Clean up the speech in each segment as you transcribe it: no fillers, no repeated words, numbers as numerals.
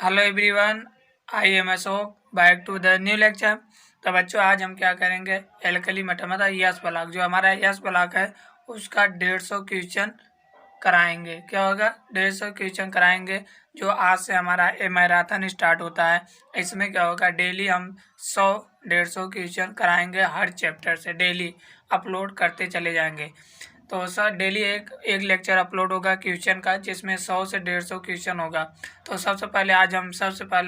Hello everyone, I am Ashok back to the new lecture. तो बच्चों आज हम क्या करेंगे, एल्कली मेटल मतलब यस ब्लॉक, जो हमारा यस ब्लॉक है उसका 150 क्वेश्चन कराएंगे। क्या होगा, 150 क्वेश्चन कराएंगे। जो आज से हमारा मैराथन स्टार्ट होता है, इसमें क्या होगा, डेली हम 100-150 क्वेश्चन कराएंगे। हर चैप्टर से डेली अपलोड करते चले जाएंगे। तो सर डेली एक एक लेक्चर अपलोड होगा क्वेश्चन का, जिसमें 100 से 150 क्वेश्चन होगा। तो सबसे पहले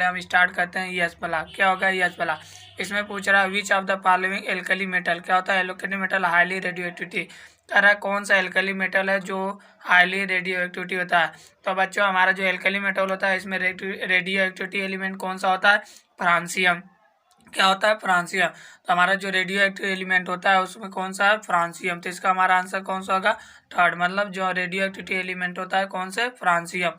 हम स्टार्ट करते हैं यस ब्लॉक। क्या होगा यस ब्लॉक, इसमें पूछ रहा है which of the following alkali metal. क्या होता है alkali metal highly radio activity. कह रहा है कौन सा एल्कली मेटल है जो हाईली रेडियो एक्टिविटी होता है। तो बच्चों हमारा जो एल्कली मेटल होता है इसमें रेडियो एक्टिविटी एलिमेंट कौन सा होता है, फ्रांसियम। क्या होता है, फ्रांसियम। तो हमारा जो रेडियो एक्टिव एलिमेंट होता है उसमें कौन सा है, फ्रांसियम। तो इसका हमारा आंसर कौन सा होगा, थर्ड। मतलब जो रेडियो एक्टिविटी एलिमेंट होता है कौन से, फ्रांसियम।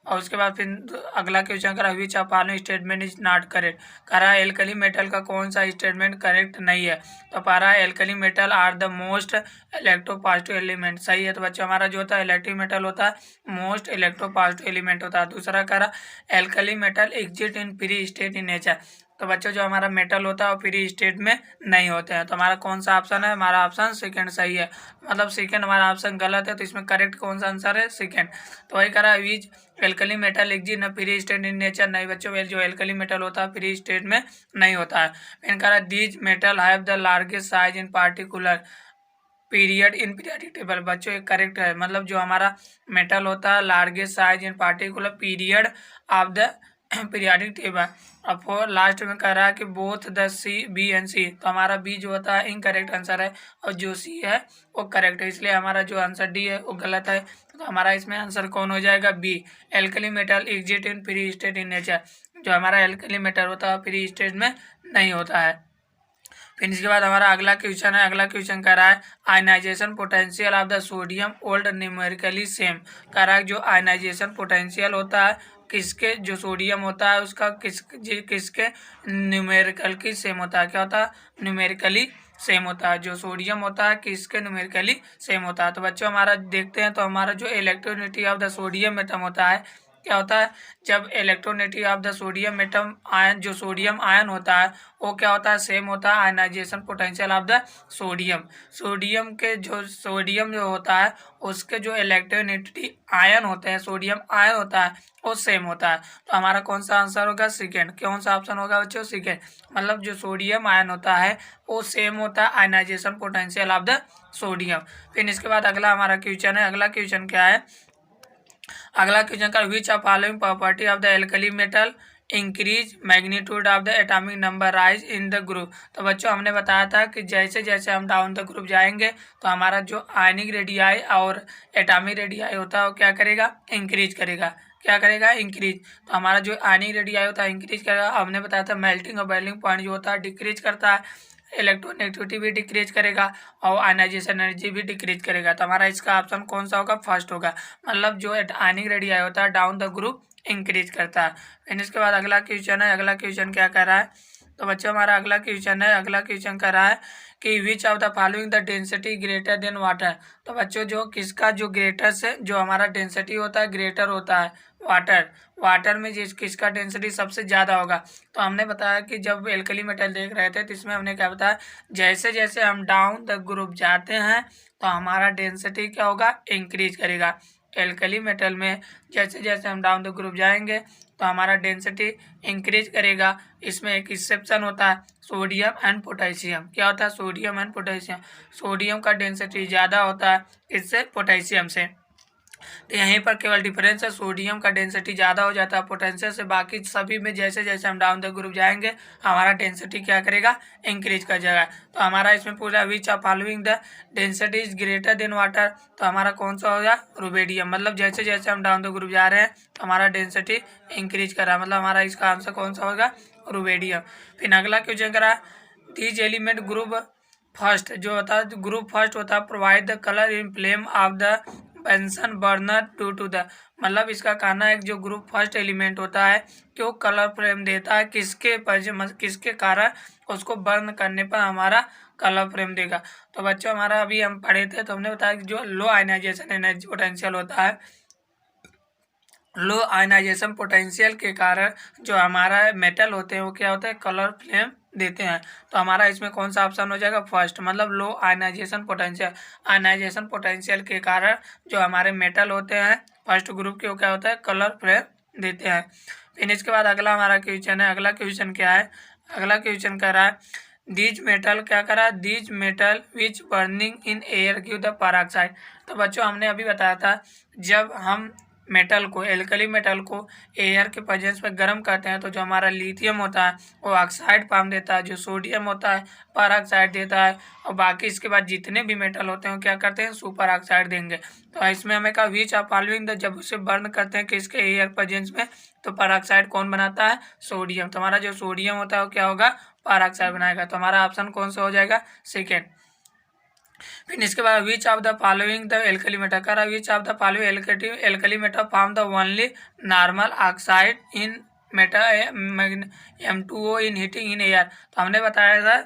और उसके बाद फिर अगला क्वेश्चन करा which of following statement is not correct. कह रहा है एल्कली मेटल का कौन सा स्टेटमेंट करेक्ट नहीं है। तो पा रहा है alkali metal are the most electropositive element. सही है। तो बच्चों हमारा जो होता है इलेक्ट्रिक मेटल होता है मोस्ट इलेक्ट्रोपॉजिटिव एलिमेंट होता है। दूसरा कह रहा alkali metal exist in free state in nature. तो बच्चों जो हमारा मेटल होता है वो फ्री स्टेट में नहीं होते हैं। तो हमारा कौन सा ऑप्शन है, हमारा ऑप्शन सेकंड सही है। मतलब सेकंड हमारा ऑप्शन गलत है, तो इसमें करेक्ट कौन सा आंसर है, सेकंड। तो वही करा which alkali metal exist in free state in nature. नहीं बच्चों, जो एल्कली मेटल होता है फ्री स्टेट में नहीं होता है। फिर करा these metal have the largest size in particular period in periodic table. बच्चों एक करेक्ट है। मतलब जो हमारा मेटल होता है largest size in particular period of the periodic table. अब फोर लास्ट में कह रहा है कि both the C B and C. तो हमारा बी जो होता है इनकरेक्ट आंसर है और जो सी है वो करेक्ट है, इसलिए हमारा जो आंसर डी है वो गलत है। तो हमारा इसमें आंसर कौन हो जाएगा, B. Alkali metal exist in free state in nature. जो हमारा एल्कली मेटल होता है फ्री स्टेट में नहीं होता है। फिर इसके बाद हमारा अगला क्वेश्चन है। अगला क्वेश्चन कह रहा है ionization potential of the sodium old numerically same. कह रहा है जो आयनाइजेशन पोटेंशियल होता है किसके, जो सोडियम होता है उसका किसके न्यूमेरिकली सेम होता है। क्या होता है, न्यूमेरिकली सेम होता है। जो सोडियम होता है किसके न्यूमेरिकली सेम होता है। तो बच्चों हमारा देखते हैं, तो हमारा जो electron affinity of the sodium atom होता है, क्या होता है, जब electron affinity of the sodium atom ion, जो सोडियम आयन होता है वो क्या होता है, सेम होता है ionization potential of the sodium. Sodium जो होता है उसके जो इलेक्ट्रोनिटी आयन होते हैं, सोडियम आयन होता है वो सेम होता है। तो हमारा कौन सा आंसर होगा, सेकेंड। कौन सा ऑप्शन होगा बच्चों, सेकेंड। मतलब जो सोडियम आयन होता है वो सेम होता है ionization potential of the sodium. फिर इसके बाद अगला हमारा क्वेश्चन है। अगला क्वेश्चन क्या है, अगला क्वेश्चन का which of following property of the alkali metal increase magnitude of the atomic number rise in the group. तो बच्चों हमने बताया था कि जैसे जैसे हम डाउन द ग्रुप जाएंगे तो हमारा जो आयनिक रेडियाई और एटॉमिक रेडियाई होता है वो क्या करेगा, इंक्रीज करेगा। क्या करेगा, इंक्रीज। तो हमारा जो आयनिक रेडियाई होता है इंक्रीज करेगा। हमने बताया था मेल्टिंग और बॉइलिंग पॉइंट जो होता है डिक्रीज करता है, इलेक्ट्रोनेगेटिविटी भी डिक्रीज करेगा और आयनाइजेशन एनर्जी भी डिक्रीज करेगा। तो हमारा इसका ऑप्शन कौन सा होगा, फर्स्ट होगा। मतलब जो आयनिक रेडियाई होता है डाउन द ग्रुप इंक्रीज करता है। फिर इसके बाद अगला क्वेश्चन है। अगला क्वेश्चन क्या कह रहा है, तो बच्चों हमारा अगला क्वेश्चन है। अगला क्वेश्चन कह रहा है कि which of the following the density greater than water. तो बच्चों जो किसका जो ग्रेटर से जो हमारा डेंसिटी होता है ग्रेटर होता है वाटर। वाटर में जिस किसका डेंसिटी सबसे ज़्यादा होगा। तो हमने बताया कि जब एल्कली मेटल देख रहे थे तो इसमें हमने क्या बताया, जैसे जैसे हम डाउन द ग्रुप जाते हैं तो हमारा डेंसिटी क्या होगा, इंक्रीज करेगा। एल्कली मेटल में जैसे जैसे हम डाउन द ग्रुप जाएंगे तो हमारा डेंसिटी इंक्रीज करेगा। इसमें एक एक्सेप्शन होता है, सोडियम एंड पोटेशियम। क्या होता है, सोडियम एंड पोटेशियम। सोडियम का डेंसिटी ज़्यादा होता है इससे, पोटेशियम से। तो यहीं पर केवल डिफरेंस है, सोडियम का डेंसिटी ज़्यादा हो जाता है पोटेंशियल से। बाकी सभी में जैसे जैसे हम डाउन द ग्रुप जाएंगे हमारा डेंसिटी क्या करेगा, इंक्रीज कर जाएगा। तो हमारा इसमें पूरा विच of following the density is greater than water. तो हमारा कौन सा होगा, रुबेडियम। मतलब जैसे जैसे हम डाउन द ग्रुप जा रहे हैं तो हमारा डेंसिटी इंक्रीज कर रहा है। मतलब हमारा इसका आंसर कौन सा होगा, रुबेडियम। फिर अगला क्वेश्चन करा दीज एलिमेंट ग्रुप फर्स्ट, जो होता है ग्रुप फर्स्ट होता है provide the colour in flame of the Bunsen burner to to the. मतलब इसका कहना है जो ग्रुप फर्स्ट एलिमेंट होता है जो कलर फ्रेम देता है किसके कारण उसको बर्न करने पर हमारा कलर फ्रेम देगा। तो बच्चों हमारा अभी हम पढ़े थे तो हमने बताया कि जो लो आयनाइजेशन एनर्जी पोटेंशियल होता है लो आयनाइजेशन पोटेंशियल के कारण जो हमारा मेटल होते हैं वो क्या होता है, कलर फ्लेम देते हैं। तो हमारा इसमें कौन सा ऑप्शन हो जाएगा, फर्स्ट, मतलब लो आयनाइजेशन पोटेंशियल। आयनाइजेशन पोटेंशियल के कारण जो हमारे मेटल होते हैं फर्स्ट ग्रुप के, वो क्या होता है, कलर फ्लेम देते हैं। फिर इसके बाद अगला हमारा क्वेश्चन है। अगला क्वेश्चन क्या है, अगला क्वेश्चन कह रहा है दीज मेटल, क्या करा, these metal which burning in air give the peroxide. तो बच्चों हमने अभी बताया था जब हम मेटल को, एल्कली मेटल को एयर के प्रेजेंस में गर्म करते हैं तो जो हमारा लिथियम होता है वो ऑक्साइड फॉर्म देता है, जो सोडियम होता है पर ऑक्साइड देता है, और बाकी इसके बाद जितने भी मेटल होते हैं वो क्या करते हैं, सुपर ऑक्साइड देंगे। तो इसमें हमें कहा विच ऑफ फॉलोइंग द, जब उसे बर्न करते हैं किसके, एयर प्रेजेंस में, तो पर ऑक्साइड कौन बनाता है, सोडियम। तो हमारा जो सोडियम होता है वो क्या होगा, पर ऑक्साइड बनाएगा। तो हमारा ऑप्शन कौन सा हो जाएगा, सेकेंड। फिर इसके बाद which of the following the alkali metal, कर which of the following alkali metal form the only normal oxide in metal M2O in heating in air. तो हमने बताया था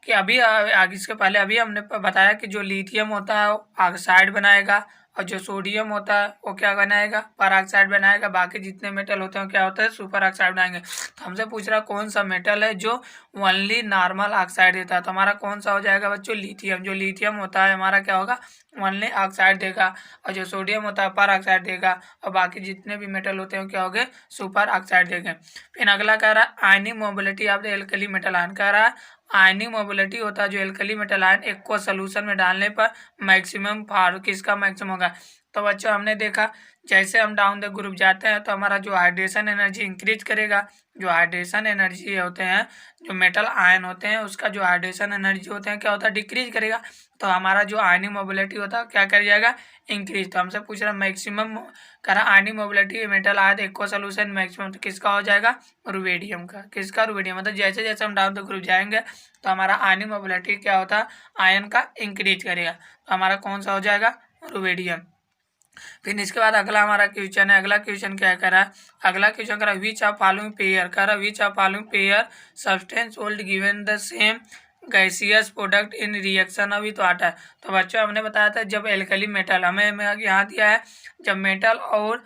कि अभी आगे इसके पहले अभी हमने बताया कि जो लिथियम होता है वो ऑक्साइड बनाएगा, और जो सोडियम होता है वो क्या बनाएगा, पर ऑक्साइड बनाएगा। बाकी जितने मेटल होते हैं क्या होता है, सुपर ऑक्साइड बनाएंगे। तो हमसे पूछ रहा कौन सा मेटल है जो ओनली नॉर्मल ऑक्साइड देता है। तो हमारा कौन सा हो जाएगा बच्चों, लिथियम। जो लिथियम होता है हमारा क्या होगा, ओनली ऑक्साइड देगा, और जो सोडियम होता है पर ऑक्साइड देगा, और बाकी जितने भी मेटल होते हैं क्या हो गए, सुपर ऑक्साइड देंगे। फिर अगला कह रहा है ionic mobility of the alkali metal ion. कह रहा है आयनिक मोबिलिटी होता है जो एल्कली मेटल आयन एक को सोल्यूशन में डालने पर मैक्सिमम फार किसका मैक्सिमम होगा। तो बच्चों हमने देखा जैसे हम डाउन द ग्रुप जाते हैं तो हमारा जो हाइड्रेशन एनर्जी इंक्रीज करेगा। जो हाइड्रेशन एनर्जी होते हैं, जो मेटल आयन होते हैं उसका जो हाइड्रेशन एनर्जी होते हैं क्या होता है, डिक्रीज करेगा। तो हमारा जो आयनिक मोबिलिटी होता है क्या कर जाएगा, इंक्रीज। तो हमसे पूछ रहा मैक्सिमम करा ionic mobility metal ion aqua solution maximum, तो किसका हो जाएगा, रुबेडियम का। किसका, रुबेडियम। मतलब जैसे जैसे हम डाउन द ग्रुप जाएंगे तो हमारा आयनिक मोबिलिटी क्या होता है, आयन का इंक्रीज करेगा। तो हमारा कौन सा हो जाएगा, रुबेडियम। फिर इसके बाद अगला हमारा क्वेश्चन है। अगला क्वेश्चन क्या कह रहा है, अगला क्वेश्चन कह रहा है विच ऑफ फॉलोइंग पेयर, कह रहा है which of following pair substance old given the same gaseous product in reaction अभी तो आता है। तो बच्चों हमने बताया था जब एल्कली मेटल हमें यहाँ दिया है, जब मेटल और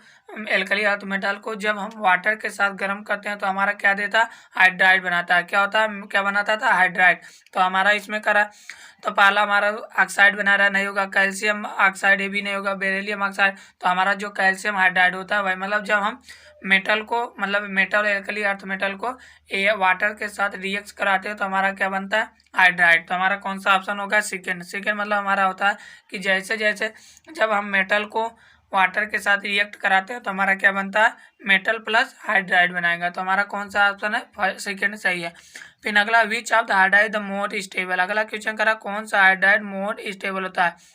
एल्कली अर्थ मेटल को जब हम वाटर के साथ गर्म करते हैं तो हमारा क्या देता है, हाइड्राइड बनाता है। क्या होता है, क्या बनाता था, हाइड्राइड। तो हमारा इसमें करा तो पहला हमारा ऑक्साइड बना रहा नहीं होगा, कैल्शियम ऑक्साइड, ये भी नहीं होगा, बेरिलियम ऑक्साइड। तो हमारा जो कैल्शियम हाइड्राइड होता है वही, मतलब जब हम मेटल को, मतलब मेटल एल्कली अर्थ मेटल को वाटर के साथ रिएक्ट कराते हैं तो हमारा क्या बनता है, हाइड्राइड। तो हमारा कौन सा ऑप्शन होगा, सेकेंड। सेकेंड मतलब हमारा होता है कि जैसे जैसे जब हम मेटल को वाटर के साथ रिएक्ट कराते हैं तो हमारा क्या बनता है, मेटल प्लस हाइड्राइड बनाएगा। तो हमारा कौन सा ऑप्शन है, सेकेंड सही है। फिर अगला विच of the hydride the more stable, अगला क्वेश्चन करा कौन सा हाइड्राइड मोर स्टेबल होता है।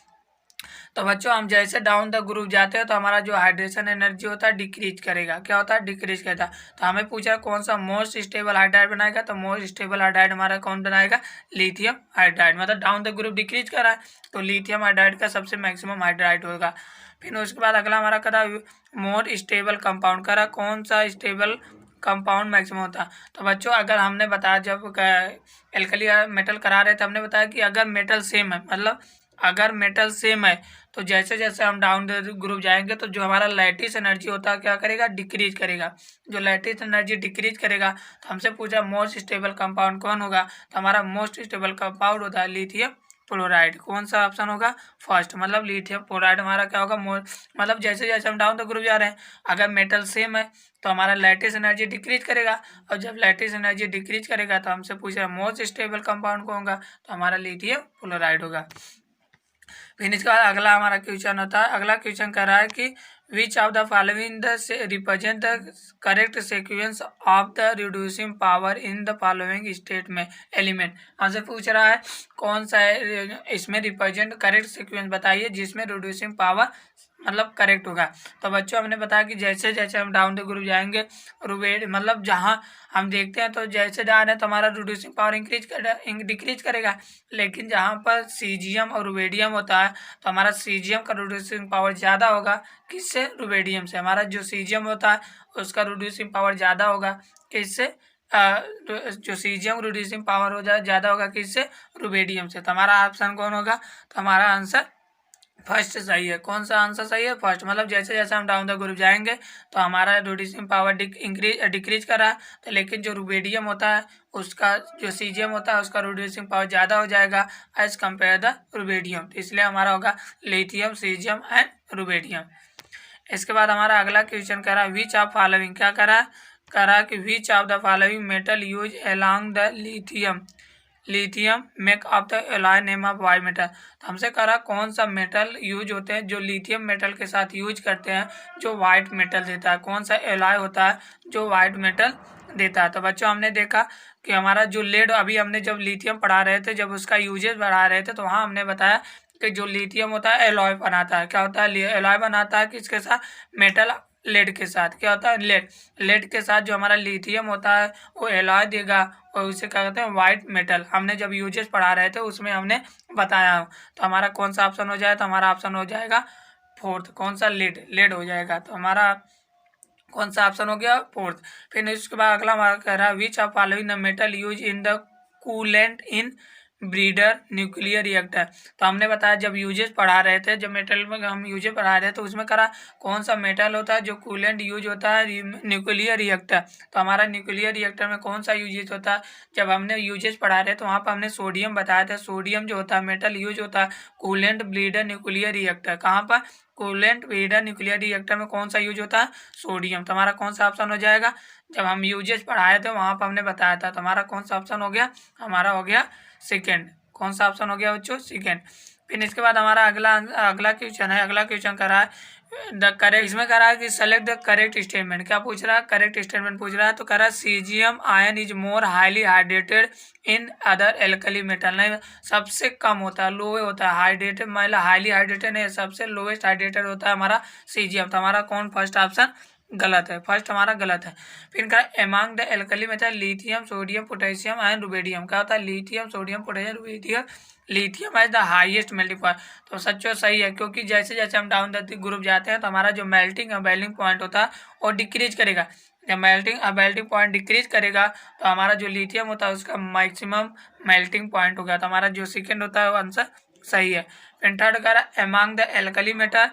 तो बच्चों हम जैसे डाउन द ग्रुप जाते हैं तो हमारा जो हाइड्रेशन एनर्जी होता है डिक्रीज करेगा। क्या होता है, डिक्रीज करता है। तो हमें पूछा कौन सा मोस्ट स्टेबल हाइड्राइड बनाएगा, तो मोस्ट स्टेबल हाइड्राइड हमारा कौन बनाएगा, लिथियम हाइड्राइड। मतलब डाउन द ग्रुप डिक्रीज कर रहा है तो लिथियम हाइड्राइड का सबसे मैक्सिमम हाइड्राइड होगा। फिर उसके बाद अगला हमारा करा मोर स्टेबल कंपाउंड, करा कौन सा स्टेबल कंपाउंड मैक्सिमम होता है। तो बच्चों अगर हमने बताया जब एल्कली मेटल करा रहे थे हमने बताया कि अगर मेटल सेम है, मतलब अगर मेटल सेम है तो जैसे जैसे हम डाउन द ग्रुप जाएंगे तो जो हमारा लैटिस एनर्जी होता है क्या करेगा, डिक्रीज करेगा। जो लैटिस एनर्जी डिक्रीज करेगा तो हमसे पूछा मोस्ट स्टेबल कंपाउंड कौन होगा, तो हमारा मोस्ट स्टेबल कंपाउंड होता है लिथियम फ्लोराइड। कौन सा ऑप्शन होगा, फर्स्ट। मतलब लिथियम फ्लोराइड हमारा क्या होगा, मतलब जैसे जैसे हम डाउन द ग्रुप जा रहे हैं अगर मेटल सेम है तो हमारा लैटिस एनर्जी डिक्रीज करेगा, और जब लैटिस एनर्जी डिक्रीज करेगा तो हमसे पूछ रहा है मोस्ट स्टेबल कंपाउंड कौन होगा, तो हमारा लिथियम फ्लोराइड होगा। फिर इसके बाद अगला हमारा क्वेश्चन होता है। अगला क्वेश्चन कह रहा है कि which of the following the represent the correct sequence of the reducing power in the following state में एलिमेंट। हमसे पूछ रहा है कौन सा है इसमें रिप्रेजेंट करेक्ट सीक्वेंस बताइए जिसमें रिड्यूसिंग पावर मतलब करेक्ट होगा। तो बच्चों हमने बताया कि जैसे जैसे हम डाउन द ग्रुप जाएंगे रुबेड, मतलब जहाँ हम देखते हैं तो जैसे जा रहे हैं तो हमारा रिड्यूसिंग पावर डिक्रीज करेगा। लेकिन जहाँ पर सीजियम और रुबेडियम होता है तो हमारा सीजियम का रिड्यूसिंग पावर ज़्यादा होगा किससे, रुबेडियम से। हमारा जो सीजियम होता है उसका रिड्यूसिंग पावर ज़्यादा होगा किससे, जो सीजियम रिड्यूसिंग पावर हो जाए ज़्यादा होगा किससे, रुबेडियम से। तो हमारा ऑप्शन कौन होगा, तो हमारा आंसर फर्स्ट सही है। कौन सा आंसर सही है? फर्स्ट। मतलब जैसे जैसे हम डाउन द ग्रुप जाएंगे तो हमारा रिड्यूसिंग पावर डिक्रीज कर रहा है, तो लेकिन जो रुबेडियम होता है उसका, जो सीजियम होता है उसका रिड्यूसिंग पावर ज़्यादा हो जाएगा एज कम्पेयर द रुबेडियम। तो इसलिए हमारा होगा लिथियम, सीजियम एंड रुबेडियम। इसके बाद हमारा अगला क्वेश्चन कह रहा है विच ऑफ फॉलोइंग, क्या कह रहा है कि which of the following metal use along the lithium make up the alloy name of Y metal. तो हमसे कह रहा कौन सा मेटल यूज होते हैं जो लिथियम मेटल के साथ यूज करते हैं जो वाइट मेटल देता है, कौन सा एलॉय होता है जो वाइट मेटल देता है। तो बच्चों हमने देखा कि हमारा जो लेड, अभी हमने जब लिथियम पढ़ा रहे थे, जब उसका यूजेज बढ़ा रहे थे, तो वहाँ हमने बताया कि जो लिथियम होता है एलॉय बनाता है। क्या होता है? एलॉय बनाता है किसके साथ? मेटल लेड के साथ। क्या होता है? लेड के साथ जो हमारा लिथियम होता है वो एलॉय देगा और उसे क्या कहते हैं? White metal. हमने जब यूजेस पढ़ा रहे थे उसमें हमने बताया। तो हमारा कौन सा ऑप्शन हो जाए? तो हमारा ऑप्शन हो जाएगा फोर्थ। कौन सा? लेड हो जाएगा। तो हमारा कौन सा ऑप्शन हो गया? फोर्थ। फिर उसके बाद अगला हमारा कह रहा है which of following the metal use in the coolant in breeder nuclear reactor. तो हमने बताया जब यूजेस पढ़ा रहे थे, जब मेटल में हम यूजेस पढ़ा रहे थे तो उसमें करा कौन सा मेटल होता है जो कूलेंट यूज होता है न्यूक्लियर रिएक्टर। तो हमारा न्यूक्लियर रिएक्टर में कौन सा यूजेस होता है? जब हमने यूजेस पढ़ा रहे तो वहाँ पर हमने सोडियम बताया था। सोडियम जो होता है मेटल यूज होता है कूलेंट ब्रीडर न्यूक्लियर रिएक्टर। कहाँ पर? कूलेंट ब्रीडर न्यूक्लियर रिएक्टर में कौन सा यूज होता है? सोडियम। तो हमारा कौन सा ऑप्शन हो जाएगा? जब हम यूजेस पढ़ाए थे वहाँ पर हमने बताया था। तो हमारा कौन सा ऑप्शन हो गया? हमारा हो गया सेकेंड। कौन सा ऑप्शन हो गया बच्चों? सेकेंड। फिर इसके बाद हमारा अगला क्वेश्चन है। अगला क्वेश्चन कर रहा है द करेक्ट, इसमें कह रहा है कि सेलेक्ट द करेक्ट स्टेटमेंट। क्या पूछ रहा है? करेक्ट स्टेटमेंट पूछ रहा है। तो कह रहा है caesium ion is more highly hydrated in other alkali metal. नहीं, सबसे कम होता है, लो होता है। हाइड्रेटेड मतलब हाईली हाइड्रेटेड नहीं, सबसे लोएस्ट हाइड्रेटेड होता है हमारा सीजियम। तो हमारा कौन फर्स्ट ऑप्शन गलत है? फर्स्ट हमारा गलत है। फिर कहा among the alkali metal lithium, sodium, potassium and rubidium. क्या होता है? Lithium, sodium, potassium, rubidium. Lithium has the highest melting. तो सच्चो सही है, क्योंकि जैसे जैसे हम डाउन द ग्रुप जाते हैं तो हमारा जो मेल्टिंग और बेलिंग पॉइंट होता है वो डिक्रीज करेगा। जब मेल्टिंग पॉइंट डिक्रीज करेगा तो हमारा जो लिथियम होता है उसका मैक्सिमम मेल्टिंग पॉइंट होगा। तो हमारा जो सेकेंड होता है वो आंसर सही है। फिर थर्ड कह रहा है among the alkali metal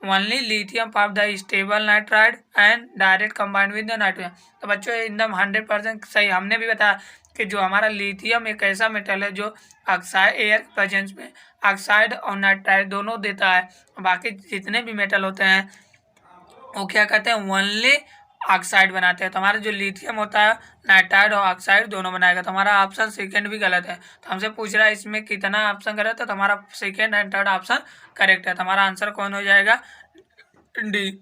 only lithium for the stable nitride and direct combined with the nitrogen. तो बच्चों एकदम 100% सही। हमने भी बताया कि जो हमारा लिथियम एक ऐसा मेटल है जो ऑक्साइड एयर के प्रेजेंस में ऑक्साइड और नाइट्राइड दोनों देता है। बाकी जितने भी मेटल होते हैं वो क्या कहते हैं? ओनली ऑक्साइड बनाते हैं। तो हमारा जो लिथियम होता है नाइट्राइड और ऑक्साइड दोनों बनाएगा। तो हमारा ऑप्शन सेकंड भी गलत है। तो हमसे पूछ रहा है इसमें कितना ऑप्शन गलत है, तो हमारा second and third option correct है। तो हमारा आंसर कौन हो जाएगा? डी।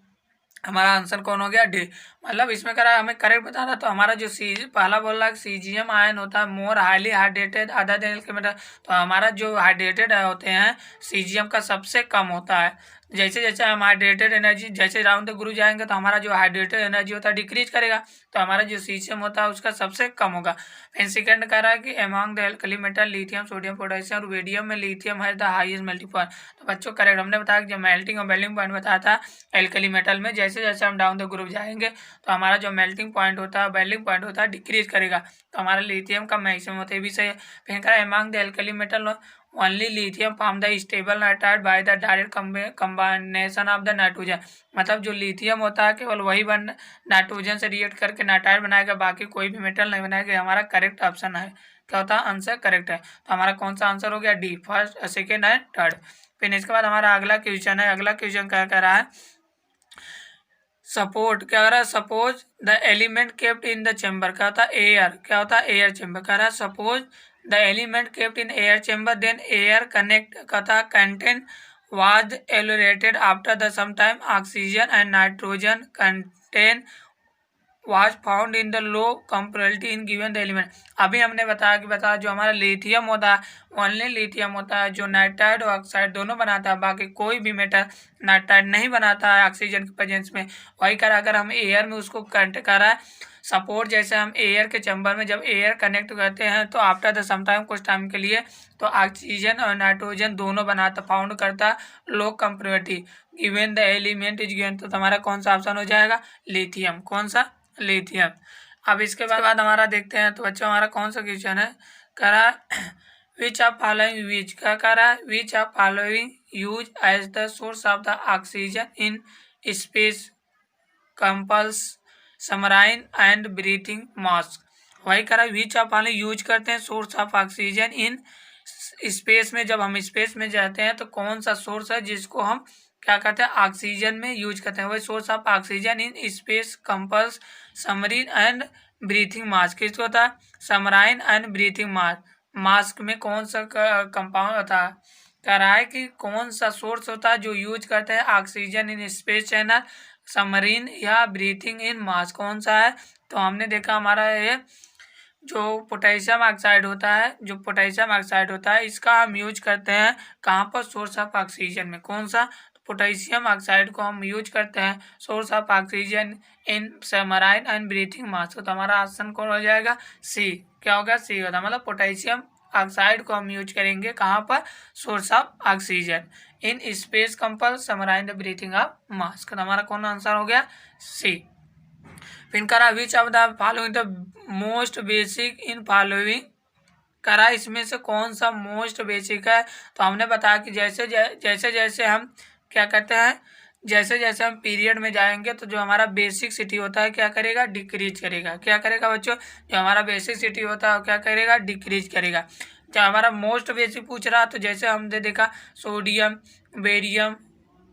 हमारा आंसर कौन हो गया? डी। मतलब इसमें करा हमें करेक्ट बताना। तो हमारा जो पहला बोल रहा है सीजियम आयन होता है मोर हाईली हाइड्रेटेड अदर देन के मेटल। तो हमारा जो हाइड्रेटेड होते हैं सीजियम का सबसे कम होता है। जैसे जैसे हम हाइड्रेटेड एनर्जी, जैसे राउंड द ग्रुप जाएंगे तो हमारा जो हाइड्रेटेड एनर्जी होता है डिक्रीज करेगा। तो हमारा जो सीजियम होता है उसका सबसे कम होगा। फिर सेकंड कह रहा है कि among the alkali metal lithium, sodium, potassium, rubidium में लिथियम है द हाईएस्ट मेल्टिंग पॉइंट। तो बच्चों करेक्ट। हमने बताया कि जब मेल्टिंग और मेल्टिंग पॉइंट बताया था एल्कली मेटल में, जैसे जैसे हम डाउन द ग्रुप जाएंगे तो हमारा जो मेल्टिंग पॉइंट होता है, बेल्डिंग पॉइंट होता है डिक्रीज करेगा। तो हमारा लिथियम का मैक्सिमम होता है, भी सही है। फिर कहा among the alkali metal only lithium form the stable nitride by the direct combination of the nitrogen. मतलब जो लिथियम होता है केवल वही नाइट्रोजन से रिएक्ट करके नाइट्राइड बनाएगा, बाकी कोई भी मेटल नहीं बनाएगा। हमारा करेक्ट ऑप्शन है। क्या होता है? आंसर करेक्ट है। तो हमारा कौन सा आंसर हो गया? D. First, second and third. फिर इसके बाद हमारा अगला क्वेश्चन है। अगला क्वेश्चन क्या कह रहा है? सपोर्ट क्या कह रहा है? Suppose the element kept in the chamber. क्या होता है? एयर। क्या होता है? Air chamber. कह रहा है suppose the element kept in air chamber then air connect कहता है content was evaporated after the sometime oxygen and nitrogen content was found in the low comparability in given the element. अभी हमने बताया जो हमारा लिथियम होता है only lithium होता है जो नाइट्राइड और ऑक्साइड दोनों बनाता है, बाकी कोई भी मेटल नाइट्राइड नहीं बनाता है ऑक्सीजन के प्रेजेंस में। वही कर अगर हम एयर में उसको कनेक्ट कर रहा है सपोर्ट, जैसे हम एयर के चैम्बर में जब एयर कनेक्ट करते हैं तो आफ्टर द सम टाइम कुछ टाइम के लिए तो ऑक्सीजन और नाइट्रोजन दोनों बनाता फाउंड करता low comparability given the element is given. तो हमारा कौन सा ऑप्शन हो जाएगा? लिथियम। कौन सा? लिथियम। अब इसके बाद हमारा देखते हैं तो बच्चों हमारा कौन सा क्वेश्चन है? करा विच ऑफ फॉलोइंग यूज क्या कर रहा है, which of following use as the source of the oxygen in space capsules submarine and breathing mask. वही करा विच ऑफ फॉलोइंग यूज करते हैं source of oxygen in space में। जब हम स्पेस में जाते हैं तो कौन सा सोर्स है जिसको हम क्या कहते हैं ऑक्सीजन में यूज करते हैं, वही source of oxygen in space compels Samreen and breathing mask. किसको होता है, समराइन एंड ब्रीथिंग मास्क। मास्क में कौन सा कंपाउंड होता है, कह रहा है कि कौन सा सोर्स होता है जो यूज करते हैं oxygen in space channel, Samreen या ब्रीथिंग इन मास्क, कौन सा है। तो हमने देखा हमारा ये जो पोटेशियम ऑक्साइड होता है, जो पोटेशियम ऑक्साइड होता है इसका हम यूज करते हैं कहाँ पर, सोर्स ऑफ ऑक्सीजन में। कौन सा, पोटेशियम ऑक्साइड को हम यूज करते हैं source of oxygen in submarine and breathing mask. तो हमारा ऑप्शन कौन हो जाएगा, सी। क्या होगा, सी होता है, मतलब पोटेशियम ऑक्साइड को हम यूज करेंगे कहाँ पर, source of oxygen in space capsule submarine the breathing of mask. तो हमारा कौन आंसर हो गया, सी। फिर करा which of the following the most basic in following, करा इसमें से कौन सा मोस्ट बेसिक है। तो हमने बताया कि जैसे जैसे हम क्या कहते हैं, जैसे जैसे हम पीरियड में जाएंगे तो जो हमारा बेसिक सिटी होता है क्या करेगा, डिक्रीज करेगा। क्या करेगा बच्चों, जो हमारा बेसिक सिटी होता है क्या करेगा, डिक्रीज करेगा। जो हमारा मोस्ट बेसिक पूछ रहा तो जैसे हमने देखा sodium, barium,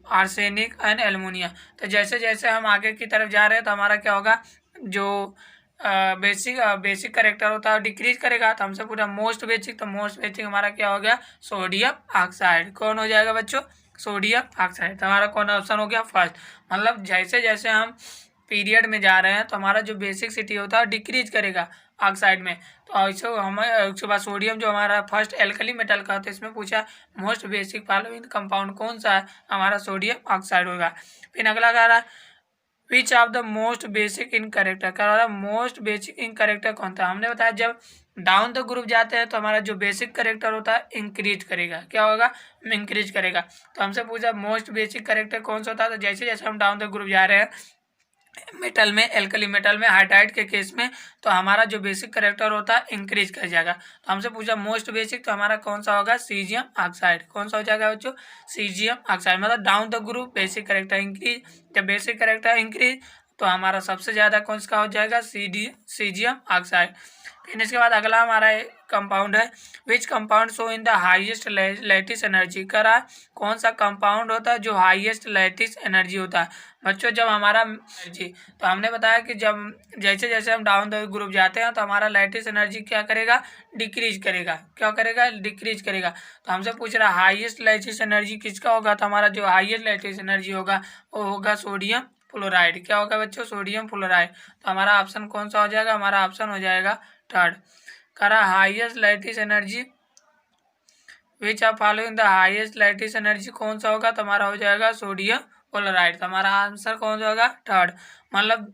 arsenic and aluminium. तो जैसे जैसे हम आगे की तरफ जा रहे हैं तो हमारा क्या होगा, जो बेसिक करेक्टर होता है डिक्रीज करेगा। तो हमसे पूरा मोस्ट बेसिक, तो मोस्ट बेसिक हमारा क्या हो गया, सोडियम ऑक्साइड। कौन हो जाएगा बच्चों, सोडियम ऑक्साइड। तो हमारा कौन ऑप्शन हो गया, फर्स्ट। मतलब जैसे जैसे हम पीरियड में जा रहे हैं तो हमारा जो बेसिक सिटी होता है डिक्रीज करेगा ऑक्साइड में। तो ऐसे हमें उसके बाद सोडियम जो हमारा फर्स्ट एल्कली मेटल का होता है, इसमें पूछा मोस्ट बेसिक फॉलोइंग कंपाउंड कौन सा है, हमारा सोडियम ऑक्साइड होगा। फिर अगला कह रहा है which of the most basic in character, कह रहा है मोस्ट बेसिक इन करेक्टर कौन था। हमने बताया जब डाउन द ग्रुप जाते हैं तो हमारा जो बेसिक करेक्टर होता है इंक्रीज करेगा। क्या होगा, इंक्रीज करेगा। तो हमसे पूछा मोस्ट बेसिक करेक्टर कौन सा होता है, तो जैसे जैसे हम डाउन द ग्रुप जा रहे हैं मेटल में, एल्कली मेटल में, हाइड्राइड के केस में, तो हमारा जो बेसिक करेक्टर होता है इंक्रीज कर जाएगा। तो हमसे पूछा मोस्ट बेसिक, तो हमारा कौन सा होगा, सीजियम ऑक्साइड। कौन सा हो जाएगा बच्चों, सीजियम ऑक्साइड। मतलब down the group basic character increase, जब बेसिक करेक्टर इंक्रीज तो हमारा सबसे ज़्यादा कौन सा हो जाएगा, सीजियम ऑक्साइड। फिर इसके बाद अगला हमारा कंपाउंड है which compound show in the highest lattice energy. करा कौन सा कंपाउंड होता है जो हाईएस्ट लैटिस एनर्जी होता है बच्चों, जब हमारा एनर्जी। तो हमने बताया कि जब जैसे जैसे हम डाउन द ग्रुप जाते हैं तो हमारा लैटिस एनर्जी क्या करेगा, डिक्रीज करेगा। क्या करेगा, डिक्रीज करेगा। तो हमसे पूछ रहा हाईएस्ट लैटिस एनर्जी किसका होगा, तो हमारा जो हाईएस्ट लैटिस एनर्जी होगा वो होगा सोडियम फ्लोराइड। क्या होगा बच्चों, सोडियम फ्लोराइड। तो हमारा ऑप्शन कौन सा हो जाएगा, हमारा ऑप्शन हो जाएगा थर्ड। करा highest lattice energy which of following the highest lattice energy कौन सा होगा, तो हमारा हो जाएगा सोडियम फ्लोराइड। तो हमारा आंसर कौन सा होगा, थर्ड। मतलब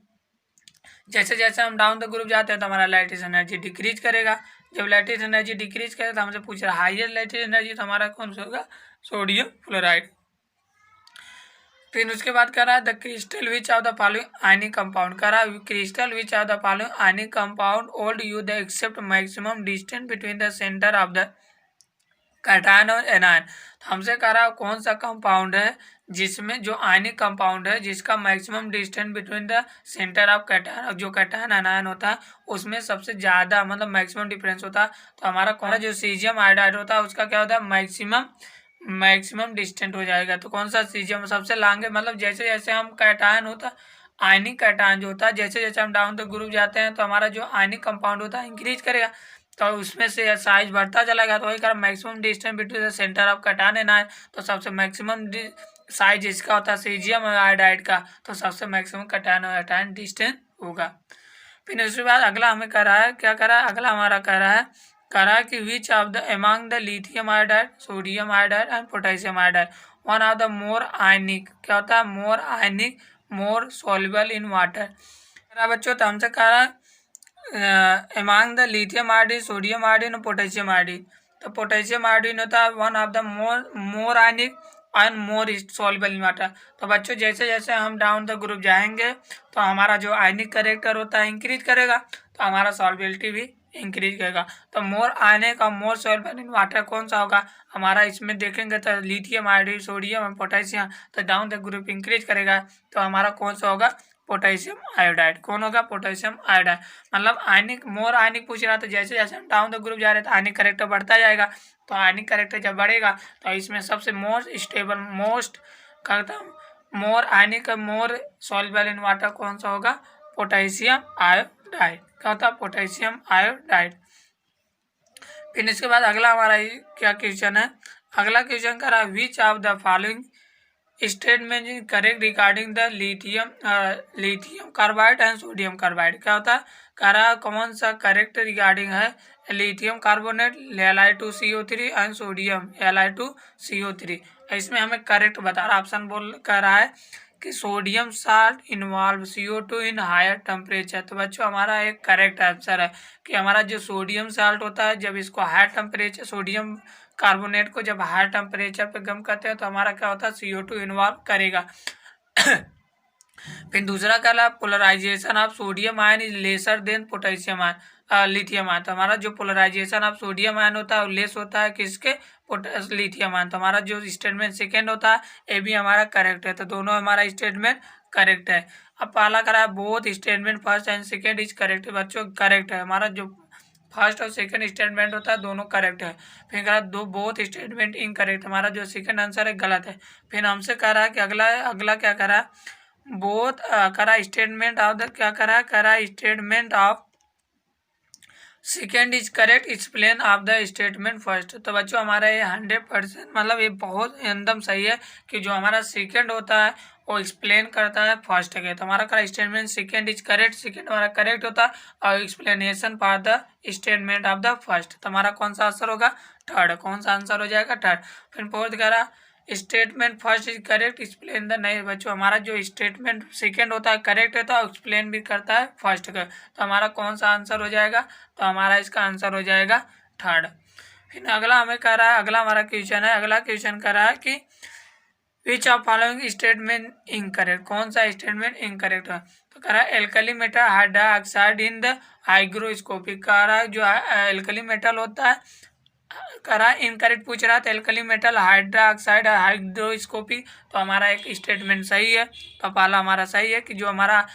जैसे जैसे हम डाउन द ग्रुप जाते हैं तो हमारा लैटिस एनर्जी डिक्रीज करेगा। जब लैटिस एनर्जी डिक्रीज करे तो हमसे पूछ रहा है हाईएस्ट लैटिस एनर्जी, तो हमारा कौन सा होगा, सोडियम फ्लोराइड। फिर उसके बाद कह रहा है the crystal which of the following ionic compound. कह रहा है crystal which of the following ionic compound old you the except maximum distance between the centre of the cation और एनायन। हमसे कह रहा है कौन सा कंपाउंड है जिसमें जो आयनिक कंपाउंड है जिसका maximum distance between the centre of cation, जो कैटायन एनायन होता है उसमें सबसे ज़्यादा मतलब मैक्सिमम डिफरेंस होता है। तो हमारा कौन सा जो सीजियम आयोडाइड होता है उसका क्या होता है, मैक्सिमम डिस्टेंट हो जाएगा। तो कौन सा सीजियम सबसे लॉन्ग है। मतलब जैसे जैसे हम कैटायन होता है, आयनिक कैटायन जो होता है, जैसे जैसे हम डाउन द ग्रुप जाते हैं तो हमारा जो आयनिक कंपाउंड होता है इंक्रीज करेगा, तो उसमें से साइज बढ़ता चलेगा। तो वही कारण maximum distance between the centre of cation and ion, तो सबसे मैक्सिमम साइज इसका होता है सीजियम आयोडाइड का, तो सबसे मैक्सिमम कैटायन और एनायन डिस्टेंस होगा। फिर उसके बाद अगला हमें कह रहा है, क्या कह रहा है, अगला हमारा कह रहा है कि which of the among the lithium iodide, sodium iodide and potassium iodide one of the more ionic, क्या होता है, मोर आयनिक, मोर सॉल्युबल इन वाटर। बच्चों तो हमसे कह रहा है among the lithium iodine, sodium iodine और पोटेशियम आयोडीन। तो पोटेशियम आयोडीन होता है one of the more ionic and more soluble in water. तो बच्चों जैसे जैसे हम डाउन द ग्रुप जाएंगे तो हमारा जो आयनिक करेक्टर होता है इंक्रीज करेगा, तो हमारा सॉल्युबिलिटी भी इंक्रीज करेगा। तो मोर आयनिक और मोर सॉल्युबल इन वाटर कौन सा होगा हमारा, इसमें देखेंगे तो लिथियम आयोडाइड, सोडियम और पोटेशियम, तो डाउन द ग्रुप इंक्रीज करेगा तो हमारा कौन सा होगा, पोटेशियम आयोडाइड। कौन होगा, पोटेशियम आयोडाइड। मतलब आयनिक, मोर आयनिक पूछ रहा, तो जैसे जैसे हम डाउन द ग्रुप जा रहे हैं तो आयनिक करेक्टर बढ़ता जाएगा। तो आयनिक करेक्टर जब बढ़ेगा तो इसमें सबसे मोस्ट स्टेबल, मोस्ट करता मोर आयनिक, मोर सॉल्युबल इन वाटर कौन सा होगा, पोटेशियम आयोडाइड। क्या होता है, पोटेशियम आयोडाइड। फिर इसके बाद अगला हमारा क्या क्वेश्चन है, अगला क्वेश्चन कर रहा है which of the following statement is correct regarding the lithium carbide and sodium carbide. क्या होता है, कह रहा है कौन सा करेक्ट रिगार्डिंग है lithium carbonate Li2CO3 and sodium Li2CO3। इसमें हमें करेक्ट बता रहा, ऑप्शन बोल कह रहा है कि sodium salt involve CO2 in higher temperature. तो बच्चों हमारा एक करेक्ट आंसर है कि हमारा जो सोडियम साल्ट होता है जब इसको हायर टेम्परेचर, सोडियम कार्बोनेट को जब हायर टेम्परेचर पे गर्म करते हैं तो हमारा क्या होता है, CO2 इन्वॉल्व करेगा। फिर दूसरा क्या है, polarization of sodium ion is lesser than potassium ion, lithium ion. तो हमारा जो पोलराइजेशन ऑफ सोडियम आयन होता है लेस होता है किसके, लिथियम आयन। तो हमारा जो स्टेटमेंट सेकेंड होता है ये भी हमारा करेक्ट है। तो दोनों हमारा स्टेटमेंट करेक्ट है। अब पहला करा है both statement first and second is correct. बच्चों करेक्ट है, हमारा जो फर्स्ट और सेकंड स्टेटमेंट होता है दोनों करेक्ट है। फिर कह रहा है दो बोथ स्टेटमेंट इनकरेक्ट, हमारा जो सेकंड आंसर है गलत है। फिर हमसे कह रहा है कि अगला क्या कह रहा है, बोथ करा स्टेटमेंट ऑफ द, क्या करा statement of second is correct, explain of the statement first. तो बच्चों हमारा ये 100% मतलब ये बहुत एकदम सही है कि जो हमारा सेकेंड होता है वो एक्सप्लेन करता है फर्स्ट के। तो हमारा करा statement second is correct, second हमारा करेक्ट होता है और explanation for the statement of the first. तो हमारा कौन सा आंसर होगा, थर्ड। कौन सा आंसर हो जाएगा, थर्ड। फिर फोर्थ कह रहा statement first is correct, explain the, नहीं बच्चों हमारा जो स्टेटमेंट सेकेंड होता है करेक्ट होता है और एक्सप्लेन भी करता है फर्स्ट का। तो हमारा कौन सा आंसर हो जाएगा, तो हमारा इसका आंसर हो जाएगा थर्ड। फिर अगला हमें कह रहा है, अगला हमारा क्वेश्चन है, अगला क्वेश्चन कह रहा है कि which of following statement incorrect, कौन सा स्टेटमेंट इनकरेक्ट है। तो कह रहा है alkali metal hydroxide in the hygroscopic. कह रहा है जो एल्कली मेटल होता है, करा इनकरेक्ट पूछ रहा था, एल्कली मेटल हाइड्रोक्साइड हाइड्रोस्कोपी। तो हमारा एक स्टेटमेंट सही है। तो पहला हमारा सही है कि जो हमारा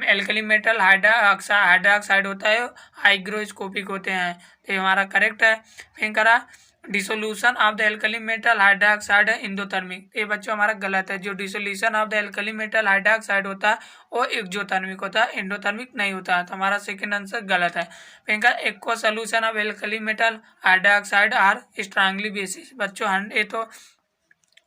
एल्कली मेटल हाइड्रोक्साइड होता है हाइग्रोस्कोपिक होते हैं, तो ये हमारा करेक्ट है। फिर करा dissolution of the alkali metal hydroxide endothermic. ये बच्चों हमारा गलत है। जो dissolution of the alkali metal hydroxide होता है वो एक्सोथर्मिक होता है, इंडोथर्मिक नहीं होता है। तो हमारा सेकंड आंसर गलत है। फिर aqua solution of alkali metal hydroxide are strongly bases. बच्चों ये तो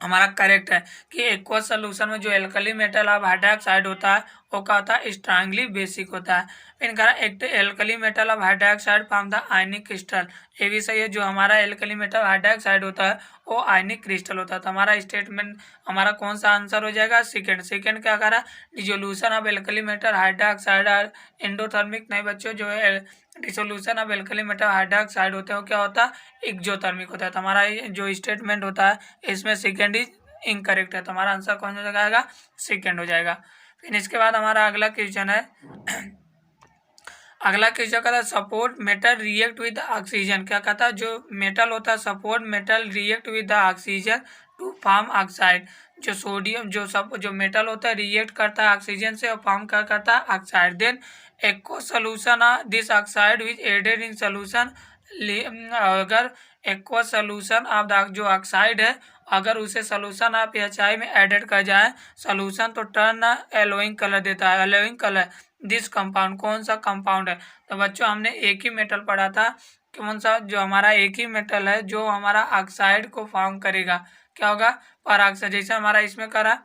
हमारा करेक्ट है कि एक्वा सोल्यूशन में जो एल्कली मेटल ऑफ हाइड्रोक्साइड होता है वो क्या होता है, स्ट्रांगली बेसिक होता है। फिर कहा एक alkali metal of hydroxide from the ionic crystal. ये भी सही है, जो हमारा एल्कली मेटल हाइड्रोक्साइड होता है वो आयनिक क्रिस्टल होता है। तो हमारा स्टेटमेंट हमारा कौन सा आंसर हो जाएगा, सेकेंड। सेकेंड क्या करा, dissolution of alkali metal hydroxide are endothermic. नहीं बच्चों, जो है dissolution of alkali metal hydroxide होते हैं वो क्या होता है, एक्सोथर्मिक होता है। तो हमारा जो स्टेटमेंट होता है इसमें सेकेंड इज इनकरेक्ट है। तो हमारा आंसर कौन हो जाएगा, सेकेंड हो जाएगा। फिर इसके बाद हमारा अगला क्वेश्चन है, अगला क्वेश्चन कहता है support metal react with oxygen. क्या कहता है, जो मेटल होता है support metal react with oxygen to form oxide. जो सोडियम जो मेटल होता है रिएक्ट करता है ऑक्सीजन से और फॉर्म क्या करता है, oxide. Then aqua solution this oxide which added in solution. अगर एक्वा सोल्यूशन ऑफ जो ऑक्साइड है अगर उसे सोल्यूशन ऑफ HI में एडेड कर जाए सोल्यूशन तो टर्न येलोइंग कलर देता है, येलोइंग कलर। दिस कंपाउंड कौन सा कंपाउंड है। तो बच्चों हमने एक ही मेटल पढ़ा था, कौन सा, जो हमारा एक ही मेटल है जो हमारा ऑक्साइड को फॉर्म करेगा, क्या होगा, परऑक्साइड। जैसे हमारा इसमें करा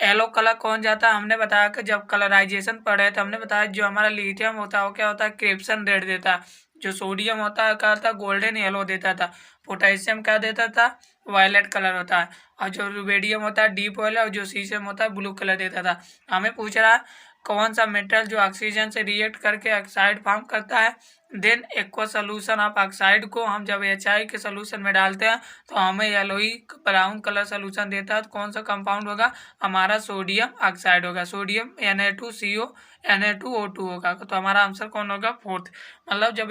येलो कलर कौन जाता है, हमने बताया कि जब कलराइजेशन पढ़े तो हमने बताया जो हमारा लिथियम होता है वो क्या होता है, क्रिप्सन रेड देता है। जो सोडियम होता है क्या होता है, गोल्डन येलो देता था। पोटेशियम क्या देता था, वायलेट कलर होता है। और जो रुबेडियम होता है डीप वायलेट, और जो सीशियम होता है ब्लू कलर देता था। हमें पूछ रहा है कौन सा मेटल जो ऑक्सीजन से रिएक्ट करके ऑक्साइड फॉर्म करता है। Then aqua solution of oxide को हम जब HI के सोल्यूशन में डालते हैं तो हमें येलोई ब्राउन कलर सोल्यूशन देता है। तो कौन सा कंपाउंड होगा, हमारा सोडियम ऑक्साइड होगा। सोडियम Na2CO Na2O2 होगा। तो हमारा आंसर कौन होगा? फोर्थ। मतलब जब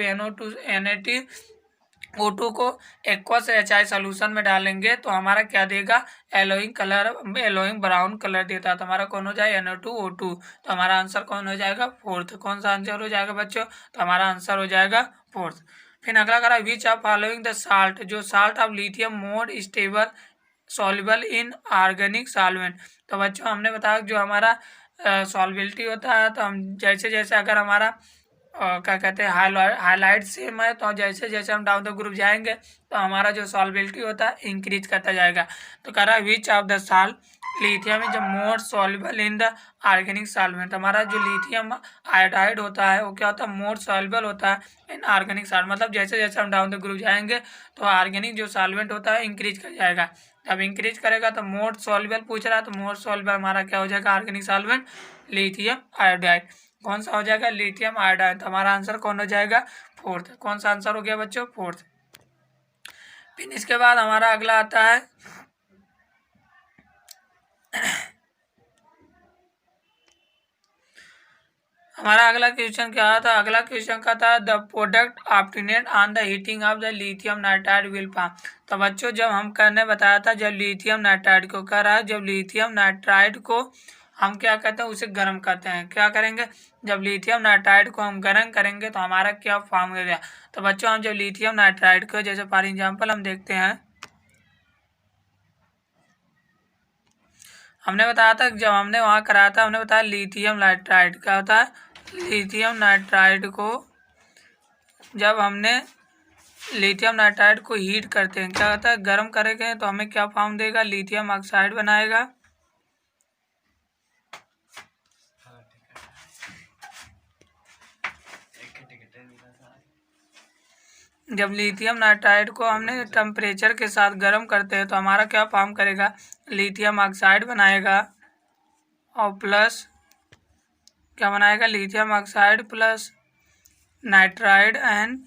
Na2O2 को एक्वस HI सोल्यूशन में डालेंगे तो हमारा क्या देगा? एलोइंग ब्राउन कलर देता है। तो हमारा कौन हो जाएगा? Na2O2। तो हमारा आंसर कौन हो जाएगा? फोर्थ। कौन सा आंसर हो जाएगा बच्चों? तो हमारा आंसर हो जाएगा फोर्थ। फिर अगला करा which of following the salt, जो salt of lithium more stable soluble in organic solvent. तो बच्चों हमने बताया जो हमारा सॉल्बिलिटी होता है, तो हम जैसे जैसे अगर हमारा क्या कहते हैं हाईलाइट सेम है, तो जैसे जैसे हम डाउन द ग्रुप जाएंगे तो हमारा जो सॉल्बिलिटी होता है इंक्रीज करता जाएगा। तो कह रहा है which of the salt lithium is more soluble in the organic solvent. हमारा जो लिथियम आयोडाइड होता है वो क्या होता है? मोर सॉल्युबल होता है इन ऑर्गेनिक सॉल्वेंट। मतलब जैसे जैसे हम डाउन द ग्रुप जाएंगे तो ऑर्गेनिक जो सॉल्वेंट होता है इंक्रीज कर जाएगा। जब इंक्रीज करेगा तो मोर सॉल्युबल पूछ रहा है, तो मोर सॉल्युबल हमारा क्या हो जाएगा? Organic solvent lithium iodide. कौन सा हो जाएगा? Lithium iodide. तो हमारा आंसर कौन हो जाएगा? फोर्थ। कौन सा आंसर हो गया बच्चों? फोर्थ। फिर इसके बाद हमारा अगला आता है हमारा अगला क्वेश्चन क्या था? अगला क्वेश्चन का था the product obtained on the heating of the lithium nitride will form. तो बच्चों जब हम करने बताया था, जब लिथियम नाइट्राइड को कर रहा है, जब लिथियम नाइट्राइड को हम क्या कहते हैं? उसे गर्म करते हैं। क्या करेंगे? जब लिथियम नाइट्राइड को हम गर्म करेंगे तो हमारा क्या फॉर्म हो गया? तो बच्चों हम जब लिथियम नाइट्राइड को, जैसे फॉर एग्जाम्पल हम देखते हैं, हमने बताया था जब हमने वहाँ कराया था, हमने बताया लिथियम नाइट्राइड क्या होता है? लिथियम नाइट्राइड को जब हमने लिथियम नाइट्राइड को हीट करते हैं, क्या होता है? गर्म करेंगे तो हमें क्या फॉर्म देगा? लिथियम ऑक्साइड बनाएगा। जब लिथियम नाइट्राइड को हमने टेम्परेचर के साथ गर्म करते हैं तो हमारा क्या फॉर्म करेगा? लिथियम ऑक्साइड बनाएगा। और प्लस क्या बनाएगा? Lithium oxide plus nitride and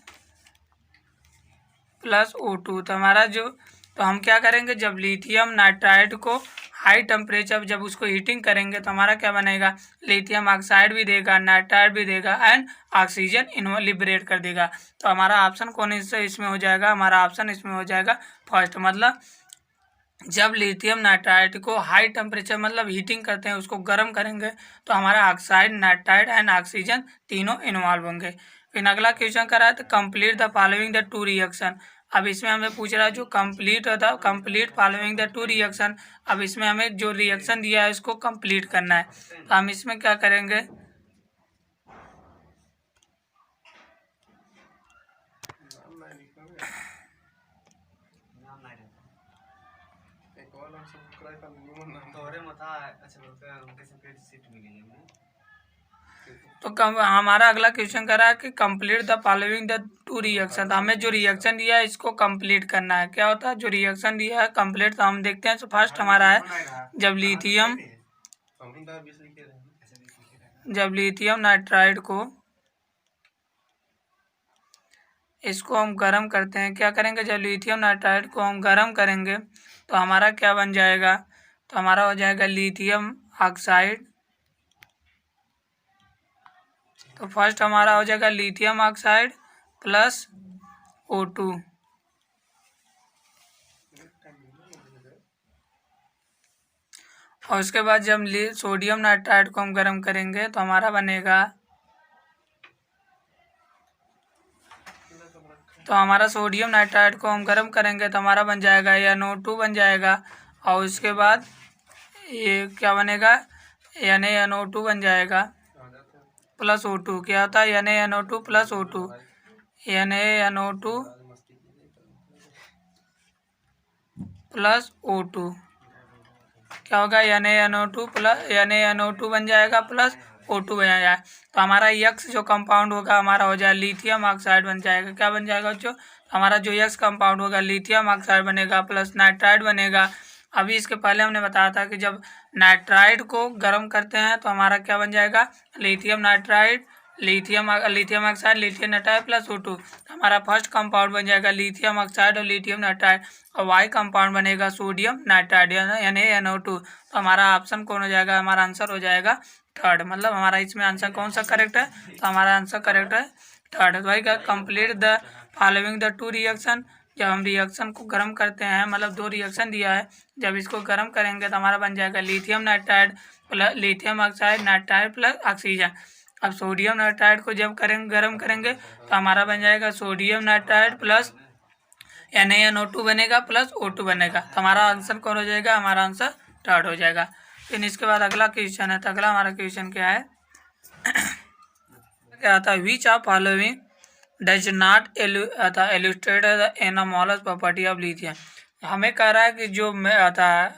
plus O2। तो हमारा तो हम क्या करेंगे? जब लिथियम नाइट्राइड को हाई टेम्परेचर जब उसको हीटिंग करेंगे तो हमारा क्या बनेगा? लिथियम ऑक्साइड भी देगा, नाइट्राइड भी देगा एंड ऑक्सीजन लिबरेट कर देगा। तो हमारा ऑप्शन कौन इसमें हो जाएगा? हमारा ऑप्शन इसमें हो जाएगा फर्स्ट। मतलब जब लिथियम नाइट्राइड को हाई टेम्परेचर मतलब हीटिंग करते हैं, उसको गर्म करेंगे तो हमारा ऑक्साइड, नाइट्राइड एंड ऑक्सीजन तीनों इन्वॉल्व होंगे। फिर अगला क्वेश्चन कर रहा है तो complete the following the two reaction. अब इसमें हमें पूछ रहा है जो कंप्लीट होता है, complete following the two reaction. अब इसमें हमें जो रिएक्शन दिया है इसको कंप्लीट करना है। तो हम इसमें क्या करेंगे? तो हमारा अगला क्वेश्चन कर रहा है कि complete the following the two reaction. तो हमें जो रिएक्शन दिया है इसको कंप्लीट करना है। क्या होता है? जो रिएक्शन दिया है कंप्लीट, तो हम देखते हैं। तो फर्स्ट हमारा है जब लिथियम नाइट्राइड को इसको हम गर्म करते हैं, क्या करेंगे? जब लिथियम नाइट्राइड को हम गर्म करेंगे तो हमारा क्या बन जाएगा? तो हमारा हो जाएगा लिथियम ऑक्साइड। तो फर्स्ट हमारा हो जाएगा लिथियम ऑक्साइड प्लस O2। और उसके बाद जब सोडियम नाइट्राइड को हम गर्म करेंगे तो हमारा बनेगा, तो हमारा सोडियम नाइट्राइड को हम गर्म करेंगे तो हमारा बन जाएगा NO2 बन जाएगा। और उसके बाद ये क्या बनेगा? NaNO2 बन जाएगा प्लस O2। क्या होता है? NaNO2 plus O2। NaNO2 plus O2 क्या होगा? NaNO2 प्लस NaNO2 बन जाएगा प्लस O2 बन जाएगा। तो हमारा यक्स जो कंपाउंड होगा हमारा हो जाएगा लिथियम ऑक्साइड बन जाएगा। क्या बन जाएगा बच्चों? हमारा जो यक्स कंपाउंड होगा लिथियम ऑक्साइड बनेगा प्लस नाइट्राइड बनेगा। अभी इसके पहले हमने बताया था कि जब नाइट्राइड को गर्म करते हैं तो हमारा क्या बन जाएगा? Lithium nitride, lithium oxide, lithium nitride plus O2। हमारा फर्स्ट कंपाउंड बन जाएगा लिथियम ऑक्साइड और लिथियम नाइट्राइड। और वाई कंपाउंड बनेगा सोडियम नाइट्राइड NaNO2। तो हमारा ऑप्शन कौन हो जाएगा? हमारा आंसर हो जाएगा थर्ड, मतलब हमारा इसमें आंसर कौन सा करेक्ट है, तो हमारा आंसर करेक्ट है थर्ड। तो भाई complete the following the two reaction, जब हम रिएक्शन को गर्म करते हैं, मतलब दो रिएक्शन दिया है, जब इसको गर्म करेंगे तो हमारा बन जाएगा lithium nitride plus lithium oxide nitride plus oxygen. अब सोडियम नाइट्राइड को जब गर्म करेंगे तो हमारा बन जाएगा सोडियम नाइट्राइड प्लस NaNO2 बनेगा प्लस O2 बनेगा। तो हमारा आंसर कौन हो जाएगा, हमारा आंसर थर्ड हो जाएगा। फिर इसके बाद अगला क्वेश्चन है, तो अगला हमारा क्वेश्चन क्या है क्या आता है, which of following does not illustrate the anomalous property of lithium. हमें कह रहा है कि जो आता है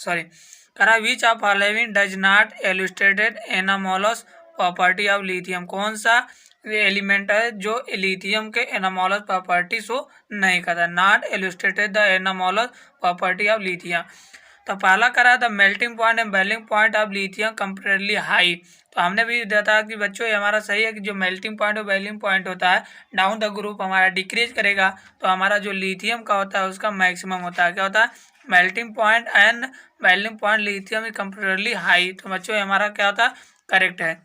कह रहा है which of following does not illustrated anomalous property of lithium, कौन सा एलिमेंट है जो लिथियम के एनामोलस प्रॉपर्टी शो नहीं करता, not illustrated the anomalous property of lithium. तो पहला करा the melting point and boiling point of lithium comparatively high. तो हमने भी देखा कि बच्चों ये हमारा सही है कि जो मेल्टिंग पॉइंट और बॉइलिंग पॉइंट होता है डाउन द ग्रुप हमारा डिक्रीज करेगा, तो हमारा जो लिथियम का होता है उसका मैक्सिमम होता है। क्या होता है, melting point and boiling point lithium is comparatively high. तो बच्चों ये हमारा क्या होता है, करेक्ट है।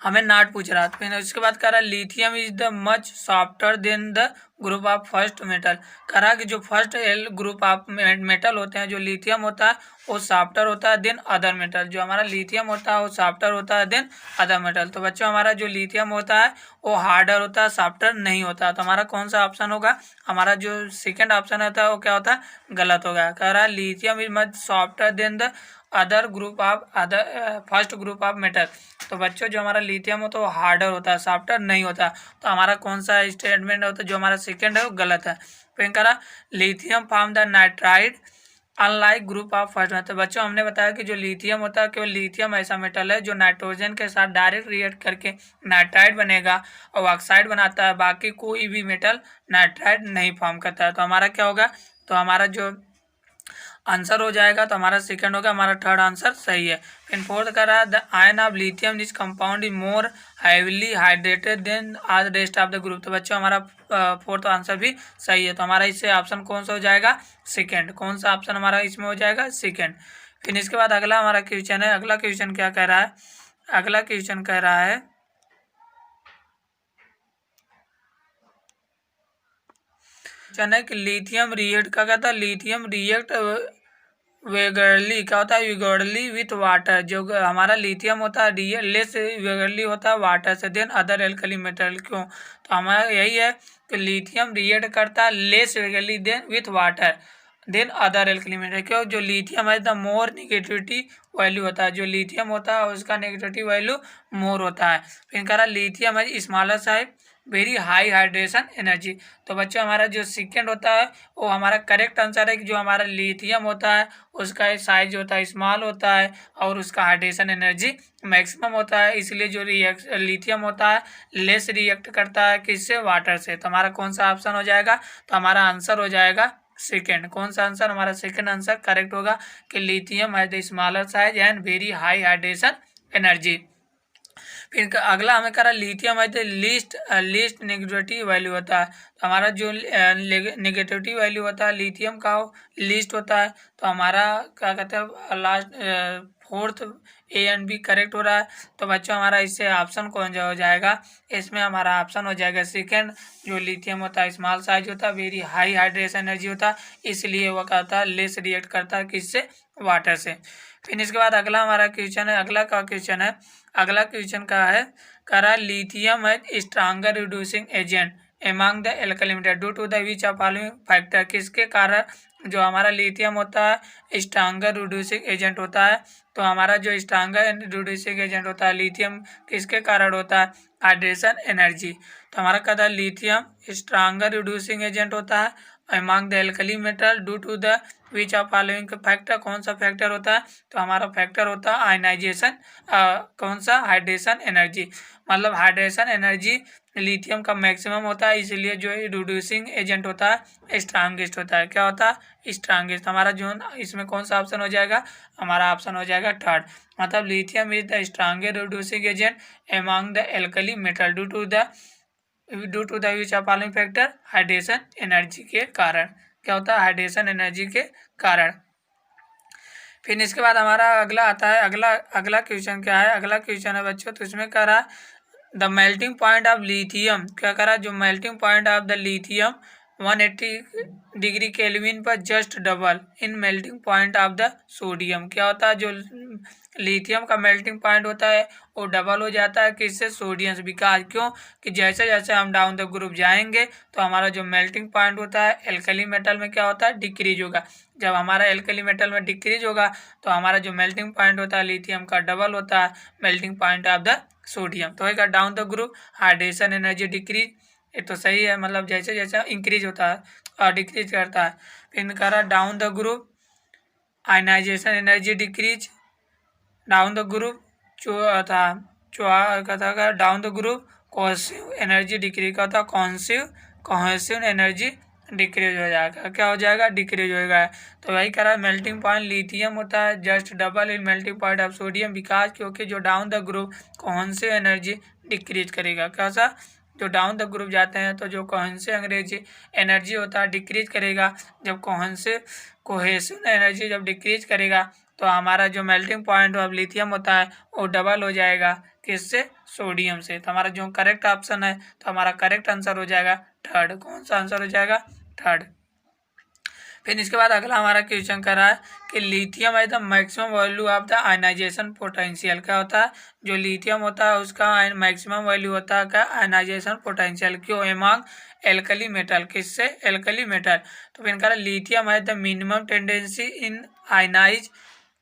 हमें नॉट पूछ रहा था। फिर उसके बाद कह रहा lithium is the much softer then the group of first metal. कह रहा कि जो फर्स्ट ग्रुप ऑफ मेटल होते हैं, जो लिथियम होता है वो सॉफ्टर होता है देन अदर मेटल। जो हमारा लिथियम होता है वो सॉफ्टर होता है देन अदर मेटल। तो बच्चों हमारा जो लिथियम होता है वो हार्डर होता है, सॉफ्टर नहीं होता। तो हमारा कौन सा ऑप्शन होगा, हमारा जो सेकेंड ऑप्शन होता है वो क्या होता है, गलत होगा। कह रहा है lithium is much softer then the other group of first group of metal. तो बच्चों जो हमारा लिथियम होता है वो हार्डर होता है, सॉफ्टर नहीं होता। तो हमारा कौन सा स्टेटमेंट होता है, जो हमारा सेकंड है वो गलत है। फिर कह रहा lithium form the nitride unlike group of first metal. तो बच्चों हमने बताया कि जो लिथियम होता है, केवल लिथियम ऐसा मेटल है जो नाइट्रोजन के साथ डायरेक्ट रिएक्ट करके नाइट्राइड बनेगा और ऑक्साइड बनाता है, बाकी कोई भी मेटल नाइट्राइड नहीं फॉर्म करता है। तो हमारा क्या होगा, तो हमारा जो आंसर हो जाएगा, तो हमारा सेकंड होगा, हमारा थर्ड आंसर सही है। फिर फोर्थ कर रहा है the ion of lithium this compound is more heavily hydrated than are rest of the group. तो बच्चों हमारा फोर्थ आंसर भी सही है। तो हमारा इससे ऑप्शन कौन सा हो जाएगा, सेकंड। कौन सा ऑप्शन हमारा इसमें हो जाएगा, सेकंड। फिर इसके बाद अगला हमारा क्वेश्चन है, अगला क्वेश्चन क्या कह रहा है, अगला क्वेश्चन कह रहा है कि लिथियम रिएक्ट का कहता है, लिथियम रिएक्ट वेगरली, क्या होता है, वेगरली विथ वाटर। जो हमारा लिथियम होता है लेस वेगरली होता है वाटर से देन अदर एल्कली मेटल। क्यों, तो हमारा यही है कि लिथियम रिएक्ट करता है less vigorously than with water than other alkali metal. क्यों, जो लिथियम है द मोर निगेटिविटी वैल्यू होता है, जो लिथियम होता है उसका नेगेटिविटी वैल्यू मोर होता है। फिर कह रहा लिथियम है smaller size very high hydration energy. तो बच्चों हमारा जो सेकेंड होता है वो हमारा करेक्ट आंसर है कि जो हमारा लिथियम होता है उसका साइज होता है स्मॉल होता है और उसका हाइड्रेशन एनर्जी मैक्सिमम होता है। इसलिए जो लिथियम होता है लेस रिएक्ट करता है किससे, वाटर से। तो हमारा कौन सा ऑप्शन हो जाएगा, तो हमारा आंसर हो जाएगा सेकेंड। कौन सा आंसर, हमारा सेकेंड आंसर करेक्ट होगा कि lithium has the smaller size and very high hydration energy. फिर अगला हमें कह रहा है लिथियम है तो लीस्ट नेगेटिविटी वैल्यू होता है। तो हमारा जो नेगेटिविटी वैल्यू होता है लिथियम का लीस्ट होता है। तो हमारा क्या कहते हैं, last fourth A and B correct हो रहा है। तो बच्चों हमारा इससे ऑप्शन कौन हो जाएगा, इसमें हमारा ऑप्शन हो जाएगा सेकेंड। जो लिथियम होता है स्मॉल साइज होता है, वेरी हाई हाइड्रेशन एनर्जी होता है, इसलिए वह कहता है लेस रिएक्ट करता है किससे, वाटर से। फिर इसके बाद अगला हमारा क्वेश्चन है, अगला का क्वेश्चन है, अगला क्वेश्चन का है करा लिथियम है stronger reducing agent among the alkali metal due to the which of following factor. किसके कारण जो हमारा लिथियम होता है स्ट्रांगर रिड्यूसिंग एजेंट होता है। तो हमारा जो स्ट्रांगर रिड्यूसिंग एजेंट होता है लिथियम किसके कारण होता है, हाइड्रेशन एनर्जी। तो हमारा कहता है लिथियम स्ट्रांगर रिड्यूसिंग एजेंट होता है among the alkali metal due to the which of following factor. कौन सा फैक्टर होता है, तो हमारा फैक्टर होता है आयनाइजेशन, कौन सा, हाइड्रेशन एनर्जी। मतलब हाइड्रेशन एनर्जी लिथियम का मैक्सिमम होता है, इसलिए जो रिड्यूसिंग एजेंट होता है स्ट्रांगेस्ट होता है। क्या होता है, स्ट्रांगेस्ट। हमारा जो इसमें कौन सा ऑप्शन हो जाएगा, हमारा ऑप्शन हो जाएगा थर्ड। मतलब lithium is the strongest reducing agent among the alkali metal due to the which of following factor, hydration energy के कारण। क्या होता है, हाइड्रेशन एनर्जी के कारण। फिर इसके बाद हमारा अगला आता है, अगला क्वेश्चन क्या है, अगला क्वेश्चन है बच्चों, तो इसमें कह रहा है the melting point of lithium, क्या कह रहा है, जो melting point of the lithium 180 degree kelvin पर just double in melting point of the sodium. क्या होता है, जो लिथियम का मेल्टिंग पॉइंट होता है वो डबल हो जाता है किससे, सोडियम से। बिकॉज क्यों कि जैसे जैसे हम डाउन द ग्रुप जाएंगे तो हमारा जो मेल्टिंग पॉइंट होता है एल्कली मेटल में क्या होता है, डिक्रीज होगा। जब हमारा एल्कली मेटल में डिक्रीज होगा तो हमारा जो मेल्टिंग पॉइंट होता है लिथियम का डबल होता है melting point of the sodium. तो होगा down the group hydration energy decrease, ये तो सही है, मतलब जैसे जैसे इंक्रीज होता है और डिक्रीज करता है। फिर कह रहा down the group ionisation energy decrease, down the group था down the group cohesive energy decrease का था, कोहेसिव एनर्जी डिक्रीज हो जाएगा, क्या हो जाएगा, डिक्रीज होएगा। तो वही कह रहा है मेल्टिंग पॉइंट लिथियम होता है just double in melting point of sodium, because क्योंकि जो down the group cohesive energy decrease करेगा, कैसा, जो डाउन द ग्रुप जाते हैं तो जो कोहेसिव अंग्रेजी एनर्जी होता है डिक्रीज करेगा। जब कोहेसिव एनर्जी जब डिक्रीज करेगा तो हमारा जो मेल्टिंग पॉइंट ऑफ लिथियम होता है वो डबल हो जाएगा किससे, सोडियम से। तो हमारा जो करेक्ट ऑप्शन है, तो हमारा करेक्ट आंसर हो जाएगा थर्ड। कौन सा आंसर हो जाएगा, थर्ड। फिर इसके बाद अगला हमारा क्वेश्चन कर रहा है कि लिथियम है the maximum value of the ionization potential. क्या होता है, जो लिथियम होता है उसका मैक्सिमम वैल्यू होता है क्या, आयनाइजेशन पोटेंशियल। क्यों, एमंग एल्कली मेटल, किससे, एल्कली मेटल। तो फिर कह रहा है लिथियम है the minimum tendency in ionize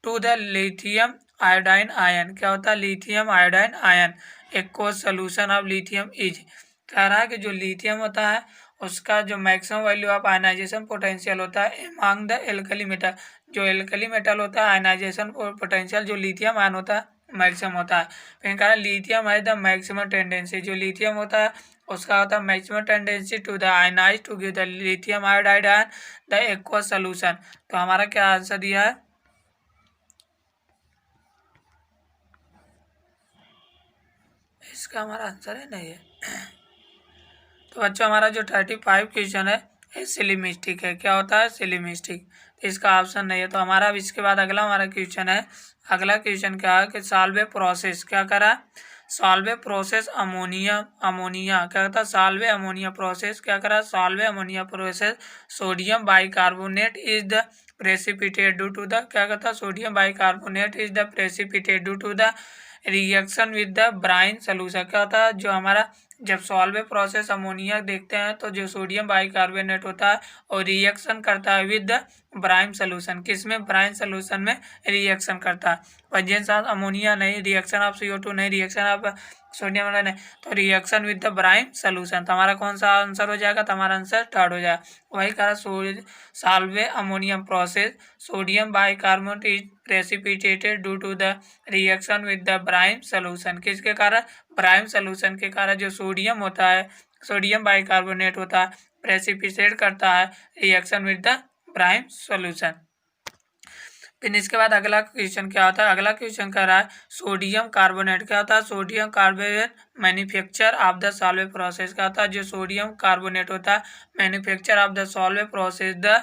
to the lithium iodine ion. क्या होता है, lithium iodine ion aqueous solution of lithium is. कह रहा है कि जो लिथियम होता है उसका जो maximum value of ionization potential होता है एमंग द एल्कली मेटल, जो एल्कली मेटल होता है आयनाइजेशन पोटेंशियल जो लिथियम आयन होता है मैक्सिमम होता है। फिर कह रहा है लिथियम है द मैक्सिमम टेंडेंसी, जो लिथियम होता है उसका होता है maximum tendency to the ionize to give the lithium iodide ion the aqueous solution. तो हमारा क्या आंसर दिया है, इसका हमारा आंसर है नहीं है। तो बच्चों हमारा जो 35 क्वेश्चन है ये सिलिमिस्टिक है। क्या होता है, सिलिमिस्टिक, तो इसका ऑप्शन नहीं है। तो हमारा इसके बाद अगला हमारा क्वेश्चन है, अगला क्वेश्चन क्या है कि सॉल्व ए प्रोसेस, क्या करा, सॉल्व ए प्रोसेस अमोनिया क्या होता है, सॉल्व ए अमोनिया प्रोसेस, क्या करा, Solvay a ammonia process sodium bicarbonate is the precipitate due to the, क्या कहता है, sodium bicarbonate is the precipitate due to the reaction with the brine solution. क्या होता है, जो हमारा जब सॉल्व प्रोसेस अमोनिया देखते हैं तो जो सोडियम बाइकार्बोनेट होता है और रिएक्शन करता है विद द ब्राइम सोल्यूशन, किसमें, ब्राइन सोल्यूशन में रिएक्शन करता है। पंजन साथ अमोनिया नहीं, रिएक्शन ऑफ CO2 नहीं, रिएक्शन ऑफ सोडियम नहीं, तो reaction with the brine solution. तो हमारा कौन सा आंसर हो जाएगा, तो हमारा आंसर थर्ड हो जाएगा। वही कहा Solvay ammonium process sodium bicarbonate is precipitated due to the reaction with the brine solution, किसके कारण, ब्राइम सोल्यूशन के कारण जो सोडियम होता है, सोडियम बाइकार्बोनेट होता है प्रेसिपिटेट करता है reaction with the brine solution. फिर इसके बाद अगला क्वेश्चन क्या होता है, अगला क्वेश्चन कह रहा है सोडियम कार्बोनेट, क्या होता है, sodium carbonate manufacture of the Solvay process. क्या होता है, जो सोडियम कार्बोनेट होता है manufacture of the Solvay process the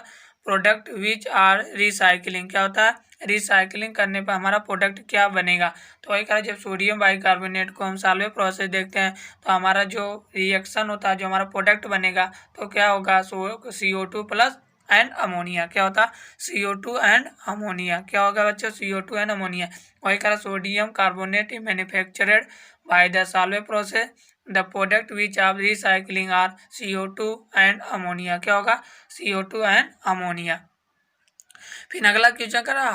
product which are recycling. क्या होता है, रिसाइकलिंग करने पर हमारा प्रोडक्ट क्या बनेगा। तो वही कह रहा है जब सोडियम बाइकार्बोनेट को हम सॉल्व प्रोसेस देखते हैं तो हमारा जो रिएक्शन होता है, जो हमारा प्रोडक्ट बनेगा तो क्या होगा, CO2 प्लस एंड अमोनिया। क्या होता है, CO2 एंड अमोनिया, क्या होगा बच्चों, CO2 एंड अमोनिया। वही कह रहा sodium carbonate manufactured by the Solvay process the product which of recycling are CO2 and ammonia. क्या होगा, CO2 एंड अमोनिया। फिर अगला क्वेश्चन कर रहा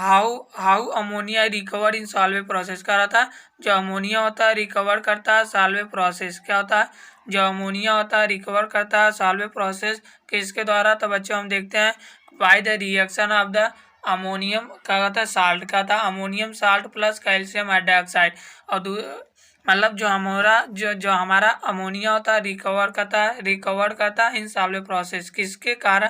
how ammonia recover in solve process. कर रहा था जो अमोनिया होता है रिकवर करता है सॉल्व प्रोसेस। क्या होता है, जो अमोनिया होता है रिकवर करता है सॉल्व प्रोसेस किसके द्वारा, तो बच्चों हम देखते हैं by the reaction of the ammonium, क्या कहता है, साल्ट, क्या था, ammonium salt plus calcium hydroxide. और मतलब जो हमारा अमोनिया होता है रिकवर करता है इन सॉल्व प्रोसेस किसके कारण,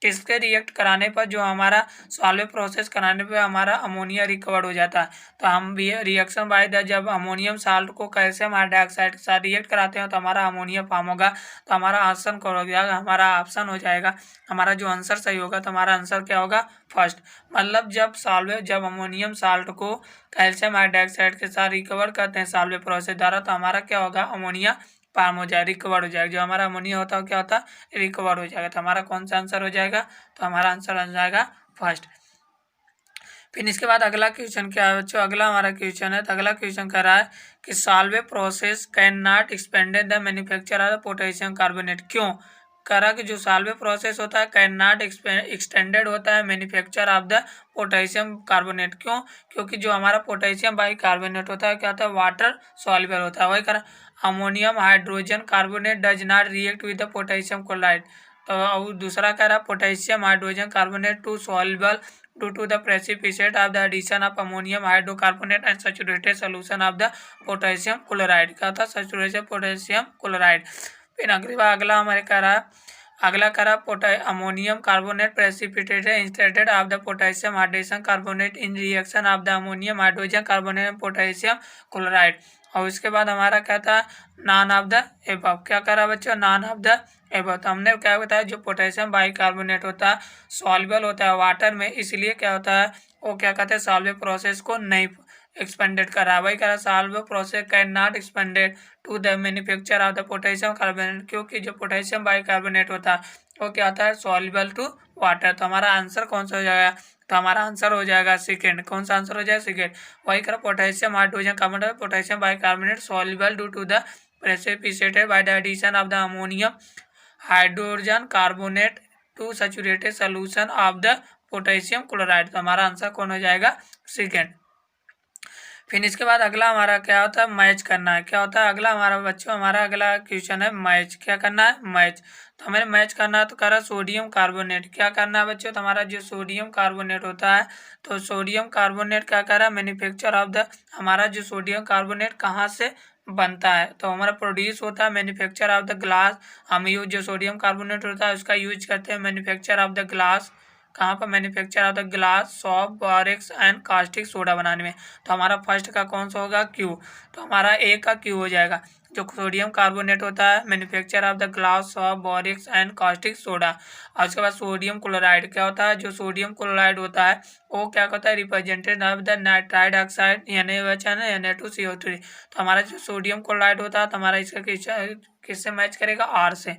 किसके रिएक्ट कराने पर, जो हमारा सॉल्वेंट प्रोसेस कराने पे हमारा अमोनिया रिकवर हो जाता है। तो हम भी रिएक्शन बाय द जब अमोनियम साल्ट को कैल्शियम हाइड्रोक्साइड के साथ रिएक्ट कराते हैं तो हमारा अमोनिया फॉर्म होगा। तो हमारा ऑप्शन कौन हो जाएगा, हमारा ऑप्शन हो जाएगा, हमारा जो आंसर सही होगा तो हमारा आंसर क्या होगा, फर्स्ट। मतलब जब अमोनियम साल्ट को कैल्शियम हाइड्रोक्साइड के साथ रिकवर करते हैं सॉल्वेंट प्रोसेस द्वारा तो हमारा क्या होगा, अमोनिया फॉर्म हो जाएगा, रिकवर हो जाएगा। जो हमारा अमोनिया होता है क्या होता है, रिकवर हो जाएगा। तो हमारा कौन सा आंसर हो जाएगा, तो हमारा आंसर आ जाएगा फर्स्ट। फिर इसके बाद अगला क्वेश्चन क्या है बच्चों, अगला हमारा क्वेश्चन है, तो अगला क्वेश्चन कह रहा है कि solvent process can not expanded the manufacture of potassium carbonate. क्यों कह रहा कि जो सॉल्वेंट प्रोसेस होता है कैन नॉट एक्सटेंडेड होता है manufacture of the potassium carbonate. क्यों, क्योंकि जो हमारा पोटेशियम बाइकार्बोनेट होता है क्या होता है, वाटर सॉल्युबल होता है। वही कह रहा ammonium hydrogen carbonate does not react with the potassium chloride. तो और दूसरा कह रहा potassium hydrogen carbonate to soluble due to the precipitate of the addition of ammonium hydrocarbonate and saturated solution of the potassium chloride। क्या था, saturated potassium chloride। फिर अगला हमारे कह रहा अगला कह रहा ammonium carbonate precipitated instead of the potassium hydrogen carbonate in reaction of the ammonium hydrogen carbonate and potassium chloride. और उसके बाद हमारा क्या था, नॉन ऑफ द एबव। क्या कह रहा बच्चों, नॉन ऑफ द एबव। तो हमने क्या बताया, जो पोटेशियम बाइकार्बोनेट होता है सॉल्युबल होता है वाटर में, इसलिए क्या होता है वो क्या कहते हैं, सॉल्वेंट प्रोसेस को नहीं एक्सपेंडेड कर रहा है। वही कह रहा Solvay process can not expended to the manufacture of the potassium carbonate, क्योंकि जो पोटेशियम बाइकार्बोनेट होता है वो क्या होता है, सॉल्युबल टू वाटर। तो हमारा आंसर कौन सा हो जाएगा, तो हमारा आंसर हो जाएगा सेकेंड। कौन सा आंसर हो जाएगा, सेकेंड। वही कह रहा potassium hydrogen carbonate potassium bicarbonate soluble due to the precipitated by the addition of the ammonium hydrogen carbonate to saturated solution of the potassium chloride. तो हमारा आंसर कौन हो जाएगा, सेकेंड। फिर इसके बाद अगला हमारा क्या होता है, मैच करना है। क्या होता है अगला हमारा बच्चों, हमारा अगला क्वेश्चन है मैच। क्या करना है, मैच। तो हमें मैच करना है तो कह रहा सोडियम कार्बोनेट। क्या करना है बच्चों, तो हमारा जो सोडियम कार्बोनेट होता है तो सोडियम कार्बोनेट क्या कर रहा है, मैन्युफैक्चर ऑफ द, हमारा जो सोडियम कार्बोनेट कहाँ से बनता है, तो हमारा प्रोड्यूस होता है मैन्युफैक्चर ऑफ द ग्लास। हम यूज जो सोडियम कार्बोनेट होता है उसका यूज करते हैं मैन्युफैक्चर ऑफ द ग्लास। कहाँ पर, manufacture of the glass shop borax and caustic soda बनाने में। तो हमारा फर्स्ट का कौन सा होगा, क्यू। तो हमारा ए का क्यू हो जाएगा। जो सोडियम कार्बोनेट होता है manufacture of the glass shop borax and caustic soda. और उसके बाद सोडियम क्लोराइड क्या होता है, जो सोडियम क्लोराइड होता है वो क्या होता है, represented of the nitride oxide Na2CO3। तो हमारा जो सोडियम क्लोराइड होता है तो हमारा इसका किससे मैच करेगा, आर से।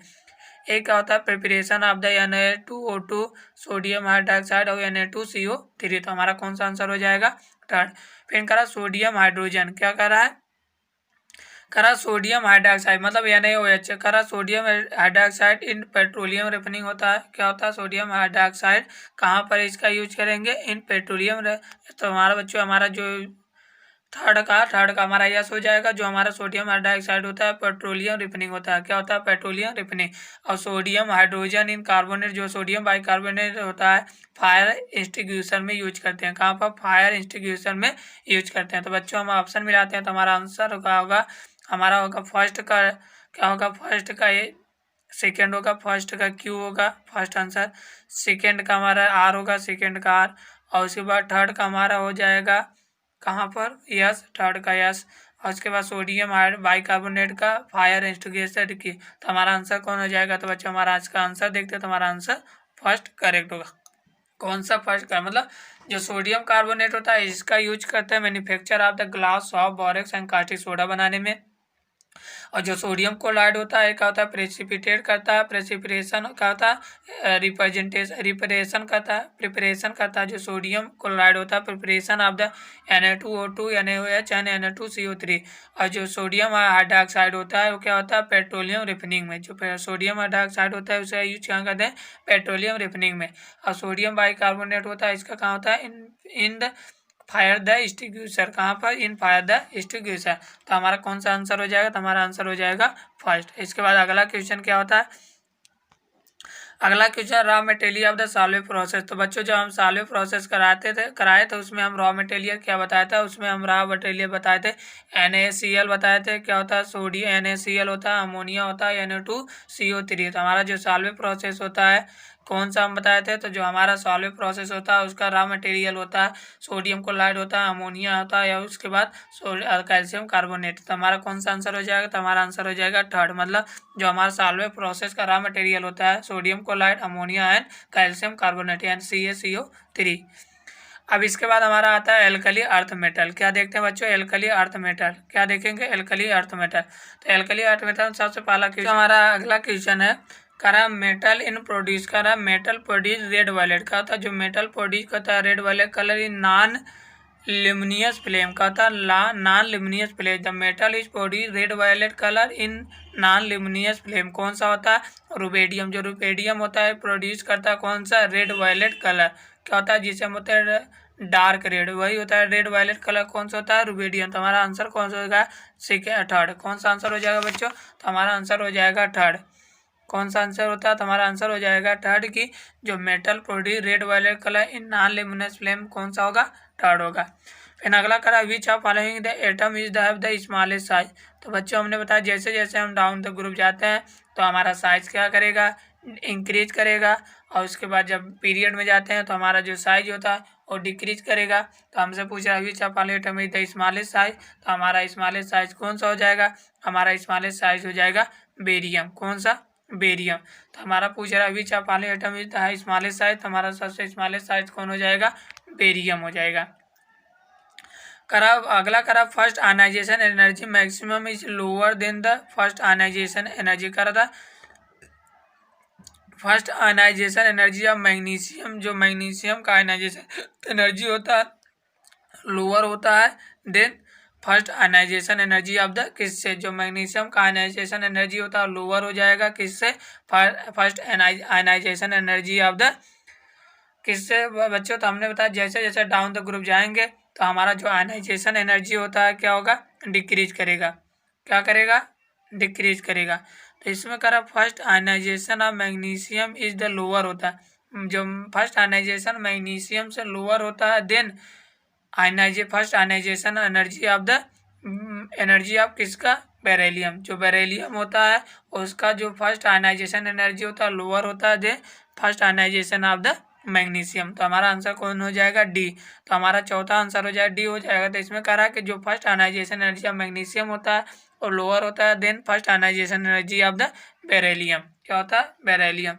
एक क्या होता है, preparation of the Na2O2 sodium hydroxide और Na2CO3। तो हमारा कौन सा आंसर हो जाएगा, थर्ड। फिर करा सोडियम हाइड्रोजन। क्या कर रहा है, करा सोडियम हाइड्रोक्साइड मतलब NaOH। करा sodium hydroxide in petroleum refining होता है। क्या होता है, सोडियम हाइड्रोक्साइड कहाँ पर इसका यूज करेंगे, इन पेट्रोलियम। तो हमारा बच्चों हमारा जो थर्ड का हमारा यस हो जाएगा। जो हमारा सोडियम हाइड्रोक्साइड होता है पेट्रोलियम रिफाइनिंग होता है। क्या होता है, पेट्रोलियम रिफाइनिंग। और सोडियम हाइड्रोजन इन कार्बोनेट, जो सोडियम बाइकार्बोनेट होता है फायर एक्सटिंग्विशर में यूज करते हैं। कहाँ पर, फायर एक्सटिंग्विशर में यूज करते हैं। तो बच्चों हम ऑप्शन मिलाते हैं तो हमारा आंसर क्या होगा, हमारा होगा फर्स्ट का क्या होगा, फर्स्ट का ए, सेकेंड होगा, फर्स्ट का क्यू होगा फर्स्ट आंसर, सेकेंड का हमारा आर होगा, सेकेंड का आर। और उसके बाद थर्ड का हमारा हो जाएगा कहाँ पर, यस, थर्ड का यस। और उसके बाद सोडियम बाइकार्बोनेट का फायर एक्सटिंग्विशर की। तो हमारा आंसर कौन हो जाएगा, तो बच्चों हमारा आज का आंसर देखते हैं तो हमारा आंसर फर्स्ट करेक्ट होगा। कौन सा फर्स्ट का, मतलब जो सोडियम कार्बोनेट होता है इसका यूज करते हैं manufacture of the glass shop borax and caustic soda बनाने में। और जो सोडियम क्लोराइड होता है क्या होता है, प्रेसिपिटेट करता है, प्रेसिपिटेशन क्या होता है, प्रिपरेशन करता है। जो सोडियम क्लोराइड होता है preparation of the Na2O2 NaOH and Na2CO3। और जो सोडियम हाइड्रोक्साइड होता है वो क्या होता है, पेट्रोलियम रिफाइनिंग में। जो सोडियम हाइड्रोक्साइड होता है उसे यूज कहाँ करते हैं, पेट्रोलियम रिफाइनिंग में। और सोडियम बाइकार्बोनेट होता है इसका कहाँ होता है, in the fire the extinguisher. कहाँ पर, इन फायर द एक्सटिंग्विशर। तो हमारा कौन सा आंसर हो जाएगा, तो हमारा आंसर हो जाएगा फर्स्ट। इसके बाद अगला क्वेश्चन क्या होता है, अगला question raw material of the solvent process. तो बच्चों जब हम सॉल्वेंट प्रोसेस कराए थे उसमें हम रॉ मटेरियल क्या बताया था, उसमें हम रॉ मटेरियल बताए थे NaCl बताए थे। क्या होता है, सोडियम NaCl होता है, अमोनिया होता है, Na2CO3। तो हमारा जो सॉल्वेंट प्रोसेस होता है कौन सा हम बताए थे, तो जो हमारा सॉल्वेंट प्रोसेस होता है उसका रॉ मटेरियल होता है सोडियम क्लोराइड होता है, अमोनिया होता है, या उसके बाद कैल्शियम कार्बोनेट। तो हमारा कौन सा आंसर हो जाएगा, तो हमारा आंसर हो जाएगा थर्ड। मतलब जो हमारा सॉल्वेंट प्रोसेस का रॉ मटेरियल होता है sodium chloride, ammonia and calcium carbonate यानी CaCO3। अब इसके बाद हमारा आता है एल्कली अर्थ मेटल। क्या देखते हैं बच्चों, एल्कली अर्थ मेटल। क्या देखेंगे, एल्कली अर्थ मेटल। तो एल्कली अर्थ मेटल सबसे पहला क्वेश्चन हमारा अगला क्वेश्चन है, करा मेटल इन प्रोड्यूस, करा मेटल प्रोड्यूस रेड वायलेट। का होता है जो मेटल प्रोड्यूस करता है red violet colour in non luminous flame. का होता है non luminous flame. The metal is produce red violet colour in non luminous flame. कौन सा होता है, रुबेडियम। जो रुबेडियम होता है प्रोड्यूस करता है कौन सा, रेड वायलेट कलर। क्या होता है, जिसे हम होता है डार्क रेड, वही होता है रेड वायलेट कलर। कौन सा होता है, रुबेडियम। तो हमारा आंसर कौन सा होगा, थर्ड। कौन सा आंसर हो जाएगा बच्चों, तो हमारा आंसर हो जाएगा थर्ड। कौन सा आंसर होता है, तो हमारा आंसर हो जाएगा थर्ड की जो metal produce red violet colour in non luminous flame कौन सा होगा, थर्ड होगा। फिर अगला करा which of following the atom is the smallest size. तो बच्चों हमने बताया जैसे जैसे हम डाउन द ग्रुप जाते हैं तो हमारा साइज क्या करेगा, इंक्रीज करेगा, और उसके बाद जब पीरियड में जाते हैं तो हमारा जो साइज होता है वो डिक्रीज करेगा। तो हमसे पूछ रहा है which of following atom is the smallest size. तो हमारा स्मॉलेस्ट साइज कौन सा हो जाएगा, हमारा स्मॉलेस्ट साइज हो जाएगा बेरियम। कौन सा, बेरियम। तो हमारा पूछ रहा है which of following atom is the smallest size. तो हमारा सबसे स्मॉलेस्ट साइज कौन हो जाएगा, बेरियम हो जाएगा। अगला करा first ionization energy maximum is lower than the first ionization energy. करा था first ionization energy of magnesium. जो मैग्नीशियम का आयनाइजेशन एनर्जी होता है लोअर होता है than first ionization energy of the किससे, जो मैग्नीशियम का आयनाइजेशन एनर्जी होता है लोअर हो जाएगा किससे, first ionization energy of the किससे बच्चों। तो हमने बताया जैसे जैसे डाउन द ग्रुप जाएंगे तो हमारा जो आयनाइजेशन एनर्जी होता है क्या होगा, डिक्रीज करेगा। क्या करेगा, डिक्रीज करेगा। तो इसमें करा first ionization of magnesium is the lower होता है। जो फर्स्ट आयनाइजेशन मैग्नीशियम से लोअर होता है than first ionization energy of किसका, बेरिलियम। जो बेरिलियम होता है उसका जो फर्स्ट आयनाइजेशन एनर्जी होता है लोअर होता है than first ionization of the magnesium. तो हमारा आंसर कौन हो जाएगा, डी। तो हमारा चौथा आंसर हो जाएगा डी हो जाएगा। तो इसमें कह रहा है कि जो first ionization energy of magnesium होता है और लोअर होता है than first ionization energy of the beryllium. क्या होता है, बेरिलियम।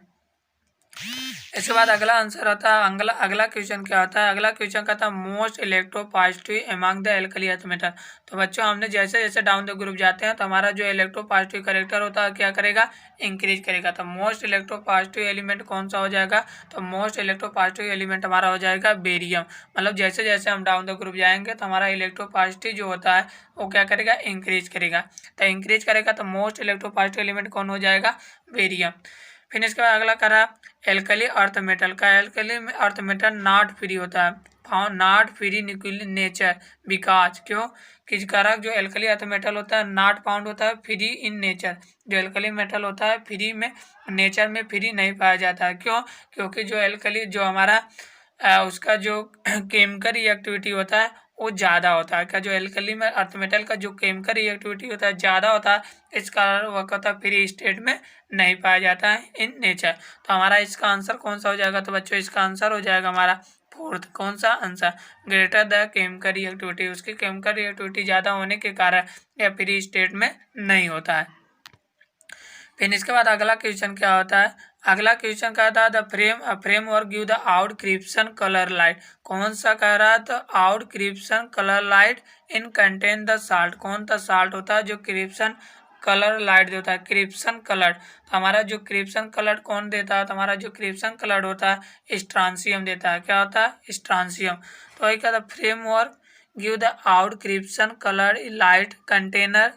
इसके बाद अगला आंसर होता है, अगला क्वेश्चन क्या होता है, अगला क्वेश्चन कहता है most electropositive among the alkali earth metal. तो बच्चों हमने जैसे जैसे डाउन द ग्रुप जाते हैं तो हमारा जो इलेक्ट्रोपॉजिटिव करेक्टर होता है क्या करेगा, इंक्रीज करेगा। तो मोस्ट इलेक्ट्रोपॉजिटिव एलिमेंट कौन सा हो जाएगा, तो मोस्ट इलेक्ट्रोपॉजिटिव एलिमेंट हमारा हो जाएगा बेरियम। मतलब जैसे जैसे हम डाउन द ग्रुप जाएंगे तो हमारा इलेक्ट्रोपॉजिटिव जो होता है वो क्या करेगा, इंक्रीज करेगा। तो इंक्रीज करेगा तो मोस्ट इलेक्ट्रोपॉजिटिव एलिमेंट कौन हो जाएगा, बेरियम। फिर इसके बाद अगला करा एल्कली अर्थ मेटल का, alkali earth metal not free होता है, found not free nature because, क्यों किस कारक जो एल्कली अर्थ मेटल होता है नॉट फाउंड होता है फ्री इन नेचर। जो एल्कली मेटल होता है फ्री में नेचर में फ्री नहीं पाया जाता है, क्यों, क्योंकि जो एल्कली जो हमारा उसका जो केमिकल रिएक्टिविटी होता है वो ज़्यादा होता है। क्या जो एल्कली में अर्थ मेटल का जो केमिकल रिएक्टिविटी होता है ज़्यादा होता है, इस कारण वह कहता फ्री स्टेट में नहीं पाया जाता है इन नेचर। तो हमारा इसका आंसर कौन सा हो जाएगा, तो बच्चों इसका आंसर हो जाएगा हमारा फोर्थ। कौन सा answer, greater the chemical reactivity, उसकी केमिकल रिएक्टिविटी ज़्यादा होने के कारण यह फ्री स्टेट में नहीं होता है। फिर इसके बाद अगला क्वेश्चन क्या होता है, अगला क्वेश्चन कहता है the framework give the out क्रिप्शन कलर लाइट। कौन सा कह रहा है, तो आउट क्रिप्शन colour light in contain the salt. कौन सा साल्ट होता है जो क्रिप्शन कलर लाइट देता है, क्रिप्शन कलर। तो हमारा जो क्रिप्शन कलर कौन देता है, तो हमारा जो क्रिप्शन कलर होता है स्ट्रांसियम देता है। क्या होता है, स्ट्रांसियम। तो वही कहता है फ्रेमवर्क गिव द आउट क्रिप्शन colour light container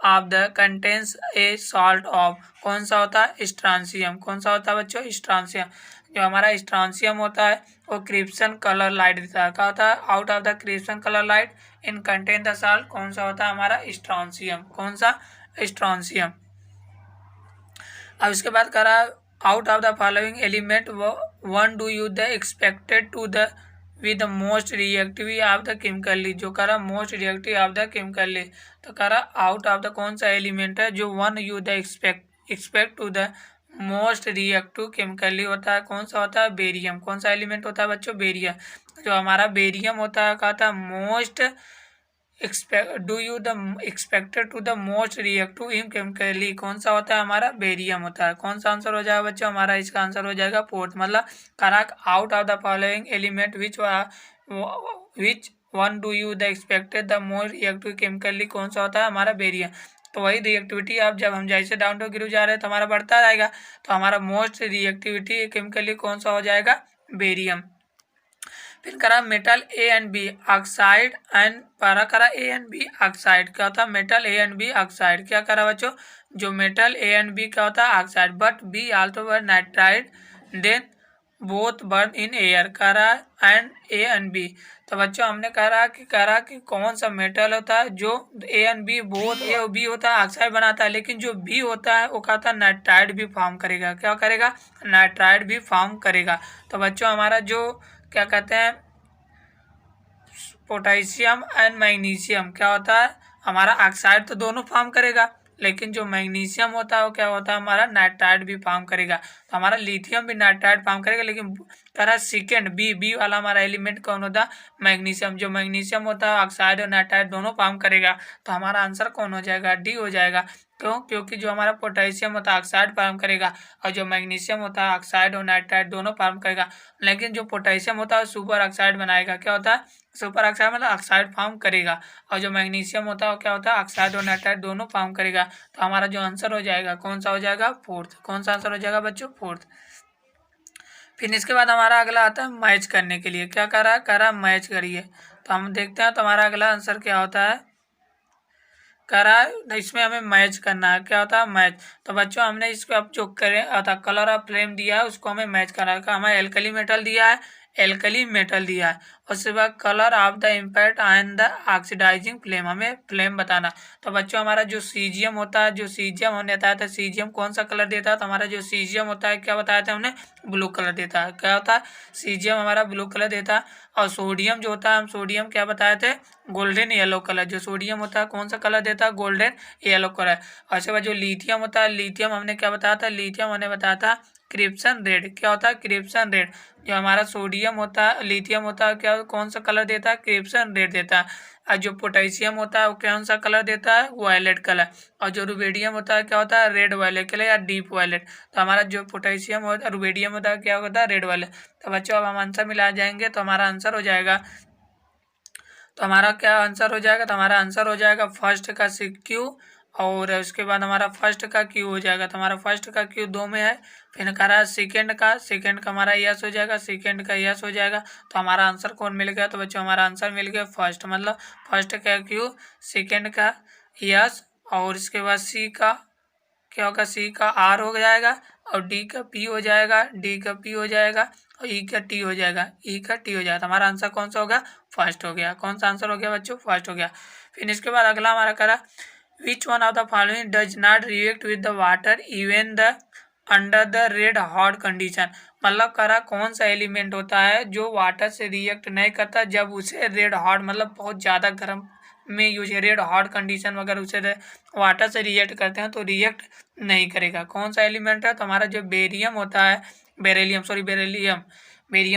of the contains a salt of. कौन सा होता है, स्ट्रांसियम। कौन सा होता है बच्चों, स्ट्रांसियम। जो हमारा स्ट्रांसियम होता है वो क्रिप्शन कलर लाइट देता है। क्या होता है, आउट ऑफ द क्रिप्शन colour light in contain the salt. कौन सा होता है हमारा, स्ट्रांसियम। कौन सा, स्ट्रांसियम। अब इसके बाद करा out of the following element one do you the expected to the with most reactive of the chemically. जो करा most reactive of the chemically, तो करा आउट ऑफ द कौन सा एलिमेंट है जो one you the expect to the most reactive chemically होता है, कौन सा होता है, बेरियम। कौन सा एलिमेंट होता है बच्चों, बेरियम। जो हमारा बेरियम होता है, कहा था most do you the expected to the most reactive in chemically, कौन सा होता है हमारा, बेरियम होता है। कौन सा आंसर हो जाएगा बच्चों, हमारा इसका आंसर हो जाएगा फोर्थ। मतलब correct out of the following element which one do you the expected the most reactive chemically, कौन सा होता है हमारा, बेरियम। तो वही रिएक्टिविटी आप जब हम जैसे डाउन टू गिरो जा रहे हैं तो हमारा बढ़ता जाएगा, तो हमारा मोस्ट रिएक्टिविटी केमिकली कौन सा हो जाएगा, बेरियम। फिर करा metal A and B oxide and पारा करा ए एंड बी ऑक्साइड, क्या होता है, metal A and B oxide. क्या करा बच्चों, जो मेटल ए एंड बी क्या होता है, oxide, but B also burn nitride then both burn in air, करा एंड ए एंड बी। तो बच्चों हमने करा कि कौन सा मेटल होता है जो A and B both A और बी होता है ऑक्साइड बनाता है, लेकिन जो बी होता है वो कहता है नाइट्राइड भी फॉर्म करेगा। क्या करेगा, नाइट्राइड भी फॉर्म करेगा। तो बच्चों हमारा जो क्या कहते हैं, पोटेशियम एंड मैग्नीशियम क्या होता है हमारा, ऑक्साइड तो दोनों फॉर्म करेगा, लेकिन जो मैग्नीशियम होता है वो क्या होता है हमारा, नाइट्राइड भी फॉर्म करेगा। तो हमारा लिथियम भी नाइट्राइड फॉर्म करेगा, लेकिन तरह सेकेंड बी वाला हमारा एलिमेंट कौन होता है, मैग्नीशियम। जो मैग्नीशियम होता है ऑक्साइड और नाइट्राइड दोनों फॉर्म करेगा, तो हमारा आंसर कौन हो जाएगा, डी हो जाएगा। क्यों, क्योंकि जो हमारा पोटेशियम होता है ऑक्साइड फॉर्म करेगा, और जो मैग्नीशियम होता है ऑक्साइड और नाइट्राइड दोनों फॉर्म करेगा, लेकिन जो पोटेशियम होता है सुपर ऑक्साइड बनाएगा। क्या होता है, सुपर ऑक्साइड मतलब ऑक्साइड फॉर्म करेगा, और जो मैग्नीशियम होता है क्या होता है, ऑक्साइड और नाइट्राइड दोनों फॉर्म करेगा। तो हमारा जो आंसर हो जाएगा कौन सा हो जाएगा, फोर्थ। कौन सा आंसर हो जाएगा बच्चों, फोर्थ। फिर इसके बाद हमारा अगला आता है मैच करने के लिए। क्या करा मैच करिए। तो हम देखते हैं तो हमारा अगला आंसर क्या होता है, करा इसमें हमें मैच करना है। क्या होता है, मैच। तो बच्चों हमने इसको अब जो करें अर्थात कलर ऑफ फ्लेम दिया है उसको हमें मैच करना है। हमें एल्कली मेटल दिया है, एल्कली मेटल दिया है, उसके बाद colour of the impact and the oxidizing flame, हमें फ्लेम बताना। तो बच्चों हमारा जो सीजियम होता है, जो सीजियम हमने बताया था, सीजियम कौन सा कलर देता है, तो हमारा जो सीजियम होता है क्या बताया था हमने, ब्लू कलर देता है। क्या होता है, सीजियम हमारा ब्लू कलर देता है। और सोडियम जो होता है, हम सोडियम क्या बताए थे, गोल्डन येलो कलर। जो सोडियम होता है कौन सा कलर देता है, गोल्डन येलो कलर। और उसके बाद जो लिथियम होता है, लिथियम हमने क्या बताया था, लिथियम हमने बताया था क्रिप्सन रेड। क्या होता है, क्रिप्सन रेड। जो हमारा सोडियम होता है, लिथियम होता है, क्या कौन सा कलर देता है, क्रिप्सन रेड देता है। और जो पोटेशियम होता है वो कौन सा कलर देता है, वायलेट कलर। और जो रुबेडियम होता है क्या होता है, रेड वायलेट कलर या डीप वायलेट। तो हमारा जो पोटेशियम होता है, रुबेडियम होता है क्या होता है, रेड वायलेट। तो बच्चों अब हम आंसर मिला जाएंगे तो हमारा आंसर हो जाएगा, तो हमारा क्या आंसर हो जाएगा, तो हमारा आंसर हो जाएगा फर्स्ट का क्यू, और उसके बाद हमारा फर्स्ट का क्यू हो जाएगा। तो हमारा फर्स्ट का क्यू 2 में है। फिर कह रहा है सेकेंड का हमारा यस हो जाएगा, सेकेंड का यस हो जाएगा। तो हमारा आंसर कौन मिल गया, तो बच्चों हमारा आंसर मिल गया फर्स्ट, मतलब फर्स्ट का क्यू, सेकेंड का यस, और इसके बाद सी का क्या होगा, सी का आर हो जाएगा, और डी का पी हो जाएगा, डी का पी हो जाएगा, और ई का टी हो जाएगा, ई का टी हो जाएगा। तो हमारा आंसर कौन सा हो गया, फर्स्ट हो गया। कौन सा आंसर हो गया बच्चों, फर्स्ट हो गया। फिर इसके बाद अगला हमारा करा, which one of the following does not react with the water even the under the red hot condition. मतलब करा कौन सा एलिमेंट होता है जो वाटर से रिएक्ट नहीं करता जब उसे रेड हॉट मतलब बहुत ज़्यादा गर्म में यूज, रेड हॉट कंडीशन अगर उसे वाटर से रिएक्ट करते हैं तो रिएक्ट नहीं करेगा। कौन सा एलिमेंट है, तो हमारा जो बेरियम होता है, बेरियम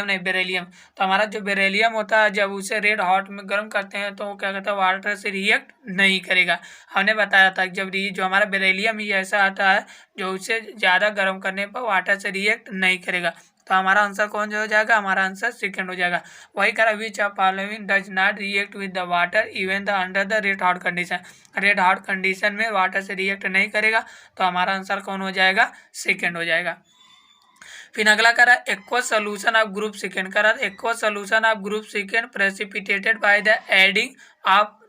नहीं बेरिलियम। तो हमारा जो बेरिलियम होता है जब उसे रेड हॉट में गर्म करते हैं तो वो क्या कहता है, वाटर से रिएक्ट नहीं करेगा। हमने बताया था जब जो हमारा बेरिलियम ही ऐसा आता है जो उसे ज़्यादा गर्म करने पर वाटर से रिएक्ट नहीं करेगा। तो हमारा आंसर कौन जो हो जाएगा, हमारा आंसर सेकंड हो जाएगा। वही करा, which of following does not react with the water even the under the red hot condition. Red hot condition में वाटर से रिएक्ट नहीं करेगा, तो हमारा आंसर कौन हो जाएगा, सेकंड हो जाएगा। फिर अगला करा, aqua solution of group second करा, aqua solution of group second precipitated by the adding of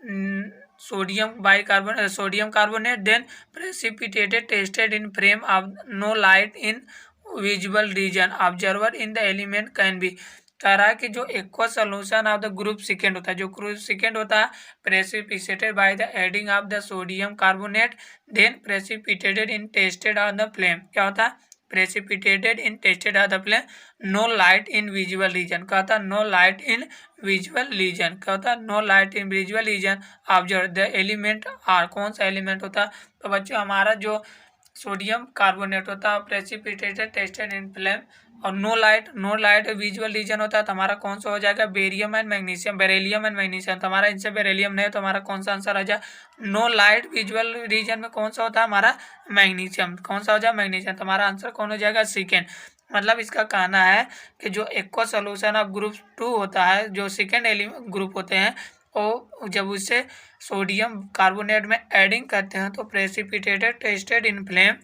sodium carbonate then precipitated tested in frame of no light in visible region observer in the element can be. कह रहा है कि जो aqua solution of the group second होता है, जो group second होता है precipitated by the adding of the sodium carbonate then precipitated in tested on the flame. क्या होता है, precipitated in tested of the flame, no light in visible region। कहता है no light in visible region, कहता है no light in visible region observe the element R। कौन सा element होता है, तो बच्चों हमारा जो सोडियम कार्बोनेट होता है, प्रेसिपिटेटेड टेस्टेड इन फ्लेम। और नो लाइट विजुअल रीजन होता है तो हमारा कौन सा हो जाएगा, barium and magnesium, beryllium and magnesium. तो हमारा इनसे बेरिलियम नहीं है तो हमारा कौन सा आंसर आ जाए, नो लाइट विजुअल रीजन में कौन सा होता है हमारा, मैग्नीशियम। कौन सा हो जाए, मैग्नीशियम। तो हमारा आंसर कौन हो जाएगा, सेकेंड। मतलब इसका कहना है कि जो एक्वा सोल्यूशन ऑफ ग्रुप 2 होता है, जो सेकेंड एलिमेंट ग्रुप होते हैं, वो जब उससे सोडियम कार्बोनेट में एडिंग करते हैं तो precipitated tested in flame,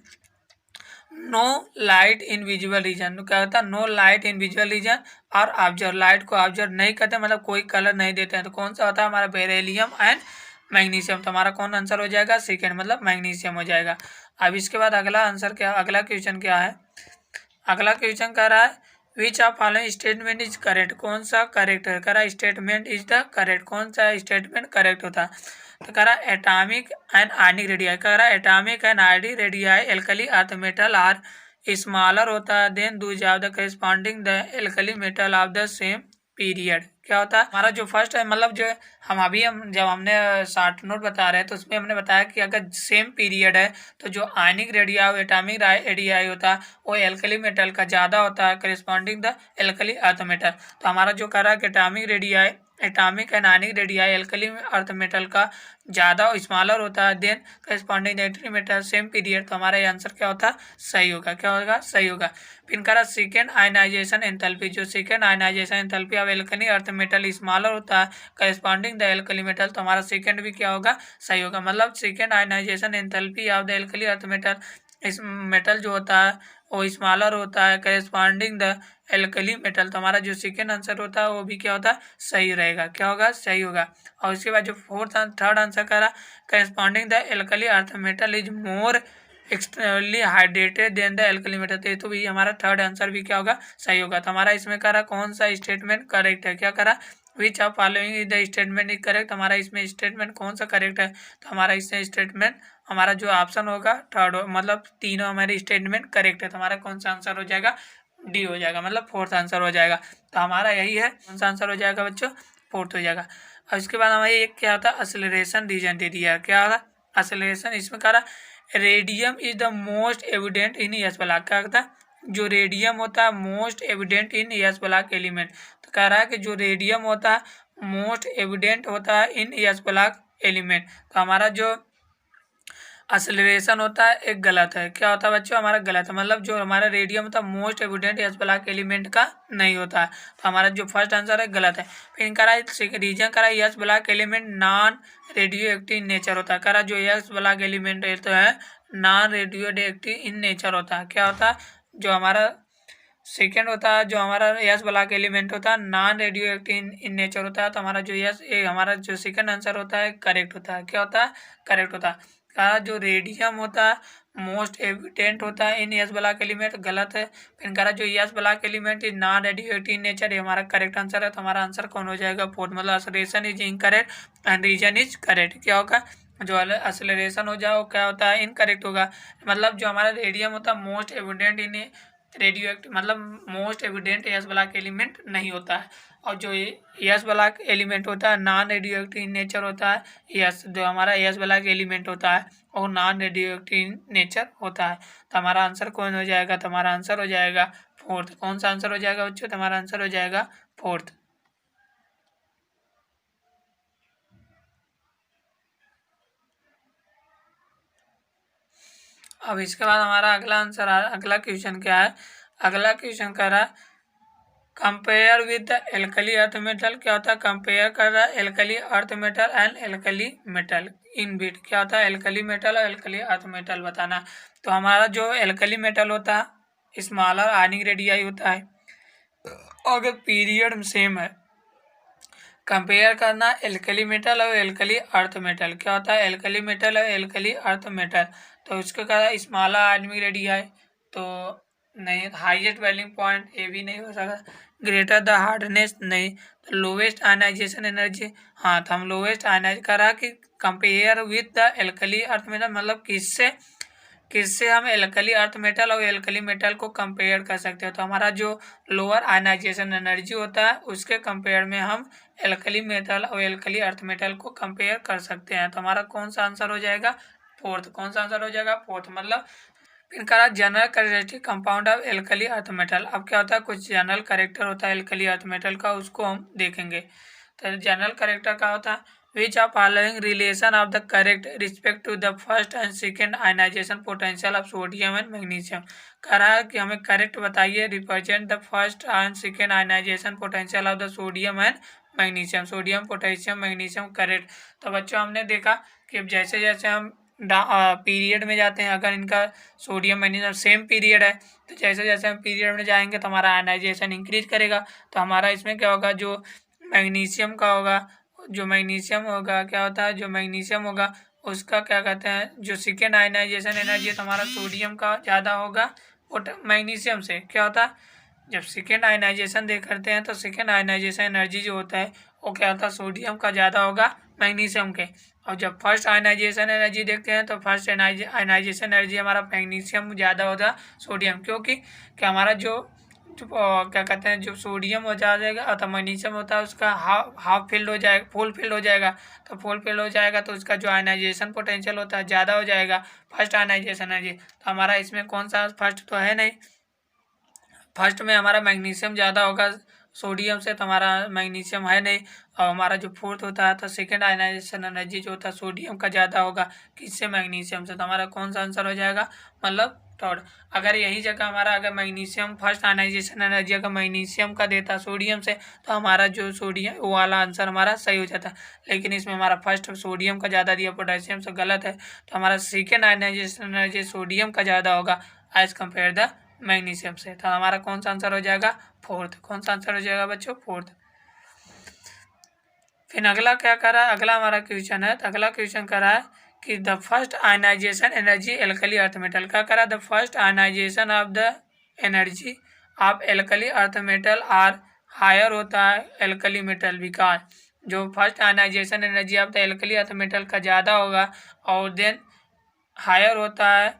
no light in visual region. क्या होता है, no light in visual region, और ऑब्जर्व, लाइट को ऑब्जर्व नहीं करते, मतलब कोई कलर नहीं देते हैं। तो कौन सा होता है हमारा, बेरिलियम एंड मैग्नीशियम। तो हमारा कौन आंसर हो जाएगा, सेकेंड, मतलब मैग्नीशियम हो जाएगा। अब इसके बाद अगला आंसर क्या, अगला क्वेश्चन क्या है, अगला क्वेश्चन कह रहा है which of following statement is correct, कौन सा करेक्ट है, कह रहा है स्टेटमेंट इज द करेक्ट, कौन सा स्टेटमेंट करेक्ट होता है। तो कह रहा है एटॉमिक एंड आयनिक रेडियाई, कह रहा है atomic and ionic radii alkali earth metal are smaller होता है than those of the corresponding the alkali metal of the same period. क्या होता है हमारा जो फर्स्ट है, मतलब जो हम जब हमने शॉर्ट नोट बता रहे हैं तो उसमें हमने बताया कि अगर सेम पीरियड है तो जो आयनिक रेडियाई एटॉमिक रेडियाई होता है वो एल्कली मेटल का ज़्यादा होता है corresponding the alkali earth metal. तो हमारा जो कह रहा है कि atomic and ionic radii alkali earth metal का ज़्यादा स्मॉलर होता है than corresponding alkali metal same period. तो हमारा ये आंसर क्या होता है, सही होगा। क्या होगा, सही होगा। फिर कह रहा सेकेंड आयनाइजेशन एंथैल्पी, जो second ionization enthalpy of alkali earth metal smaller होता है करेस्पॉन्डिंग द एल्कली मेटल। तो हमारा सेकेंड भी क्या होगा, सही होगा। मतलब second ionization enthalpy of the alkali earth metal, इस मेटल जो होता है वो स्मॉलर होता है करेस्पॉन्डिंग द एल्कली मेटल। तो हमारा जो सेकेंड आंसर होता है वो भी क्या होता है, सही रहेगा। क्या होगा, सही होगा। और उसके बाद जो थर्ड आंसर करा corresponding the alkali earth metal is more externally hydrated than the alkali metal. तो भी हमारा थर्ड आंसर भी क्या होगा, सही होगा। तो हमारा इसमें करा कौन सा स्टेटमेंट करेक्ट है, क्या करा, which of following is the statement is correct. हमारा इसमें स्टेटमेंट कौन सा करेक्ट है, तो हमारा इसमें स्टेटमेंट हमारा जो ऑप्शन होगा थर्ड, मतलब तीनों हमारे स्टेटमेंट करेक्ट है। तो हमारा कौन सा आंसर हो जाएगा, डी हो जाएगा, मतलब फोर्थ आंसर हो जाएगा। तो हमारा यही है, कौन सा आंसर हो जाएगा बच्चों, फोर्थ हो जाएगा। और इसके बाद हमारे एक क्या होता है, एक्सेलरेशन रीजन दे दिया। क्या होगा एक्सेलरेशन, इसमें कह रहा radium is the most evident in yes block. क्या होता है, जो रेडियम होता है most evident in yes block element. तो कह रहा है कि जो रेडियम होता है मोस्ट एविडेंट होता है इन यस ब्लॉक एलिमेंट। तो हमारा जो एक्सेलरेशन होता है एक गलत है। क्या होता है बच्चों, हमारा गलत है, मतलब जो हमारा रेडियम होता है most evident S block element का नहीं होता है। तो हमारा जो फर्स्ट आंसर है गलत है। फिर करा रीजन करा yes block element non radio active nature होता है। करा जो यस ब्लॉक एलिमेंट है non radio active in nature होता है। क्या होता है, जो हमारा सेकेंड होता है, जो हमारा यस ब्लॉक एलिमेंट होता है non radio active in nature होता है। तो हमारा जो हमारा जो सेकेंड आंसर होता है करेक्ट होता है। क्या होता है, करेक्ट होता है। कहा जो रेडियम होता है मोस्ट एविडेंट होता है इन यस ब्लॉक एलिमेंट, गलत है। फिर कहा जो yes block element is non radio active in nature, ये हमारा करेक्ट आंसर है। तो हमारा आंसर कौन हो जाएगा, फोर्थ, मतलब acceleration is incorrect and reason is correct. क्या होगा, जो एक्सेलरेशन हो जाए वो क्या होता है, इनकरेक्ट होगा। मतलब जो हमारा रेडियम होता है most evident in radioactive, मतलब most evident S block element नहीं होता है। और जो यस ब्लॉक एलिमेंट होता है नॉन रेडियो एक्टिव नेचर होता है। यस, जो हमारा यस ब्लॉक एलिमेंट होता है वो नॉन रेडियो एक्टिव नेचर होता है। तो हमारा आंसर कौन हो जाएगा, तो हमारा आंसर हो जाएगा फोर्थ। कौन सा आंसर हो जाएगा बच्चों, तो हमारा आंसर हो जाएगा फोर्थ। अब इसके बाद हमारा अगला आंसर अगला क्वेश्चन क्या है, अगला क्वेश्चन कह रहा है compare with the alkali earth metal. क्या होता है, कंपेयर कर रहा है alkali earth metal and alkali metal in bit. क्या होता है, एल्कली मेटल और एल्कली अर्थ मेटल बताना। तो हमारा जो एल्कली मेटल होता है स्मॉलर आयनिक रेडियाई होता है, अगर पीरियड सेम है, कंपेयर करना एल्कली मेटल और एल्कली अर्थ मेटल। क्या होता है, एल्कली मेटल और एल्कली अर्थ मेटल। तो इसको कहा स्मॉलर आयनिक रेडियाई, तो नहीं, हाईएस्ट वेलिंग पॉइंट ये भी नहीं हो सकता, ग्रेटर द हार्डनेस नहीं, तो लोवेस्ट आयनाइजेशन एनर्जी, हाँ, तो हम लोवेस्ट आयनाइज करा कि compare with the alkali earth metal, मतलब किससे हम एल्कली अर्थ मेटल और एल्कली मेटल को कंपेयर कर सकते हैं। तो हमारा जो लोअर आयनाइजेशन एनर्जी होता है उसके कंपेयर में हम एल्कली मेटल और एल्कली अर्थ मेटल को कंपेयर कर सकते हैं। तो हमारा कौन सा आंसर हो जाएगा, फोर्थ। कौन सा आंसर हो जाएगा, फोर्थ। मतलब फिर करा general characteristic compound of alkali earth metal. अब क्या होता है, कुछ जनरल कैरेक्टर होता है एल्कली अर्थ मेटल का, उसको हम देखेंगे। तो जनरल कैरेक्टर का होता है which of following relation of the correct respect to the first and second ionisation potential of sodium and magnesium. कह रहा है कि हमें करेक्ट बताइए represent the first and second ionisation potential of the sodium and magnesium. Sodium, potassium, magnesium, correct. तो बच्चों हमने देखा कि जैसे जैसे हम पीरियड में जाते हैं, अगर इनका सोडियम मैग्नीशियम सेम पीरियड है, तो जैसे जैसे हम पीरियड में जाएंगे तो हमारा आयनाइजेशन इंक्रीज करेगा। तो हमारा इसमें क्या होगा, जो मैग्नीशियम का होगा, जो मैग्नीशियम होगा क्या होता है, जो मैग्नीशियम होगा उसका क्या कहते हैं, जो सेकेंड आयनाइजेशन एनर्जी है तो हमारा सोडियम का ज़्यादा होगा मैग्नीशियम से। क्या होता है, जब सेकेंड आयनाइजेशन देख करते हैं तो सेकेंड आयनाइजेशन एनर्जी जो होता है वो क्या होता है, सोडियम का ज़्यादा होगा मैग्नीशियम के। और जब फर्स्ट आयनाइजेशन एनर्जी देखते हैं तो फर्स्ट आयनाइजेशन एनर्जी हमारा मैग्नीशियम ज़्यादा होता सोडियम, क्योंकि क्या हमारा जो क्या कहते हैं, जो सोडियम हो जाएगा तो मैग्नीशियम होता है उसका हाफ फील्ड हो जाएगा, फुल फील्ड हो जाएगा। तो फुल फील्ड हो जाएगा तो उसका जो आयनाइजेशन पोटेंशियल होता है ज़्यादा हो जाएगा फर्स्ट आयनाइजेशन एनर्जी। तो हमारा इसमें कौन सा फर्स्ट तो है नहीं, फर्स्ट में हमारा मैग्नीशियम ज़्यादा होगा सोडियम से, तो हमारा मैग्नीशियम है नहीं। और हमारा जो फोर्थ होता है तो सेकेंड आयनाइजेशन एनर्जी जो होता है सोडियम का ज़्यादा होगा, किससे, मैग्नीशियम से। तो हमारा कौन सा आंसर हो जाएगा, मतलब थर्ड। अगर यही जगह हमारा अगर मैग्नीशियम फर्स्ट आयनाइजेशन एनर्जी अगर मैग्नीशियम का देता सोडियम से तो हमारा जो सोडियम वो वाला आंसर हमारा सही हो जाता। लेकिन इसमें हमारा फर्स्ट सोडियम का ज़्यादा दिया पोटेशियम से, गलत है। तो हमारा सेकेंड आयनाइजेशन एनर्जी सोडियम का ज़्यादा होगा एज कम्पेयर द मैग्नीशियम से। तो हमारा कौन सा आंसर हो जाएगा, फोर्थ। कौन सा आंसर हो जाएगा बच्चों, फोर्थ। फिर अगला क्या कर रहा है, अगला हमारा क्वेश्चन है, तो अगला क्वेश्चन कर रहा है कि the first ionization energy alkali earth metal. क्या करा, the first ionization of the energy of alkali earth metal are higher होता है एल्कली मेटल, बिकॉज जो first ionization energy of the alkali earth metal का ज़्यादा होगा और देन हायर होता है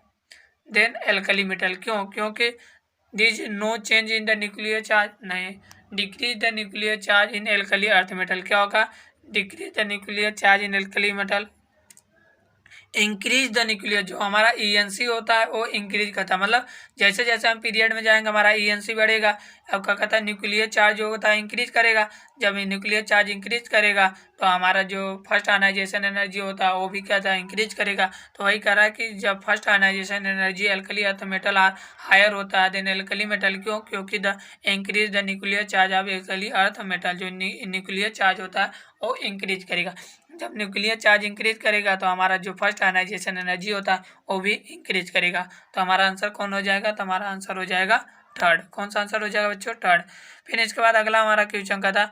देन एल्कली मेटल। क्यों, क्योंकि this no change in the nuclear charge, नहीं, decrease the nuclear charge in alkali earth metal. क्या होगा, decrease the nuclear charge in alkali metal, increase the nuclear, जो हमारा ईएनसी होता है वो इंक्रीज करता है। मतलब जैसे जैसे हम पीरियड में जाएंगे हमारा ईएनसी बढ़ेगा। अब क्या कहता है, न्यूक्लियर चार्ज जो होता है इंक्रीज करेगा। जब न्यूक्लियर चार्ज इंक्रीज करेगा तो हमारा जो फर्स्ट आयनाइजेशन एनर्जी होता है वो भी क्या था, इंक्रीज करेगा। तो वही कह रहा है कि जब first ionization energy alkali earth metal higher होता है देन एल्कली मेटल। क्यों, क्योंकि the increase the nuclear charge of alkali earth metal, जो न्यूक्लियर चार्ज होता है वो इंक्रीज करेगा। जब न्यूक्लियर चार्ज इंक्रीज करेगा तो हमारा जो फर्स्ट आयनाइजेशन एनर्जी होता है वो भी इंक्रीज करेगा। तो हमारा आंसर कौन हो जाएगा, तो हमारा आंसर हो जाएगा थर्ड। कौन सा आंसर हो जाएगा बच्चों, थर्ड। फिर इसके बाद अगला हमारा क्वेश्चन का था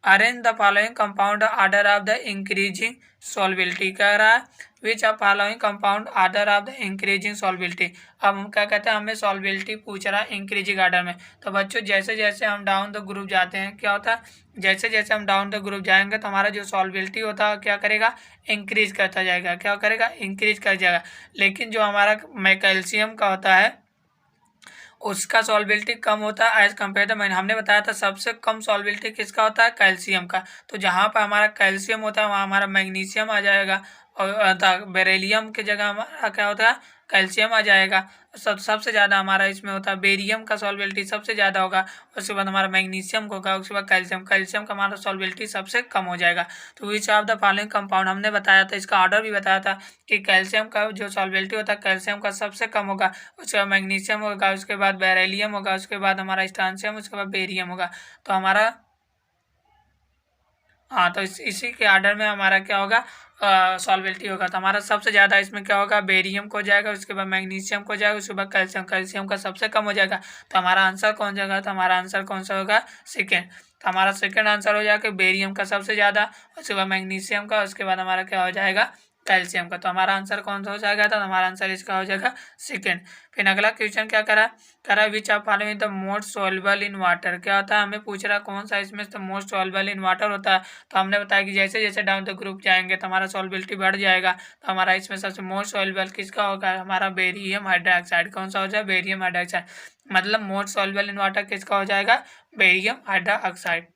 arrange the following compound order of the increasing solubility. कह रहा है which of following compound order of the increasing solubility. अब हम क्या कहते हैं, हमें सॉल्बिलिटी पूछ रहा है इंक्रीजिंग आर्डर में। तो बच्चों जैसे जैसे हम डाउन द ग्रुप जाते हैं क्या होता है, जैसे जैसे हम डाउन द ग्रुप जाएंगे तो हमारा जो सॉल्बिलिटी होता है क्या करेगा, इंक्रीज करता जाएगा। क्या करेगा, इंक्रीज कर जाएगा। लेकिन जो हमारा कैल्शियम का होता है उसका सॉल्बिलिटी कम होता है एज कम्पेयर द, हमने बताया था सबसे कम सॉल्बिलिटी किसका होता है, कैल्शियम का। तो जहाँ पर हमारा कैल्शियम होता है वहाँ हमारा मैग्नीशियम आ जाएगा और बेरिलियम की जगह हमारा क्या होता है, कैल्शियम आ जाएगा। सबसे ज़्यादा हमारा इसमें होता है बेरियम का सॉल्बिलिटी सबसे ज़्यादा होगा, उसके बाद हमारा मैग्नीशियम होगा, उसके बाद कैल्शियम का हमारा सॉल्बिलिटी सबसे कम हो जाएगा। तो विच ऑफ द फॉलोइंग कंपाउंड, हमने बताया था इसका ऑर्डर भी बताया था कि कैल्शियम का जो सॉल्बिलिटी होता है कैल्शियम का सबसे कम होगा, उसके बाद मैग्नीशियम होगा, उसके बाद बेरिलियम होगा, उसके बाद हमारा स्ट्रांशियम, उसके बाद बेरियम होगा। तो हमारा हाँ, तो इसी के आर्डर में हमारा क्या होगा, सॉल्बिलिटी होगा। तो हमारा सबसे ज़्यादा इसमें क्या होगा, बेरियम को हो जाएगा, उसके बाद मैग्नीशियम को हो जाएगा, उसके बाद कैल्शियम का सबसे कम हो जाएगा। तो हमारा आंसर कौन जाएगा, तो हमारा आंसर कौन सा होगा, सेकेंड। तो हमारा सेकेंड आंसर हो जाएगा बेरियम का सबसे ज़्यादा, उसके बाद मैग्नीशियम का, उसके बाद हमारा क्या हो जाएगा, कैल्शियम का। तो हमारा आंसर कौन सा हो जाएगा, तो हमारा आंसर इसका हो जाएगा सेकेंड। फिर अगला क्वेश्चन क्या करा which of following the most soluble in water. क्या होता है, हमें पूछ रहा कौन सा इसमें तो मोस्ट सॉल्युबल इन वाटर होता है। तो हमने बताया कि जैसे जैसे डाउन द ग्रुप जाएंगे तो हमारा सॉल्बिलिटी बढ़ जाएगा। तो हमारा इसमें सबसे मोस्ट सॉल्युबल किसका होगा, हमारा बेरियम हाइड्रोक्साइड। कौन सा हो जाएगा, बेरियम हाइड्रोक्साइड। मतलब मोस्ट सॉल्युबल इन वाटर किसका हो जाएगा, बेरियम हाइड्रोक्साइड।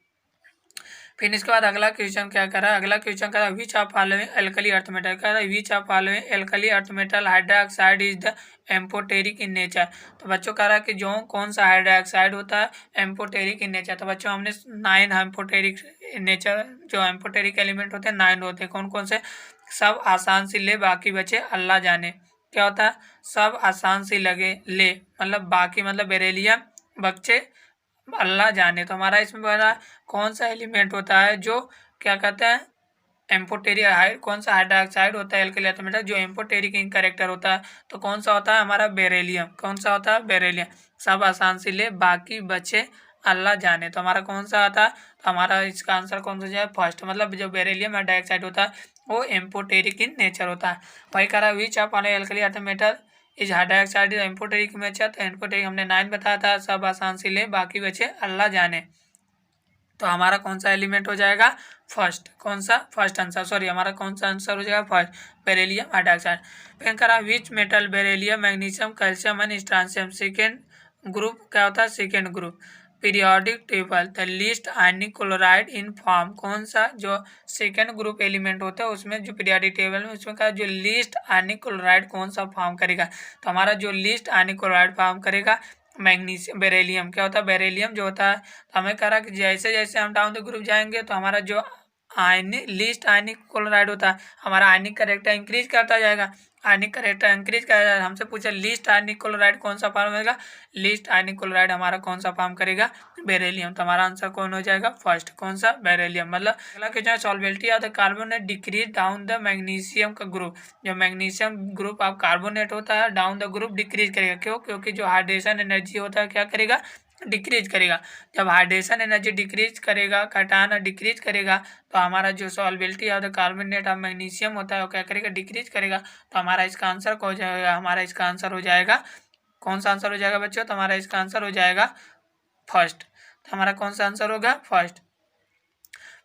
फिर इसके बाद अगला क्वेश्चन क्या कर रहा है, अगला क्वेश्चन कर रहा है which of following alkali earth metal, कह रहा है which of following alkali earth metal hydroxide is the amphoteric in nature. तो बच्चों कह रहा है कि जो कौन सा हाइड्रोक्साइड होता है एम्फोटेरिक इन नेचर। तो बच्चों हमने 9 एम्फोटेरिक नेचर जो एम्फोटेरिक एलिमेंट होते हैं 9 होते हैं, कौन कौन से, सब आसान से ले बाकी बचे अल्लाह जाने। क्या होता है, सब आसान से लगे ले मतलब बाकी मतलब बेरेलियम बच्चे अल्लाह जाने। तो हमारा इसमें बना कौन सा एलिमेंट होता है जो क्या कहते हैं एम्फोटेरिक, कौन सा हाइड्रोक्साइड होता है एल्कली अर्थ मेटल जो एम्फोटेरिक इन कैरेक्टर होता है। तो कौन सा होता है हमारा बेरेलियम, कौन सा होता है बेरेलियम, सब आसान से ले बाकी बचे अल्लाह जाने। तो हमारा कौन सा आता है, तो हमारा इसका आंसर कौन सा जाए फर्स्ट, मतलब जो बेरेलियम हाइड्रोक्साइड होता है वो एम्फोटेरिक इन नेचर होता है। वही कह रहा है which of alkali earth metal is hydroxide amphoteric nature. तो एम्फोटेरिक हमने 9 बताया था, सब आसान से ले बाकी बचे अल्लाह जाने। तो हमारा कौन सा एलिमेंट हो जाएगा फर्स्ट, कौन सा फर्स्ट आंसर, सॉरी हमारा कौन सा आंसर हो जाएगा फर्स्ट, बेरिलियम हाइड्रोक्साइड। फिर करा which metal beryllium magnesium calcium and strontium second group क्या होता है second group periodic table the least ionic chloride in form, कौन सा जो सेकेंड ग्रुप एलिमेंट होता है उसमें जो पीरियोडिक टेबल में उसमें का जो लीस्ट आयनिक क्लोराइड कौन सा फॉर्म करेगा। तो हमारा जो लीस्ट आयनिक क्लोराइड फॉर्म करेगा मैग्नीशियम बेरिलियम, क्या होता है बेरिलियम जो होता है। तो हमें कह रहा कि जैसे जैसे हम डाउन द ग्रुप जाएंगे तो हमारा जो आयनिक लीस्ट आयनिक क्लोराइड होता है हमारा आयनिक करेक्टर इंक्रीज करता जाएगा, आयनिक करेक्टर इंक्रीज कर जाएगा। हमसे पूछा लीस्ट आयनिक क्लोराइड कौन सा फॉर्म करेगा, लीस्ट आयनिक क्लोराइड हमारा कौन सा फॉर्म करेगा बेरिलियम। तो हमारा आंसर कौन हो जाएगा फर्स्ट, कौन सा बेरिलियम। मतलब अगला question solubility of the carbonate decrease down the magnesium का ग्रुप, जो मैग्नीशियम ग्रुप ऑफ कार्बोनेट होता है डाउन द ग्रुप डिक्रीज करेगा, क्यों, क्योंकि जो हाइड्रेशन एनर्जी होता है क्या करेगा डिक्रीज करेगा। जब हाइड्रेशन एनर्जी डिक्रीज करेगा कटाना डिक्रीज करेगा तो हमारा जो solubility of the carbonate of magnesium होता है वो क्या करेगा डिक्रीज करेगा। तो हमारा इसका आंसर कौन हो जाएगा, हमारा इसका आंसर हो जाएगा कौन सा आंसर हो जाएगा बच्चों, तो हमारा इसका आंसर हो जाएगा फर्स्ट। तो हमारा कौन सा आंसर होगा फर्स्ट।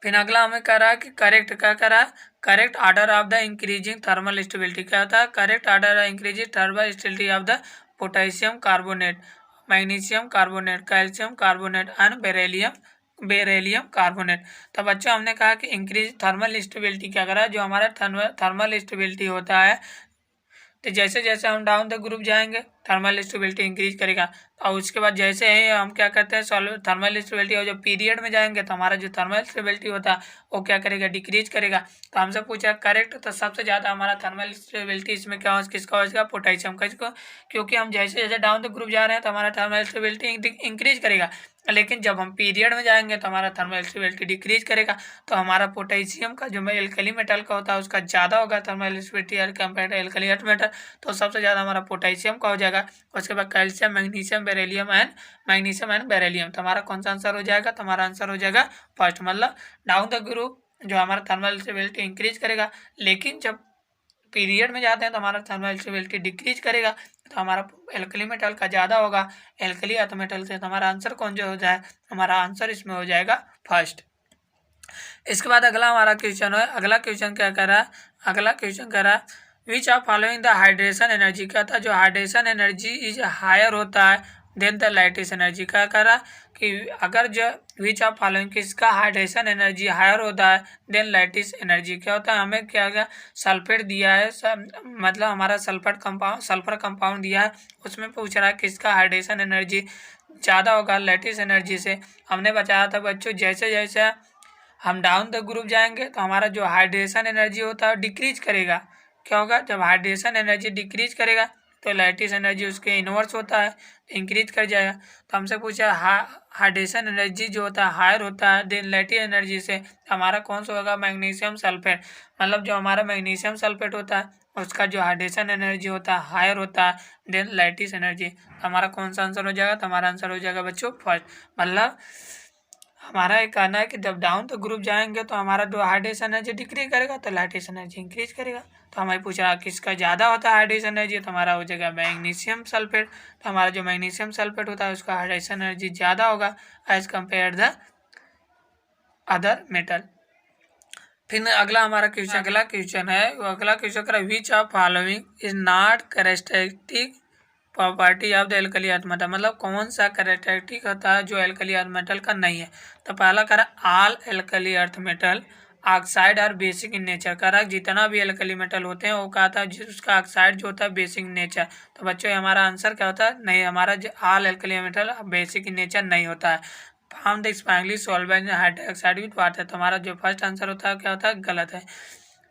फिर अगला हमें कह रहा है कि करेक्ट क्या कह रहा है, correct order of the increasing thermal stability, क्या होता है correct order increasing thermal stability of the potassium carbonate magnesium carbonate calcium carbonate and beryllium carbonate. तो बच्चों हमने कहा कि इंक्रीज थर्मल स्टेबिलिटी क्या करा, जो हमारा थर्मल स्टेबिलिटी होता है तो जैसे जैसे हम डाउन द ग्रुप जाएंगे थर्मल स्टेबिलिटी इंक्रीज करेगा। और उसके बाद जैसे ही हम क्या करते हैं थर्मल स्टेबिलिटी और जो पीरियड में जाएंगे तो हमारा जो थर्मल स्टेबिलिटी होता है वो क्या करेगा डिक्रीज करेगा। तो हमसे पूछा करेक्ट, तो सबसे ज़्यादा हमारा थर्मल स्टेबिलिटी इसमें क्या किसका हो जाएगा पोटेशियम का, इसको क्योंकि हम जैसे जैसे डाउन द ग्रुप जा रहे हैं तो हमारा थर्मल स्टेबिलिटी इंक्रीज करेगा, लेकिन जब हम पीरियड में जाएंगे तो हमारा थर्मल स्टेबिलिटी डिक्रीज करेगा। तो हमारा पोटेशियम का जो एल्कली मेटल का होता है उसका ज़्यादा होगा thermal stability compare to alkali earth metal, तो सबसे ज़्यादा हमारा पोटेशियम का हो जाएगा। उसके बाद कैल्शियम मैग्नीशियम बेरिलियम। तो हमारा कौन सा आंसर हो जाएगा, तो हमारा आंसर हो जाएगा फर्स्ट, मतलब डाउन द ग्रुप जो हमारा थर्मल स्टेबिलिटी इंक्रीज करेगा, लेकिन जब पीरियड में जाते हैं तो हमारा थर्मल स्टेबिलिटी डिक्रीज करेगा। तो हमारा एल्कली मेटल का ज़्यादा होगा एल्कली अर्थ मेटल से। तो हमारा आंसर कौन जो हो जाए, हमारा आंसर इसमें हो जाएगा फर्स्ट। इसके बाद अगला हमारा क्वेश्चन है, अगला क्वेश्चन क्या कर रहा है, अगला क्वेश्चन कर रहा है which of following the hydration energy, क्या था जो हाइड्रेशन एनर्जी इज हायर होता है देन द लाइटिस एनर्जी, क्या कर रहा कि अगर जो विच ऑफ फॉलोइंग किसका हाइड्रेशन एनर्जी हायर होता है देन लाइटिस एनर्जी, क्या होता है हमें क्या क्या सल्फेट दिया है मतलब हमारा सल्फर कंपाउंड दिया है, उसमें पूछ रहा है किसका हाइड्रेशन एनर्जी ज़्यादा होगा लैटिस एनर्जी से। हमने बताया था बच्चों जैसे जैसे हम डाउन द ग्रुप जाएंगे तो हमारा जो हाइड्रेशन एनर्जी होता है डिक्रीज करेगा। क्या होगा जब हाइड्रेशन एनर्जी डिक्रीज करेगा तो लैटिस एनर्जी उसके इनवर्स होता है इंक्रीज कर जाएगा। तो हमसे पूछा हाइड्रेशन एनर्जी जो होता है हायर होता है देन लैटिस एनर्जी से, हमारा कौन सा होगा मैग्नीशियम सल्फेट, मतलब जो हमारा मैग्नीशियम सल्फेट होता है उसका जो हाइड्रेशन एनर्जी होता है हायर होता है देन लैटिस एनर्जी। तो हमारा कौन सा आंसर हो जाएगा, तो हमारा आंसर हो जाएगा बच्चों फर्स्ट। मतलब हमारा ये कहना है कि जब डाउन तो ग्रुप जाएंगे तो हमारा जो हाइड्रेशन एनर्जी डिक्रीज करेगा तो लैटिस एनर्जी इंक्रीज करेगा। तो हमें पूछ रहा किसका ज़्यादा होता है हाइड्रेशन एनर्जी, तो हमारा हो जाएगा मैग्नीशियम सल्फेट। तो हमारा जो मैग्नीशियम सल्फेट होता है उसका हाइड्रेशन एनर्जी ज़्यादा होगा as compare the other metal. फिर अगला हमारा क्वेश्चन अगला क्वेश्चन है which of following is not characteristic property of the alkali earth metal, मतलब कौन सा कैरेक्टरिस्टिक होता है जो एल्कली अर्थ मेटल का नहीं है। तो पहला कह रहा all alkali earth metal oxide are basic in nature, कह रहा जितना भी एल्कली मेटल होते हैं वो कहता है उसका ऑक्साइड जो होता है बेसिक इन नेचर। तो बच्चों हमारा आंसर क्या होता है, नहीं, हमारा जो all alkali metal basic in nature नहीं होता है। Form the sparingly solvent hydroxide with water, तो हमारा जो फर्स्ट आंसर होता है क्या होता है, गलत है।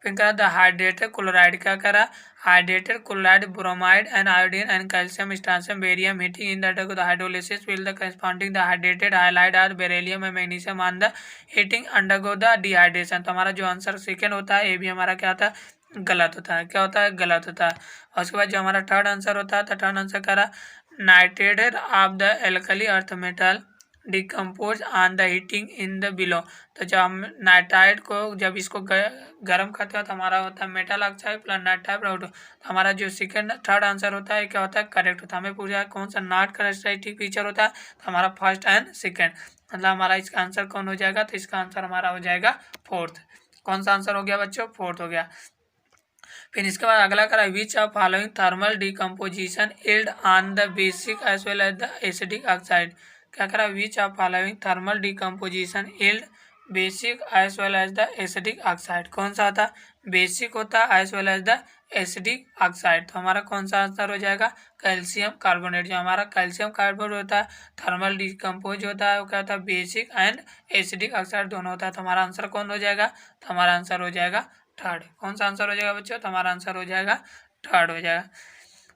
फिर कह रहा द हाइड्रेटेड क्लोराइड, क्या कह रहा hydrated chloride bromide and iodine and calcium strontium barium heating in the hydrolysis will the corresponding the hydrated halide are beryllium and magnesium on the heating undergo the dehydration. तो हमारा जो answer second होता है ये भी हमारा क्या होता है, गलत होता है। क्या होता है, गलत होता है। और उसके बाद जो हमारा थर्ड आंसर होता है, तो थर्ड आंसर कह रहा नाइट्रेटेड of the alkali earth metal decompose on the heating in the below. तो जब हम नाइट्राइड को जब इसको गर्म करते हो तो हमारा होता है metal oxide plus nitride plus O2। तो हमारा जो सेकंड थर्ड आंसर होता है क्या होता है, करेक्ट होता है। हमें पूछा है कौन सा नॉट कैरेक्टरिस्टिक फीचर होता है, तो हमारा फर्स्ट एंड सेकंड, मतलब हमारा इसका आंसर कौन हो जाएगा, तो इसका आंसर हमारा हो जाएगा फोर्थ। कौन सा आंसर हो गया बच्चों, फोर्थ हो गया। फिर इसके बाद अगला करा which of following thermal decomposition yield on the basic as well as the acidic oxide. क्या करा which of following thermal decomposition yield basic as well as the acidic oxide, कौन सा होता बेसिक होता as well as the acidic oxide. तो हमारा कौन सा आंसर हो जाएगा, कैल्शियम कार्बोनेट। जो हमारा कैल्शियम कार्बोनेट होता है थर्मल डिकम्पोज होता है वो क्या होता है, बेसिक एंड एसिडिक ऑक्साइड दोनों होता है। तो हमारा आंसर कौन हो जाएगा, तो हमारा आंसर हो जाएगा थर्ड। कौन सा आंसर हो जाएगा बच्चों, तो हमारा आंसर हो जाएगा थर्ड हो जाएगा।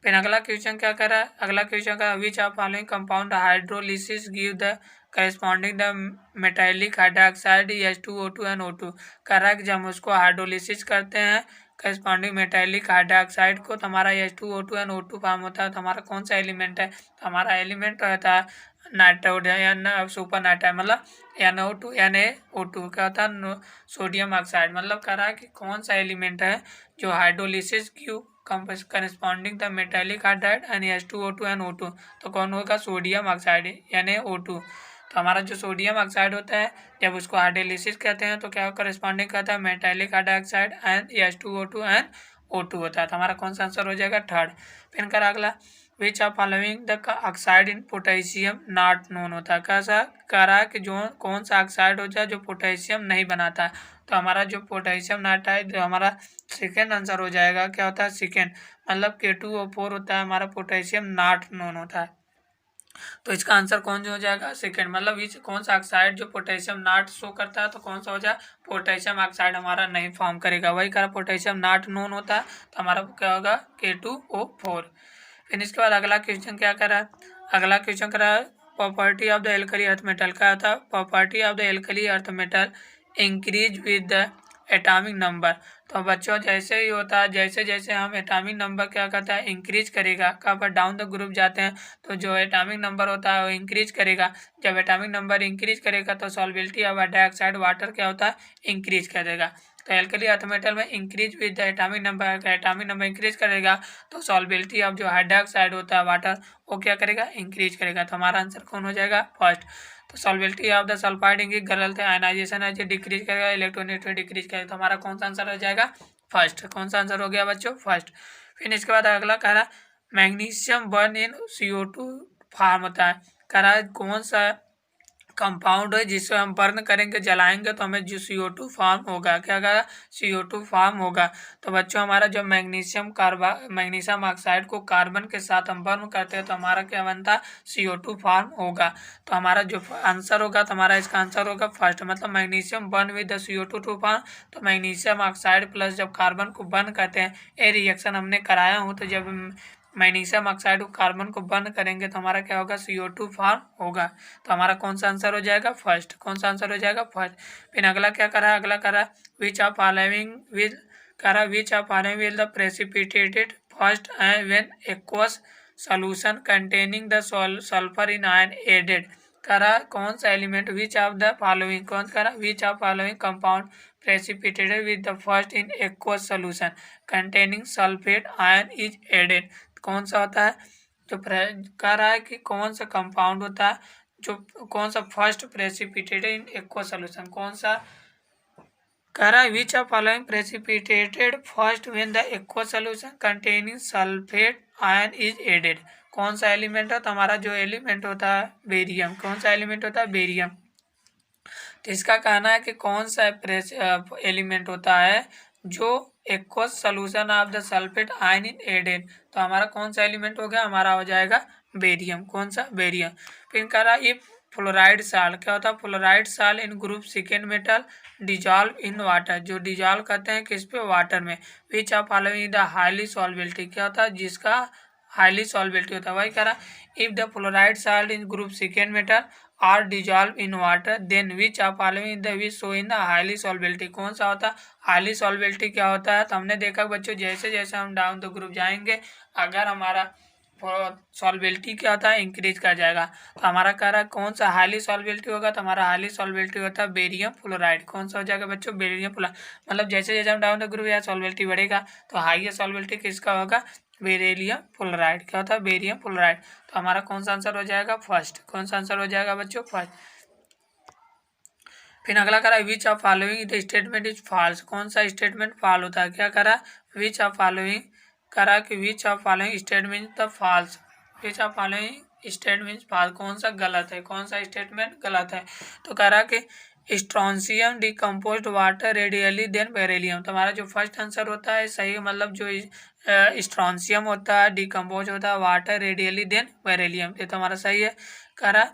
फिर अगला क्वेश्चन क्या कर रहा है, अगला क्वेश्चन का which of following compound hydrolysis give the corresponding the metallic hydroxide H2O2 and O2। कह रहा है कि जब हम उसको हाइड्रोलिसिस करते हैं करस्पॉन्डिंग मेटालिक हाइड्रोक्साइड को, तो हमारा H2O2 एंड O2 फॉर्म होता है। तो हमारा कौन सा एलिमेंट है, तो हमारा एलिमेंट रहता है नाइट्रोजन सुपर नाइट्राइड, मतलब NO2 NaO2 क्या होता है, सोडियम ऑक्साइड। मतलब कह रहा है कि कौन सा एलिमेंट है जो hydrolysis Q corresponding the metallic hydride and H2O2 and O2, तो कौन होगा, सोडियम ऑक्साइड NaO2। तो हमारा जो सोडियम ऑक्साइड होता है जब उसको हाइड्रोलिसिस कहते हैं तो क्या करस्पॉन्डिंग करता है metallic hydroxide and H2O2 and O2 होता है। तो हमारा कौन सा आंसर हो जाएगा, थर्ड। फिर कर अगला which are following the oxide in potassium not known होता है। कैसा कह रहा है कि जो कौन सा ऑक्साइड होता है जो पोटेशियम नहीं बनाता है। तो हमारा जो पोटेशियम नाइट्राइड जो हमारा सेकेंड आंसर हो जाएगा, क्या होता है सेकेंड, मतलब K2O4 होता है हमारा पोटेशियम नॉट नोन होता है। तो इसका आंसर कौन जो हो जाएगा, सेकेंड। मतलब इस कौन सा ऑक्साइड जो पोटेशियम नॉट शो करता है, तो कौन सा हो जाए, पोटेशियम ऑक्साइड हमारा नहीं फॉर्म करेगा, वही करा पोटेशियम नॉट नोन होता है। तो हमारा क्या होगा, K2O4। फिर इसके बाद अगला क्वेश्चन क्या कर रहा है, अगला क्वेश्चन कर रहा है property of the alkali earth metal. क्या था, property of the alkali earth metal increase with the atomic number. तो बच्चों जैसे ही होता है, जैसे जैसे हम एटॉमिक नंबर क्या करता है, इंक्रीज करेगा, कहाँ पर डाउन द ग्रुप जाते हैं तो जो एटॉमिक नंबर होता है वो इंक्रीज करेगा। जब एटॉमिक नंबर इंक्रीज करेगा तो सॉल्बिलिटी ऑफ डाइऑक्साइड वाटर क्या होता है, इंक्रीज करेगा। तो एल्कली अर्थ मेटल में increase with the atomic number, atomic number increase करेगा तो सॉल्बिलिटी ऑफ जो हाइड्रोक्साइड होता है वाटर वो क्या करेगा, इंक्रीज करेगा। तो हमारा आंसर कौन हो जाएगा, फर्स्ट। तो सॉल्बिलिटी ऑफ द सल्फाइड इंक्रीज, गलत है, आयनाइजेशन है जो डिक्रीज करेगा, इलेक्ट्रोनेगेटिविटी डिक्रीज करेगा। तो हमारा कौन सा आंसर हो जाएगा, फर्स्ट। कौन सा आंसर हो गया बच्चों, फर्स्ट। फिर इसके बाद अगला कह रहा मैग्नीशियम बर्न इन CO2 फॉर्म होता है। कह रहा है कौन सा कंपाउंड है जिससे हम बर्न करेंगे, जलाएंगे तो हमें जो CO2 फॉर्म होगा, क्या कहा, CO2 फॉर्म होगा। तो बच्चों हमारा जब मैग्नीशियम ऑक्साइड को कार्बन के साथ हम बर्न करते हैं तो हमारा क्या बनता है, CO2 फॉर्म होगा। तो हमारा जो आंसर होगा, तो हमारा इसका आंसर होगा फर्स्ट। मतलब magnesium burn with the CO2 form, तो मैग्नीशियम ऑक्साइड प्लस जब कार्बन को बर्न करते हैं, ये रिएक्शन हमने कराया हूँ, तो जब मैग्नीशियम ऑक्साइड कार्बन को बर्न करेंगे तो हमारा क्या होगा, CO2 फॉर्म होगा। तो हमारा कौन सा आंसर हो जाएगा, फर्स्ट। कौन सा आंसर हो जाएगा, फर्स्ट। फिर अगला क्या करा, अगला करा विच ऑफ फॉलोइंग विद, करा which of following will the precipitated first and when aqueous solution containing the sulphur in ion added. करा कौन सा element, which of the following, कौन करा which of following compound precipitated with the first in aqueous solution containing sulfate ion is added। कौन सा होता है, जो कह रहा है कि कौन सा कंपाउंड होता है जो कौन सा first precipitated in aqueous solution, कौन सा कह रहा है which of following precipitated first when the aqueous solution containing sulphate ion is added. कौन सा एलिमेंट है, तो हमारा जो एलिमेंट होता है बेरियम। कौन सा एलिमेंट होता है, बेरियम। तो इसका कहना है कि कौन सा एलिमेंट होता है जो aqueous solution of the sulphate ion in added. तो हमारा कौन सा एलिमेंट हो गया, हमारा हो जाएगा बेरियम। कौन सा, बेरियम। फिर कह रहा है फ्लोराइड साल्ट, क्या होता है, fluoride salt in group second metal dissolve in water, जो डिजॉल्व करते हैं किस पे, वाटर में। Which of following the highly solubility, क्या होता है, जिसका हाईली सॉल्वेबिलिटी होता है। वही कह रहा if the fluoride salt in group second metal are dissolve in water then which of following the which show in the highly solubility. कौन सा होता है, हाईली सॉल्वेबिलिटी क्या होता है, तो हमने देखा बच्चों जैसे जैसे हम डाउन द ग्रुप जाएंगे अगर हमारा सॉल्वेबिलिटी क्या होता है, इंक्रीज कर जाएगा। तो हमारा कह रहा है कौन सा हाईली सॉल्वेबिलिटी होगा, तो हमारा हाईली सॉल्वेबिलिटी होता है बेरियम फ्लोराइड। कौन सा हो जाएगा बच्चों, बेरियम फ्लोराइड। मतलब जैसे जैसे हम डाउन द ग्रुप या सॉल्वेबिलिटी बढ़ेगा तो हाईएस्ट सॉल्वेबिलिटी किसका होगा, बेरिलियम फ्लोराइड। क्या होता है, बेरियम फ्लोराइड। तो हमारा कौन सा आंसर हो जाएगा, फर्स्ट। कौन सा आंसर हो जाएगा बच्चों, फर्स्ट। फिर अगला करा which of following the statement is false. कौन सा स्टेटमेंट फॉल होता है, क्या करा, विच ऑफ फॉलोइंग करा कि which of following statement the false, which of following statement false, कौन सा गलत है, कौन सा स्टेटमेंट गलत है। तो करा कि strontium decompose water readily than beryllium. तो हमारा जो फर्स्ट आंसर होता है सही, मतलब जो स्ट्रॉन्सियम होता है डिकम्पोज होता है वाटर रेडियली देन बेरिलियम, ये तो हमारा सही है। करा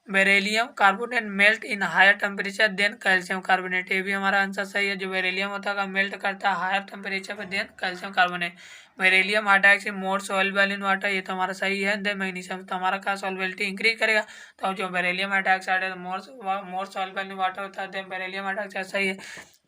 beryllium carbonate melt in higher temperature than calcium carbonate, ये भी हमारा आंसर सही है। जो बेरिलियम होता है मेल्ट करता है हायर टेम्परेचर पर than calcium carbonate. Beryllium hydroxide more soluble in water, ये तो हमारा सही है। देन मैग्नीशियम, तो हमारा क्या सॉल्युबिलिटी इंक्रीज करेगा। तो जो बेरिलियम हाइड्रोक्साइड है मोर सॉल्युबल इन वाटर होता है, देन बेरिलियम हाइड्रोक्साइड सही है।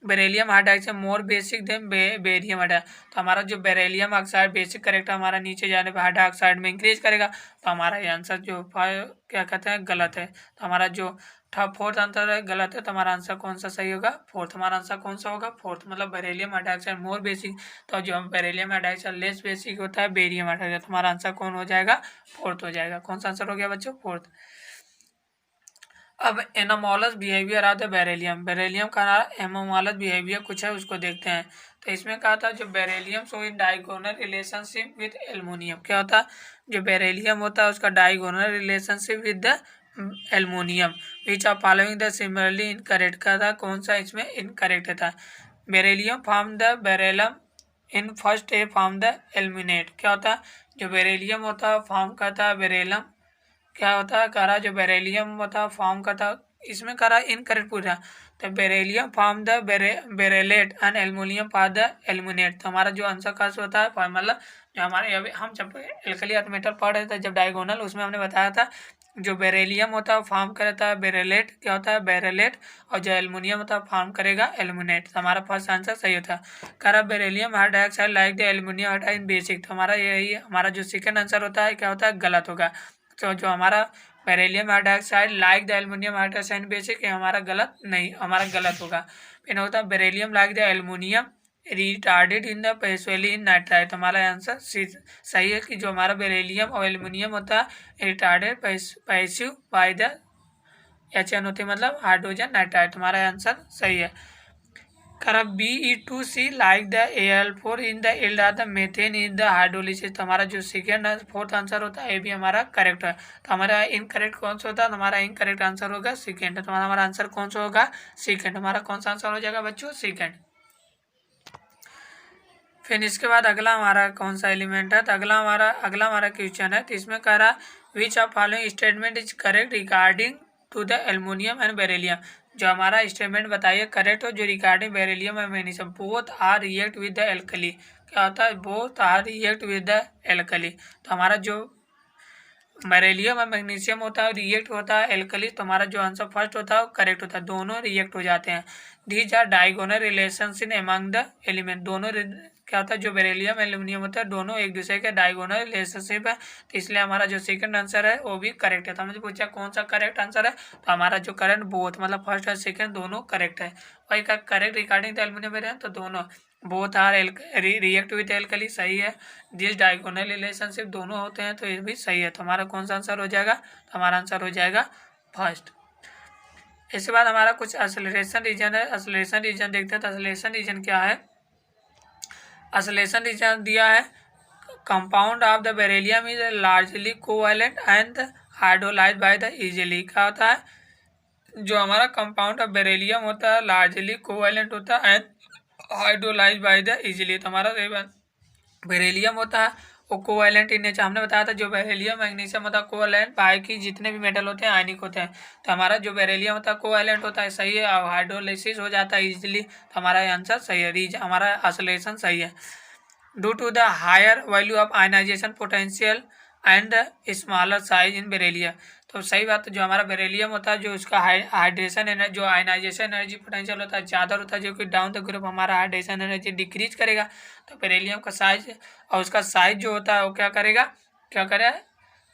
Beryllium hydroxide more basic than barium hydroxide, तो हमारा जो बेरिलियम ऑक्साइड बेसिक करेक्टर हमारा नीचे जाने पर हाइड्रोक्साइड में इंक्रीज करेगा। तो हमारा ये आंसर जो क्या कहते हैं, गलत है। तो हमारा जो फोर्थ आंसर है गलत है। तो हमारा आंसर कौन सा सही होगा, फोर्थ। हमारा आंसर कौन सा होगा, फोर्थ। मतलब बेरिलियम हाइड्रोक्साइड मोर बेसिक, तो जो बेरिलियम हाइड्रोक्साइड लेस बेसिक होता है बेरियम हाइड्रोक्साइड। तो हमारा आंसर कौन हो जाएगा, फोर्थ हो जाएगा। कौन सा आंसर हो गया बच्चों, फोर्थ। अब anomalous behaviour of the beryllium, beryllium का एनोमोलस बिहेवियर कुछ है उसको देखते हैं। तो इसमें कहा था जो beryllium so in diagonal relationship with aluminium, क्या होता है, जो बेरिलियम होता है उसका diagonal relationship with the aluminium. Which of following the similarly incorrect का था, कौन सा इसमें इनकरेक्ट था। Beryllium form the beryllium in first a form the aluminate, क्या होता है, जो बेरिलियम होता है फॉर्म करता है बेरिलम, क्या होता है, कह रहा जो बेरिलियम होता है फॉर्म करता, इसमें कह रहा इनकरेक्ट पूछा। तो beryllium form the beryllate and aluminium for the aluminate. तो हमारा जो आंसर का होता है फॉर्मूला, जो हमारे अभी हम जब एल्कली अर्थ मेटल पढ़ रहे थे जब डायगोनल, उसमें हमने बताया था जो बेरिलियम होता है फॉर्म करता है बेरेलेट, क्या होता है बेरेलेट, और जो एल्युमिनियम होता है फॉर्म करेगा एल्यूमिनेट। तो हमारा फर्स्ट आंसर सही होता है। कह रहा beryllium hydroxide like the aluminium hydroxide basic, तो हमारा यही हमारा जो सेकंड आंसर होता है क्या होता है, गलत होगा। तो जो हमारा beryllium hydroxide like the aluminium hydroxide basic है हमारा गलत नहीं, हमारा गलत होगा। फिर होता है beryllium like the aluminium retarded in the passively in nitride, तो हमारा आंसर सही है कि जो हमारा बेरिलियम और एल्युमिनियम होता है retarded passive by the HN होती है, मतलब हाइड्रोजन नाइट्राइड। हमारा आंसर सही है। करा Be2C like the Al4 in the yield of the methane in the hydrolysis, तो हमारा जो सेकेंड फोर्थ आंसर होता है ये भी हमारा करेक्ट है। तो हमारा इनकरेक्ट कौन सा होता है, हमारा इनकरेक्ट आंसर होगा सेकेंड। तो हमारा आंसर कौन सा होगा, सेकेंड। हमारा कौन सा आंसर हो जाएगा बच्चों, सेकेंड। फिर इसके बाद अगला हमारा कौन सा एलिमेंट है, तो अगला हमारा क्वेश्चन है। तो इसमें कह रहा which of following statement is correct regarding to the aluminium and beryllium, जो हमारा स्टेटमेंट बताइए करेक्ट हो जो regarding beryllium and magnesium both are react with the alkali, क्या होता है, both are react with the alkali. तो हमारा जो बेरिलियम और मैग्नीशियम होता है रिएक्ट होता है एल्कली, तो हमारा जो आंसर फर्स्ट होता है वो करेक्ट होता है, दोनों रिएक्ट हो जाते हैं। These are diagonal relations in among the element, दोनों क्या होता है जो बेरिलियम एल्यूमिनियम होता है दोनों एक दूसरे के डायगोनल रिलेशनशिप है। तो इसलिए हमारा जो सेकंड आंसर है वो भी करेक्ट है। तो हमने पूछा कौन सा करेक्ट आंसर है, तो हमारा जो करेक्ट बोथ मतलब फर्स्ट और सेकंड दोनों करेक्ट है। वही का correct regarding the aluminium beryllium, तो दोनों both are react with alkali सही है। दिस डायगोनल रिलेशनशिप दोनों होते हैं तो ये भी सही है। तो हमारा कौन सा आंसर हो जाएगा, तो हमारा आंसर हो जाएगा फर्स्ट। इसके बाद हमारा कुछ एक्सेलरेशन रीजन है, एक्सेलरेशन रीजन देखते हैं। तो एक्सेलरेशन रीजन क्या है, एक्सेलरेशन रीजन दिया है compound of the beryllium is largely covalent and hydrolyse by the easily. क्या होता है, जो हमारा कंपाउंड ऑफ बेरिलियम होता है लार्जली कोवैलेंट होता है and hydrolyse by the easily. तो हमारा बेरिलियम होता है वो कोवैलेंट इन नेचर, हमने बताया था जो बेरिलियम मैग्नीशियम होता है कोवैलेंट, बाकी जितने भी मेटल होते हैं आयनिक होते हैं। तो हमारा जो बेरिलियम होता है कोवैलेंट होता है, सही है, और हाइड्रोलाइसिस हो जाता है इजीली। तो हमारा आंसर सही है, हमारा आइसोलेशन सही है। Due to the higher value of ionization potential and smaller size in beryllium. तो सही बात है, जो हमारा बेरिलियम होता है जो उसका हाइड्रेशन एनर्जी, जो आयनाइजेशन एनर्जी पोटेंशियल होता है ज़्यादा होता है, जो कि डाउन द ग्रुप हमारा हाइड्रेशन एनर्जी डिक्रीज करेगा। तो बेरिलियम का साइज और उसका साइज जो होता है वो क्या करेगा, क्या करेगा,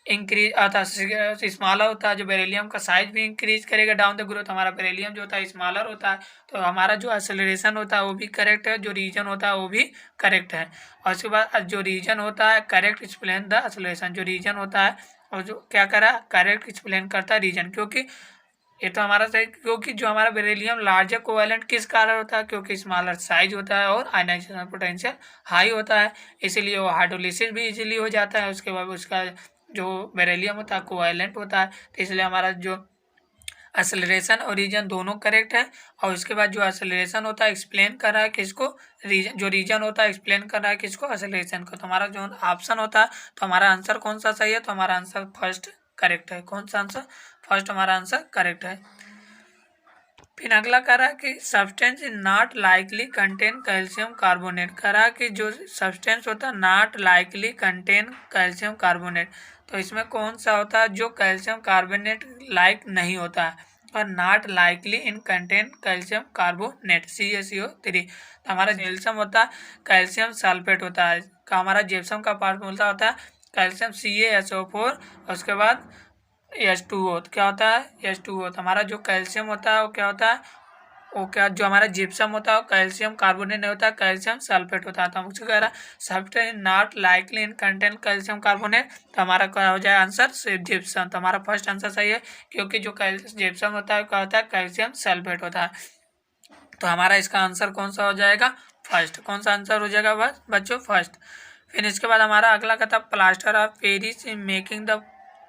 इंक्रीज आता है, स्मॉलर होता है। जो बेरिलियम का साइज भी इंक्रीज करेगा डाउन द ग्रोथ, हमारा बेरिलियम जो होता है स्मॉलर होता है। तो हमारा जो एक्सेलरेशन होता है वो भी करेक्ट है, जो रीजन होता है वो भी करेक्ट है। और उसके बाद जो रीजन होता है करेक्ट एक्सप्लेन द एक्सेलरेशन, जो रीजन होता है और जो क्या करा करेक्ट एक्सप्लेन करता है रीजन, क्योंकि ये तो हमारा सही, क्योंकि जो हमारा बेरिलियम लार्जर कोवैलेंट किस कारण होता है, क्योंकि स्मॉलर साइज होता है और आयनाइजेशन पोटेंशियल हाई होता है, इसीलिए वो हाइड्रोलिसिस भी इजीली हो जाता है। उसके बाद उसका जो बेरिलियम होता है कोवैलेंट होता है, तो इसलिए हमारा जो एक्सेलरेशन और रीजन दोनों करेक्ट है। और उसके बाद जो एक्सेलरेशन होता है एक्सप्लेन कर रहा है किसको, रीजन, जो रीजन होता है एक्सप्लेन कर रहा है किसको, एक्सेलरेशन को। तो हमारा जो ऑप्शन होता है, तो हमारा आंसर कौन सा सही है, तो हमारा आंसर फर्स्ट करेक्ट है। कौन सा आंसर, फर्स्ट हमारा आंसर करेक्ट है। फिर अगला कह रहा है कि substance is not likely contain calcium carbonate. कह रहा है कि जो सब्सटेंस होता है not likely contain calcium carbonate, तो इसमें कौन सा होता है जो कैल्शियम कार्बोनेट लाइक नहीं होता है, और not likely in contain calcium carbonate CaCO3। तो हमारा जिप्सम होता है कैल्शियम सल्फेट होता है, का हमारा जिप्सम का फार्मूला होता है कैल्शियम CaSO4, और उसके बाद H2O। क्या होता है H2O। तो हमारा जो कैल्शियम होता है वो क्या होता है, वो क्या, जो हमारा जिप्सम होता है कैल्शियम कार्बोनेट नहीं होता है, कैल्शियम सल्फेट होता है। तो हम उसको कह रहा है substance not likely in contain calcium carbonate. तो हमारा क्या हो जाए आंसर सिर्फ जिप्सम। तो हमारा फर्स्ट आंसर सही है, क्योंकि जो जिप्सम होता है क्या होता है कैल्शियम सल्फेट होता है। तो हमारा इसका आंसर कौन सा हो जाएगा, फर्स्ट। कौन सा आंसर हो जाएगा बच्चों, फर्स्ट। फिर इसके बाद हमारा अगला कहता plaster of Paris in making the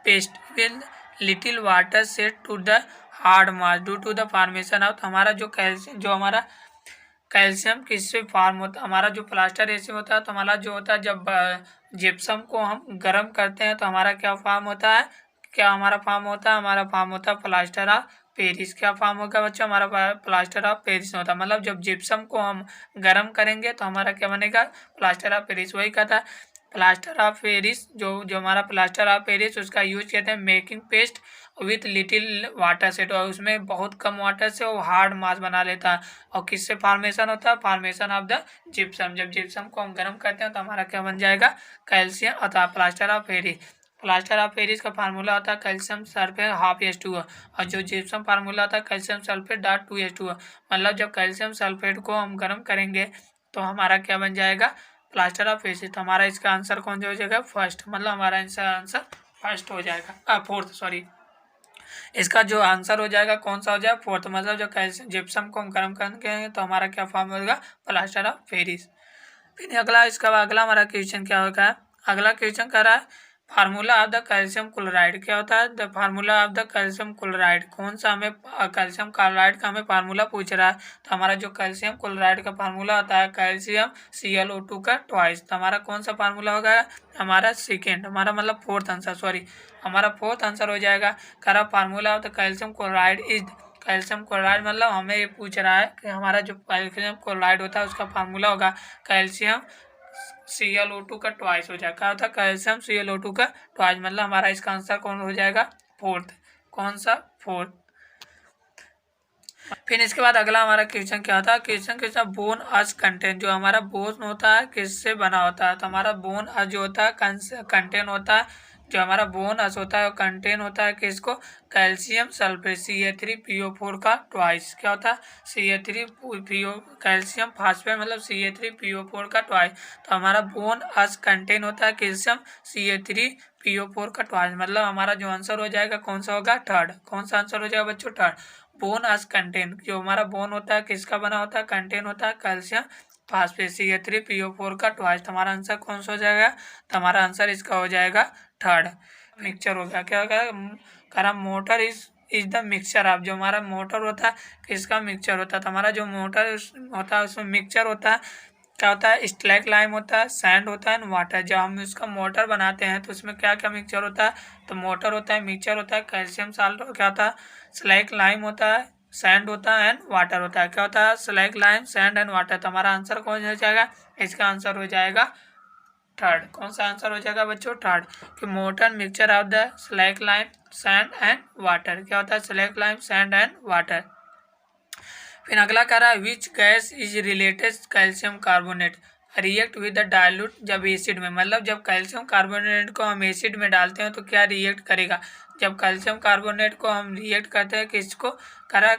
paste will little water set to the hard mass due to the formation of. हमारा जो कैल्शियम, जो हमारा कैल्शियम किससे फॉर्म होता है, हमारा जो प्लास्टर ऐसे होता है, तो हमारा जो होता है जब जिप्सम को हम गर्म करते हैं तो हमारा क्या फॉर्म होता है, क्या हमारा फॉर्म होता है, हमारा फॉर्म होता है प्लास्टर ऑफ पेरिस। क्या फॉर्म होगा बच्चों, हमारा प्लास्टर ऑफ पेरिस होता है। मतलब जब जिप्सम को हम गर्म करेंगे तो हमारा क्या बनेगा, प्लास्टर ऑफ पेरिस। वही कहता है प्लास्टर ऑफ पेरिस, जो हमारा प्लास्टर ऑफ पेरिस उसका यूज कहते हैं making paste with little water set, और उसमें बहुत कम वाटर से वो हार्ड मास बना लेता है। और किससे फॉर्मेशन होता है, फॉर्मेशन ऑफ द जिप्सम। जब जिप्सम को हम गर्म करते हैं तो हमारा क्या बन जाएगा, कैल्शियम अथवा plaster of Paris. Plaster of Paris का फार्मूला होता है कैल्शियम सल्फेट हाफ H2O, और जो जिप्सम फार्मूला होता है कैल्शियम सल्फेट डॉट 2 H2O। मतलब जब कैल्शियम सल्फेट को हम गर्म करेंगे तो हमारा क्या बन जाएगा, प्लास्टर ऑफ पेरिस। तो हमारा इसका आंसर कौन सा हो जाएगा, फर्स्ट। मतलब हमारा आंसर फर्स्ट हो जाएगा, फोर्थ सॉरी। इसका जो आंसर हो जाएगा कौन सा हो जाएगा, फोर्थ। मतलब जो कैल्शियम जिप्सम को हम गर्म करेंगे तो हमारा क्या फॉर्म होगा, प्लास्टर ऑफ पेरिस। फिर अगला, इसका अगला हमारा क्वेश्चन क्या होगा, अगला क्वेश्चन कर रहा है formula of the calcium chloride. क्या होता है, the formula of the calcium chloride. कौन सा हमें कैल्शियम क्लोराइड का हमें फार्मूला पूछ रहा है। तो हमारा जो कैल्शियम क्लोराइड का फार्मूला होता है कैल्शियम ClO2 का ट्वाइस। तो हमारा कौन सा फार्मूला होगा, हमारा सेकेंड, हमारा मतलब फोर्थ आंसर, सॉरी हमारा फोर्थ आंसर हो जाएगा। करा formula of the calcium chloride is, calcium chloride मतलब हमें ये पूछ रहा है कि हमारा जो कैल्शियम क्लोराइड होता है उसका फार्मूला होगा कैल्शियम ClO2 का ट्वाइस हो जाएगा। क्या होता है, कैल्शियम ClO2 का ट्वाइस। मतलब हमारा इसका आंसर कौन हो जाएगा, फोर्थ। कौन सा, फोर्थ। फिर इसके बाद अगला हमारा क्वेश्चन क्या होता है, क्वेश्चन बोन अस कंटेंट। जो हमारा बोन होता है किससे बना होता है, तो हमारा बोन अस जो होता है कंटेन होता है, जो हमारा बोन अस होता है वो कंटेन होता है किसको, कैल्शियम सल्फेट CA3PO4 का ट्वाइस। क्या होता है, CA3PO कैल्शियम फास्फेट मतलब CA3PO4 का ट्वाइस। तो हमारा बोन अस कंटेन होता है कैल्शियम CA3PO4 का ट्वाइस। मतलब हमारा जो आंसर हो जाएगा कौन सा होगा, थर्ड। कौन सा आंसर हो जाएगा बच्चों, थर्ड। बोन अस कंटेन, जो हमारा बोन होता है किसका बना होता है, कंटेन होता है कैल्शियम फास्फेट CH3 PO4 का ट्वाइस। हमारा आंसर कौन सा हो जाएगा? तो हमारा आंसर इसका हो जाएगा थर्ड। मिक्सचर हो गया, क्या होगा? करा motor is the mixture of, जो हमारा मोटर होता है किसका? मिक्सचर होता है। तो हमारा जो मोटर होता है उसमें मिक्सचर होता है, क्या होता है? स्लैग लाइम होता है, सैंड होता है, वाटर। जब हम उसका मोटर बनाते हैं तो उसमें क्या क्या मिक्सचर होता है? तो मोटर होता है, मिक्सचर होता है, कैल्शियम साल्ट, क्या होता है? स्लैग लाइम होता है, सैंड होता है एंड वाटर होता है। क्या होता है? Slag lime, sand and water. तो हमारा आंसर कौन हो जाएगा? इसका आंसर हो जाएगा थर्ड। कौन सा आंसर हो जाएगा बच्चों? थर्ड। कि motor mixture of the slag lime, sand and water. क्या होता है? Slag lime, sand and water. फिर अगला कह रहा है which gas is related calcium carbonate react with the dilute जब एसिड में। मतलब जब कैल्शियम कार्बोनेट को हम एसिड में डालते हैं तो क्या रिएक्ट करेगा? जब कैल्शियम कार्बोनेट को हम रिएक्ट करते हैं किसको करा?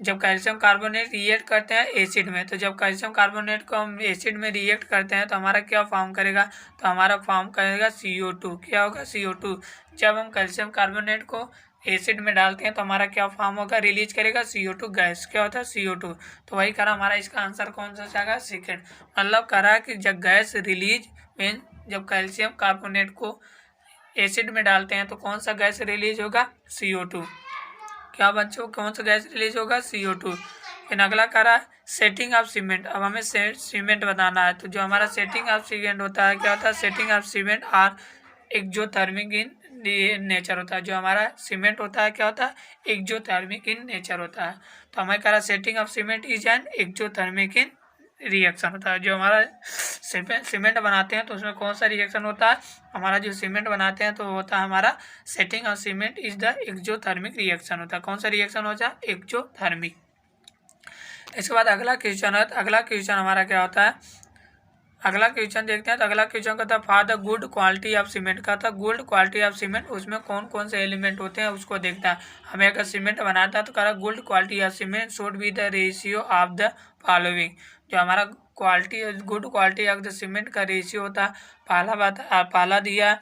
जब कैल्शियम कार्बोनेट रिएक्ट करते हैं एसिड में, तो जब कैल्शियम कार्बोनेट को हम एसिड में रिएक्ट करते हैं तो हमारा क्या फॉर्म करेगा? तो हमारा फॉर्म करेगा CO2। क्या होगा? CO2। जब हम कैल्शियम कार्बोनेट को एसिड में डालते हैं तो हमारा क्या फॉर्म होगा? रिलीज करेगा CO2 गैस। क्या होता है? CO2। तो वही करा हमारा इसका आंसर कौन सा जाएगा? सेकेंड। मतलब करा कि जब गैस रिलीज मीन जब कैल्शियम कार्बोनेट को एसिड में डालते हैं तो कौन सा गैस रिलीज होगा? CO2। क्या बच्चों कौन सा गैस रिलीज होगा? CO2। फिर अगला करा सेटिंग ऑफ सीमेंट। अब हमें सीमेंट बनाना है, तो जो हमारा सेटिंग ऑफ सीमेंट होता है क्या होता है? Setting of cement are exothermic in nature होता है। जो हमारा सीमेंट होता है क्या होता है? एक्सोथर्मिक इन नेचर होता है। तो हमें करा setting of cement is an exothermic in reaction होता है। जो हमारा सीमेंट बनाते हैं तो उसमें कौन सा रिएक्शन होता है? हमारा जो सीमेंट बनाते हैं तो होता है हमारा setting of cement is the exothermic reaction होता है। कौन सा रिएक्शन होता है? एक्सोथर्मिक। इसके बाद अगला क्वेश्चन है, अगला क्वेश्चन हमारा क्या होता है? अगला क्वेश्चन देखते हैं। तो अगला क्वेश्चन का था for the good quality of cement का था। गुड क्वालिटी ऑफ सीमेंट उसमें कौन कौन से एलिमेंट होते हैं उसको देखता है। हमें अगर सीमेंट बनाता है तो कह रहा good quality of cement should be the ratio of the following. जो हमारा quality good quality of the cement का रेशियो होता है, पहला दिया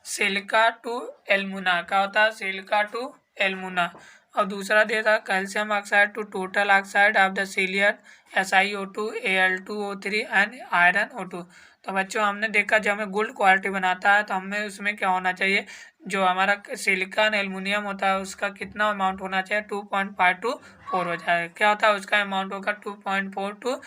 सिलिका टू एल्मुना। क्या होता है? Silica to alumina. और दूसरा देता है calcium oxide to total oxide of the silica SiO2 Al2O3 and iron O2। तो बच्चों हमने देखा जब हमें गोल्ड क्वालिटी बनाता है तो हमें उसमें क्या होना चाहिए? जो हमारा सिलिकॉन एल्युमिनियम होता है उसका कितना अमाउंट होना चाहिए? 2.5 to 4 हो जाएगा। क्या होता है? उसका अमाउंट होगा 2.4 to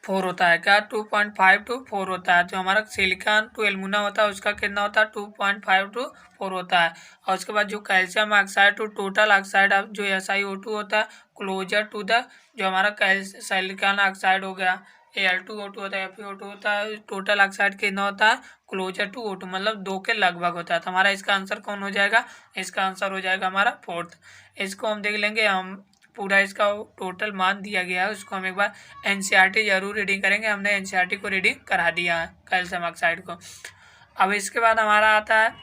4 होता है। क्या? 2.5 to 4 होता है। जो हमारा सिलिकॉन टू एल्युमिना होता है उसका कितना होता है? 2.5 to 4 होता है। और उसके बाद जो calcium oxide to total oxide जो SiO2 होता है क्लोजर टू द जो हमारा सिलिकॉन ऑक्साइड हो गया Al2O2 होता है, FeO2 होता है, टोटल ऑक्साइड कितना होता है? क्लोजर टू O2 मतलब 2 के लगभग होता है। तो हमारा इसका आंसर कौन हो जाएगा? इसका आंसर हो जाएगा हमारा फोर्थ। इसको हम देख लेंगे, हम पूरा इसका टोटल मान दिया गया है उसको हम एक बार NCERT जरूर रीडिंग करेंगे। हमने NCERT को रीडिंग करा दिया है कैल्शियम ऑक्साइड को। अब इसके बाद हमारा आता है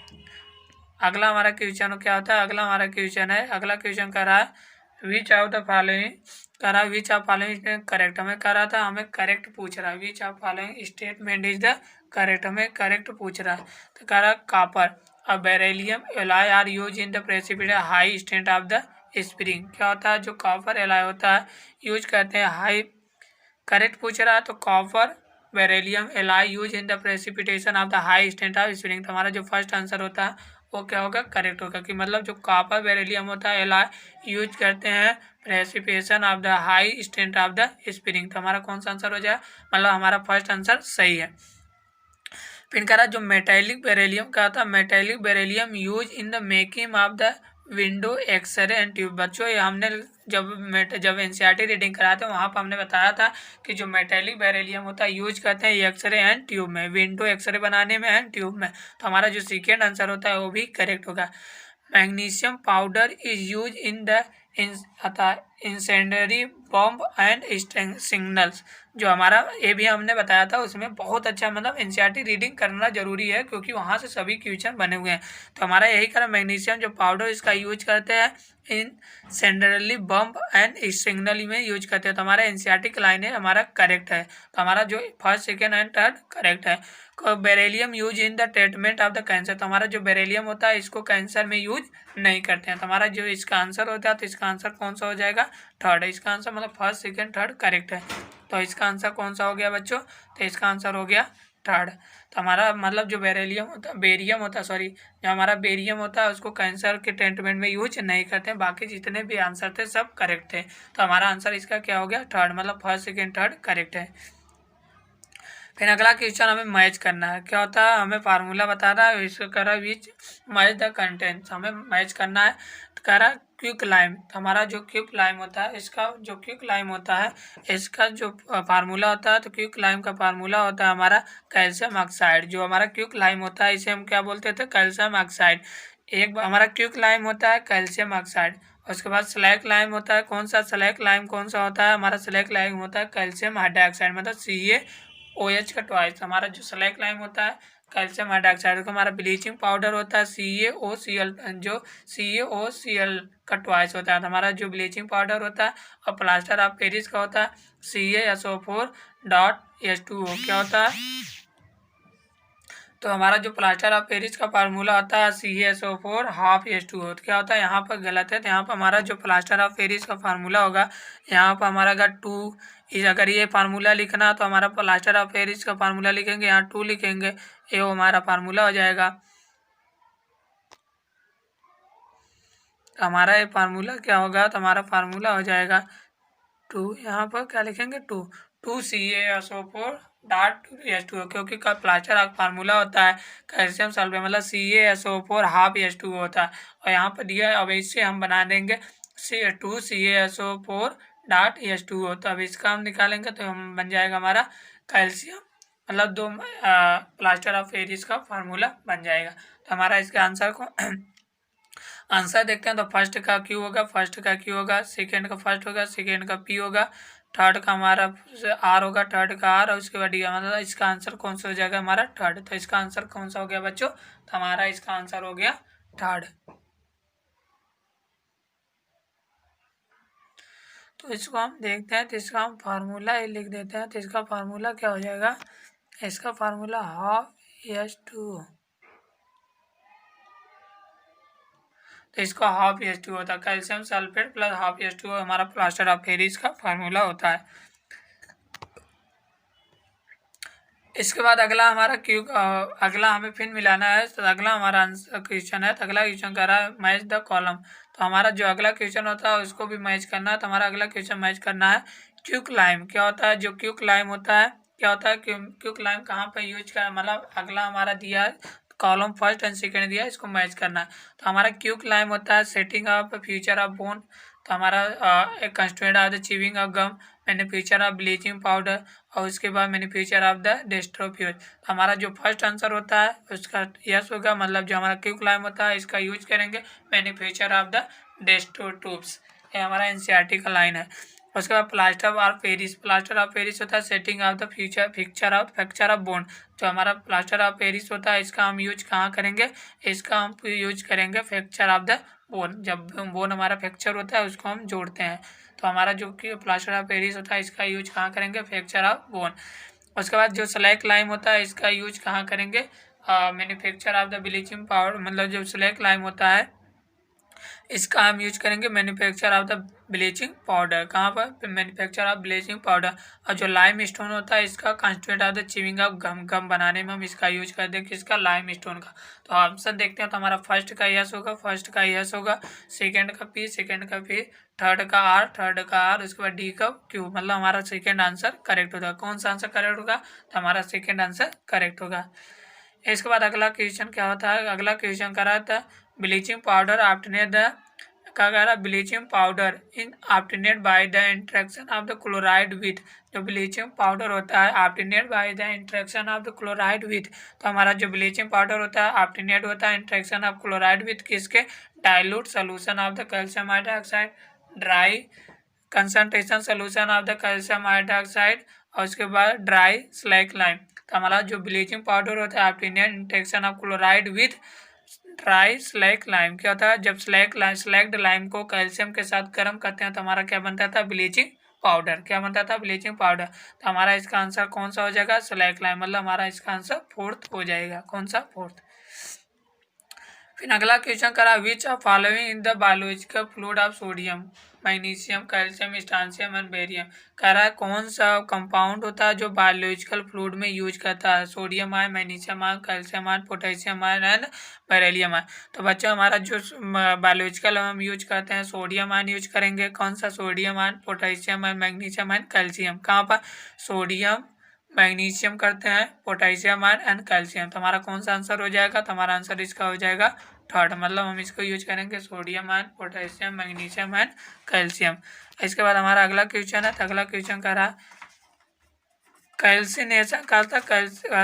अगला हमारा क्वेश्चन क्या होता है? अगला हमारा क्वेश्चन है, अगला क्वेश्चन कर रहा है विच ऑफ द फॉलोइंग कर रहा है विच ऑफ फॉलोइंग करेक्ट। हमें कर रहा था हमें करेक्ट पूछ रहा है which of following statement is the correct. हमें करेक्ट पूछ रहा है। तो कह रहा है कॉपर और beryllium alloy are use in the precipitate high strength of the spring. क्या होता है? जो कॉपर एलॉय होता है यूज करते हैं हाई। करेक्ट पूछ रहा है तो copper beryllium alloy use in the precipitation of the high strength of spring. तो हमारा जो फर्स्ट आंसर होता है वो क्या होगा? करेक्ट होगा। कि मतलब जो कॉपर बेरिलियम होता है एलॉय यूज करते हैं precipitation of the high strength of the spring. तो हमारा कौन सा आंसर हो जाए? मतलब हमारा फर्स्ट आंसर सही है। फिर कह रहा जो मेटेलिक बेरिलियम का था metallic beryllium use in the making of the window X ray and tube. बच्चों ये हमने जब NCERT रीडिंग कराए थे वहाँ पर हमने बताया था कि जो मेटेलिक बेरिलियम होता है यूज करते हैं एक्सरे एंड ट्यूब में, विंडो एक्सरे बनाने में एंड ट्यूब में। तो हमारा जो सेकेंड आंसर होता है वो भी करेक्ट होगा। Magnesium powder is use in the incendiary bomb and signals. जो हमारा ये भी हमने बताया था उसमें बहुत अच्छा मतलब NCERT रीडिंग करना जरूरी है क्योंकि वहाँ से सभी क्वेश्चन बने हुए हैं। तो हमारा यही कारण मैग्नीशियम जो पाउडर इसका यूज करते हैं इन सेंडरली बम्ब एंड सिग्नल में यूज करते हैं। तो हमारा NCERT की लाइन है हमारा करेक्ट है। तो हमारा जो first second and third correct है। Beryllium use in the treatment of the cancer. तो हमारा जो बेरिलियम होता है इसको कैंसर में यूज नहीं करते हैं। तो हमारा जो इसका आंसर होता है तो इसका आंसर कौन सा हो जाएगा? थर्ड है। इसका आंसर मतलब फर्स्ट सेकेंड थर्ड करेक्ट है। तो इसका आंसर कौन सा हो गया बच्चों? तो इसका आंसर हो गया थर्ड। तो हमारा मतलब जो बेरियम होता जो हमारा बेरियम होता है उसको कैंसर के ट्रीटमेंट में यूज नहीं करते, बाकी जितने भी आंसर थे सब करेक्ट थे। तो हमारा आंसर इसका क्या हो गया? थर्ड, मतलब फर्स्ट सेकेंड थर्ड करेक्ट है। फिर अगला क्वेश्चन हमें मैच करना है। क्या होता है? हमें फार्मूला बता रहा है, इसको कह रहा है विच मैच द कंटेंट्स, हमें मैच करना है। तो कह रहा है क्विक लाइम। तो हमारा जो क्विक लाइम होता है, इसका जो क्विक लाइम होता है इसका जो फार्मूला होता है, तो क्विक लाइम का फार्मूला होता है हमारा कैल्शियम ऑक्साइड। जो हमारा क्विक लाइम होता है इसे हम क्या बोलते थे? Calcium oxide. एक हमारा क्विक लाइम होता है कैल्शियम ऑक्साइड। उसके बाद स्लैक लाइम होता है, कौन सा स्लैक लाइम कौन सा होता है? हमारा स्लैक लाइम होता है कैल्शियम हाइड्रोक्साइड, मतलब CaOH का ट्वाइस। हमारा जो स्लैक लाइम होता है कैल्शियम हाइड्रोक्साइड का, हमारा ब्लीचिंग पाउडर होता है CaOCl, जो CaOCl का ट्वाइस होता है। तो हमारा जो ब्लीचिंग पाउडर होता है और प्लास्टर ऑफ पेरिस का होता है CaSO4.H2O। क्या होता है? तो हमारा जो प्लास्टर ऑफ पेरिस का फार्मूला होता है CaSO4.2H2O। क्या होता है? यहाँ पर गलत है, तो यहाँ पर हमारा जो प्लास्टर ऑफ पेरिस का फार्मूला होगा, यहाँ पर हमारा अगर 2 अगर ये फार्मूला लिखना तो हमारा प्लास्टर ऑफ पेरिस का फार्मूला लिखेंगे, यहाँ 2 लिखेंगे, ये हमारा फार्मूला हो जाएगा। तो हमारा ये फार्मूला क्या होगा? तो हमारा फार्मूला हो जाएगा 2, यहाँ पर क्या लिखेंगे? 2 CaSO4.H2O, क्योंकि का प्लास्टर का फार्मूला होता है कैल्शियम सल्फेट, मतलब CaSO4.2H2O होता है। और यहाँ पर दिया है, अब इससे हम बना देंगे 2 CaSO4.H2O। तो अब इसका हम निकालेंगे तो हम बन जाएगा हमारा कैल्शियम, मतलब 2 प्लास्टर ऑफ पेरिस का फार्मूला बन जाएगा। तो हमारा इसका आंसर को आंसर देखते हैं। तो फर्स्ट का क्यू होगा, फर्स्ट का क्यू होगा, सेकेंड का फर्स्ट होगा, सेकेंड का पी होगा, थर्ड का हमारा आर होगा, थर्ड का आर, और उसके बाद डी। मतलब इसका आंसर कौन सा हो जाएगा? हमारा थर्ड। तो इसका आंसर कौन सा हो गया बच्चों? तो हमारा इसका आंसर हो गया थर्ड। तो इसको हम देखते हैं, तो इसका हम फार्मूला ही लिख देते हैं। तो इसका फार्मूला क्या हो जाएगा? इसका फार्मूला ½ तो इसका ½ होता है, कैल्शियम सल्फेट प्लस ½ हमारा प्लास्टर ऑफ पेरिस का फार्मूला होता है। इसके बाद अगला हमारा अगला हमें फिर मिलाना है। तो अगला हमारा आंसर क्वेश्चन है। तो अगला क्वेश्चन कर रहा है मैच द कॉलम। तो हमारा जो अगला क्वेश्चन होता है उसको भी मैच करना है। तो हमारा अगला क्वेश्चन मैच करना है क्विक लाइम। क्या होता है? जो क्विक लाइम होता है, क्या होता है? क्विक लाइम कहाँ पर यूज कर, मतलब अगला हमारा दिया है कॉलम फर्स्ट एंड सेकेंड दिया है, इसको मैच करना है। तो हमारा क्विक लाइम होता है setting of future of bone. तो हमारा एक constraint of the chewing of gum, manufacture of bleaching powder, और उसके बाद मैन्युफैक्चर ऑफ द डेस्ट्रोफ्यूज। तो हमारा जो फर्स्ट आंसर होता है उसका यस होगा, मतलब जो हमारा क्विक लाइम होता है इसका यूज करेंगे मैन्युफैक्चर ऑफ द डेस्ट्रोट्यूब्स। ये हमारा NCERT का लाइन है। उसके बाद plaster of Paris. Plaster of Paris होता है setting of the fracture of bone. जो हमारा प्लास्टर ऑफ पेरिस होता है इसका हम यूज कहाँ करेंगे? इसका हम यूज करेंगे फ्रैक्चर ऑफ द बोन। जब बोन हमारा फ्रैक्चर होता है उसको हम जोड़ते हैं। तो हमारा जो कि प्लास्टर ऑफ पेरिस होता है इसका यूज कहाँ करेंगे? Fracture of bone. उसके बाद जो स्लैक लाइम होता है इसका यूज कहाँ करेंगे? Manufacture of the bleaching powder, मतलब जो स्लैक लाइम होता है इसका हम यूज करेंगे manufacture of the bleaching powder. कहाँ पर? Manufacture of bleaching powder. और जो लाइम स्टोन होता है इसका constitute of the chewing of gum बनाने में हम इसका यूज करते हैं, किसका? लाइम स्टोन का। तो ऑप्शन देखते हैं। तो हमारा फर्स्ट का यस होगा, फर्स्ट का यस होगा, सेकेंड का पी, सेकेंड का पी, थर्ड का आर, थर्ड का आर, उसके बाद डी का क्यू, मतलब हमारा सेकेंड आंसर करेक्ट होगा। कौन सा आंसर करेक्ट होगा? तो हमारा सेकेंड आंसर करेक्ट होगा। इसके बाद अगला क्वेश्चन क्या होता है? अगला क्वेश्चन करा था ब्लीचिंग पाउडर ऑब्टेनेड द क्या कह रहा है? Bleaching powder in obtained by the interaction of the chloride with. जो ब्लीचिंग पाउडर होता है obtained by the interaction of the chloride with. तो हमारा जो ब्लीचिंग पाउडर होता है ऑब्टेनेड होता है इंट्रैक्शन ऑफ क्लोराइड विथ किसके? Dilute solution of the calcium hydroxide, dry concentration solution of the calcium hydroxide, और उसके बाद ड्राई स्लैक लाइम। तो हमारा जो ब्लीचिंग पाउडर होता है obtained interaction of chloride with dry slack lime. क्या होता है? जब स्लैक्ड लाइम को कैल्शियम के साथ गर्म करते हैं तो हमारा क्या बनता था? Bleaching powder. क्या बनता था? Bleaching powder. तो हमारा इसका आंसर कौन सा हो जाएगा? स्लैक लाइम, मतलब हमारा इसका आंसर फोर्थ हो जाएगा। कौन सा? फोर्थ। फिर अगला क्वेश्चन करा which of following in the biological fluid of sodium, magnesium, calcium, strontium and barium. कह रहा है कौन सा कंपाउंड होता है जो बायोलॉजिकल फ्लूइड में यूज करता है, sodium ion, magnesium ion, calcium ion, potassium ion and beryllium ion. तो बच्चों हमारा जो बायोलॉजिकल हम यूज करते हैं सोडियम आयन यूज करेंगे। कौन सा? Sodium ion, potassium ion, magnesium ion, calcium. कहाँ पर? सोडियम, मैग्नीशियम करते हैं, पोटेशियम आयन एंड कैल्शियम। तो हमारा कौन सा आंसर हो जाएगा? तो हमारा आंसर इसका हो जाएगा थर्ड, मतलब हम इसको यूज करेंगे sodium ion, potassium, magnesium and calcium. इसके बाद हमारा अगला क्वेश्चन है, तो अगला क्वेश्चन कह रहा कैल्सिनेशन क्या होता है?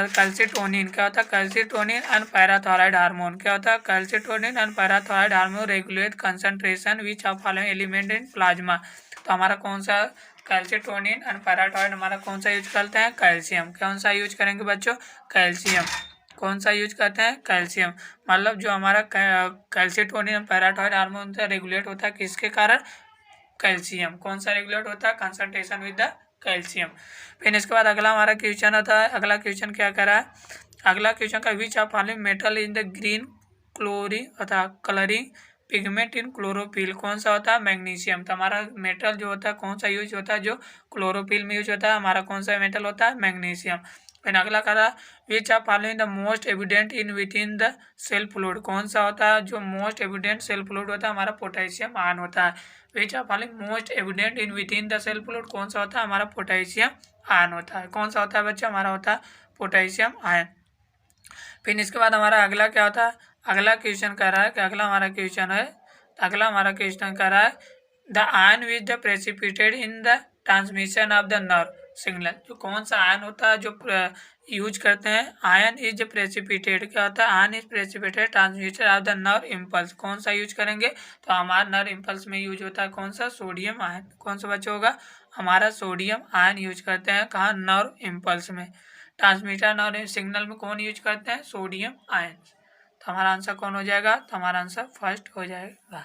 कैल्सिटोनिन क्या होता है? कैल्सिटोनिन एंड पैराथायरॉइड हार्मोन क्या होता है? Calcitonin and parathyroid hormone regulate concentration which of following element in plasma. तो हमारा कौन सा कैल्सिटोनिन एंड पैराथायरॉइड हमारा कौन सा यूज करते हैं? कैल्शियम। कौन सा यूज करेंगे बच्चों? कैल्शियम। कौन सा यूज करते हैं? कैल्शियम। मतलब जो हमारा calcitonin and parathyroid hormone regulate होता है किसके कारण? कैल्शियम। कौन सा रेगुलेट होता है? Concentration with the calcium. फिर इसके बाद अगला हमारा क्वेश्चन होता है, अगला क्वेश्चन क्या कर रहा है? अगला क्वेश्चन का which of following metal in the green colouring अथा कलरिंग पिगमेंट इन क्लोरोफिल। कौन सा होता है? मैग्नीशियम। तो हमारा मेटल जो होता है कौन सा यूज होता है जो क्लोरोफिल में यूज होता है? हमारा कौन सा मेटल होता है? मैग्नीशियम। फिर अगला कह रहा which of following the most evident in within the cell fluid. कौन सा होता है जो मोस्ट एविडेंट सेल फ्लूइड होता है? हमारा पोटेशियम आयन होता है। Which of following most evident in within the cell fluid. कौन सा होता है? हमारा पोटेशियम आयन होता है। कौन सा होता है बच्चा? हमारा होता है पोटेशियम आयन। फिर इसके बाद हमारा अगला क्या होता है? अगला क्वेश्चन कह रहा है कि अगला हमारा क्वेश्चन है, अगला हमारा क्वेश्चन कह रहा है the ion which the precipitated in the transmission of the nerve signal. जो कौन सा आयन होता है जो यूज करते हैं? आयन इज प्रेसिपिटेड क्या होता है? Ion is precipitated transmission of the nerve impulse. कौन सा यूज करेंगे? तो हमारा नर्व इम्पल्स में यूज होता है कौन सा? Sodium ion. कौन सा बच्चा होगा? हमारा सोडियम आयन यूज करते हैं कहाँ? नर्व इम्पल्स में। ट्रांसमीटर नर्व सिग्नल में कौन यूज करते हैं? Sodium ion. तो हमारा आंसर कौन हो जाएगा? तो हमारा आंसर फर्स्ट हो जाएगा।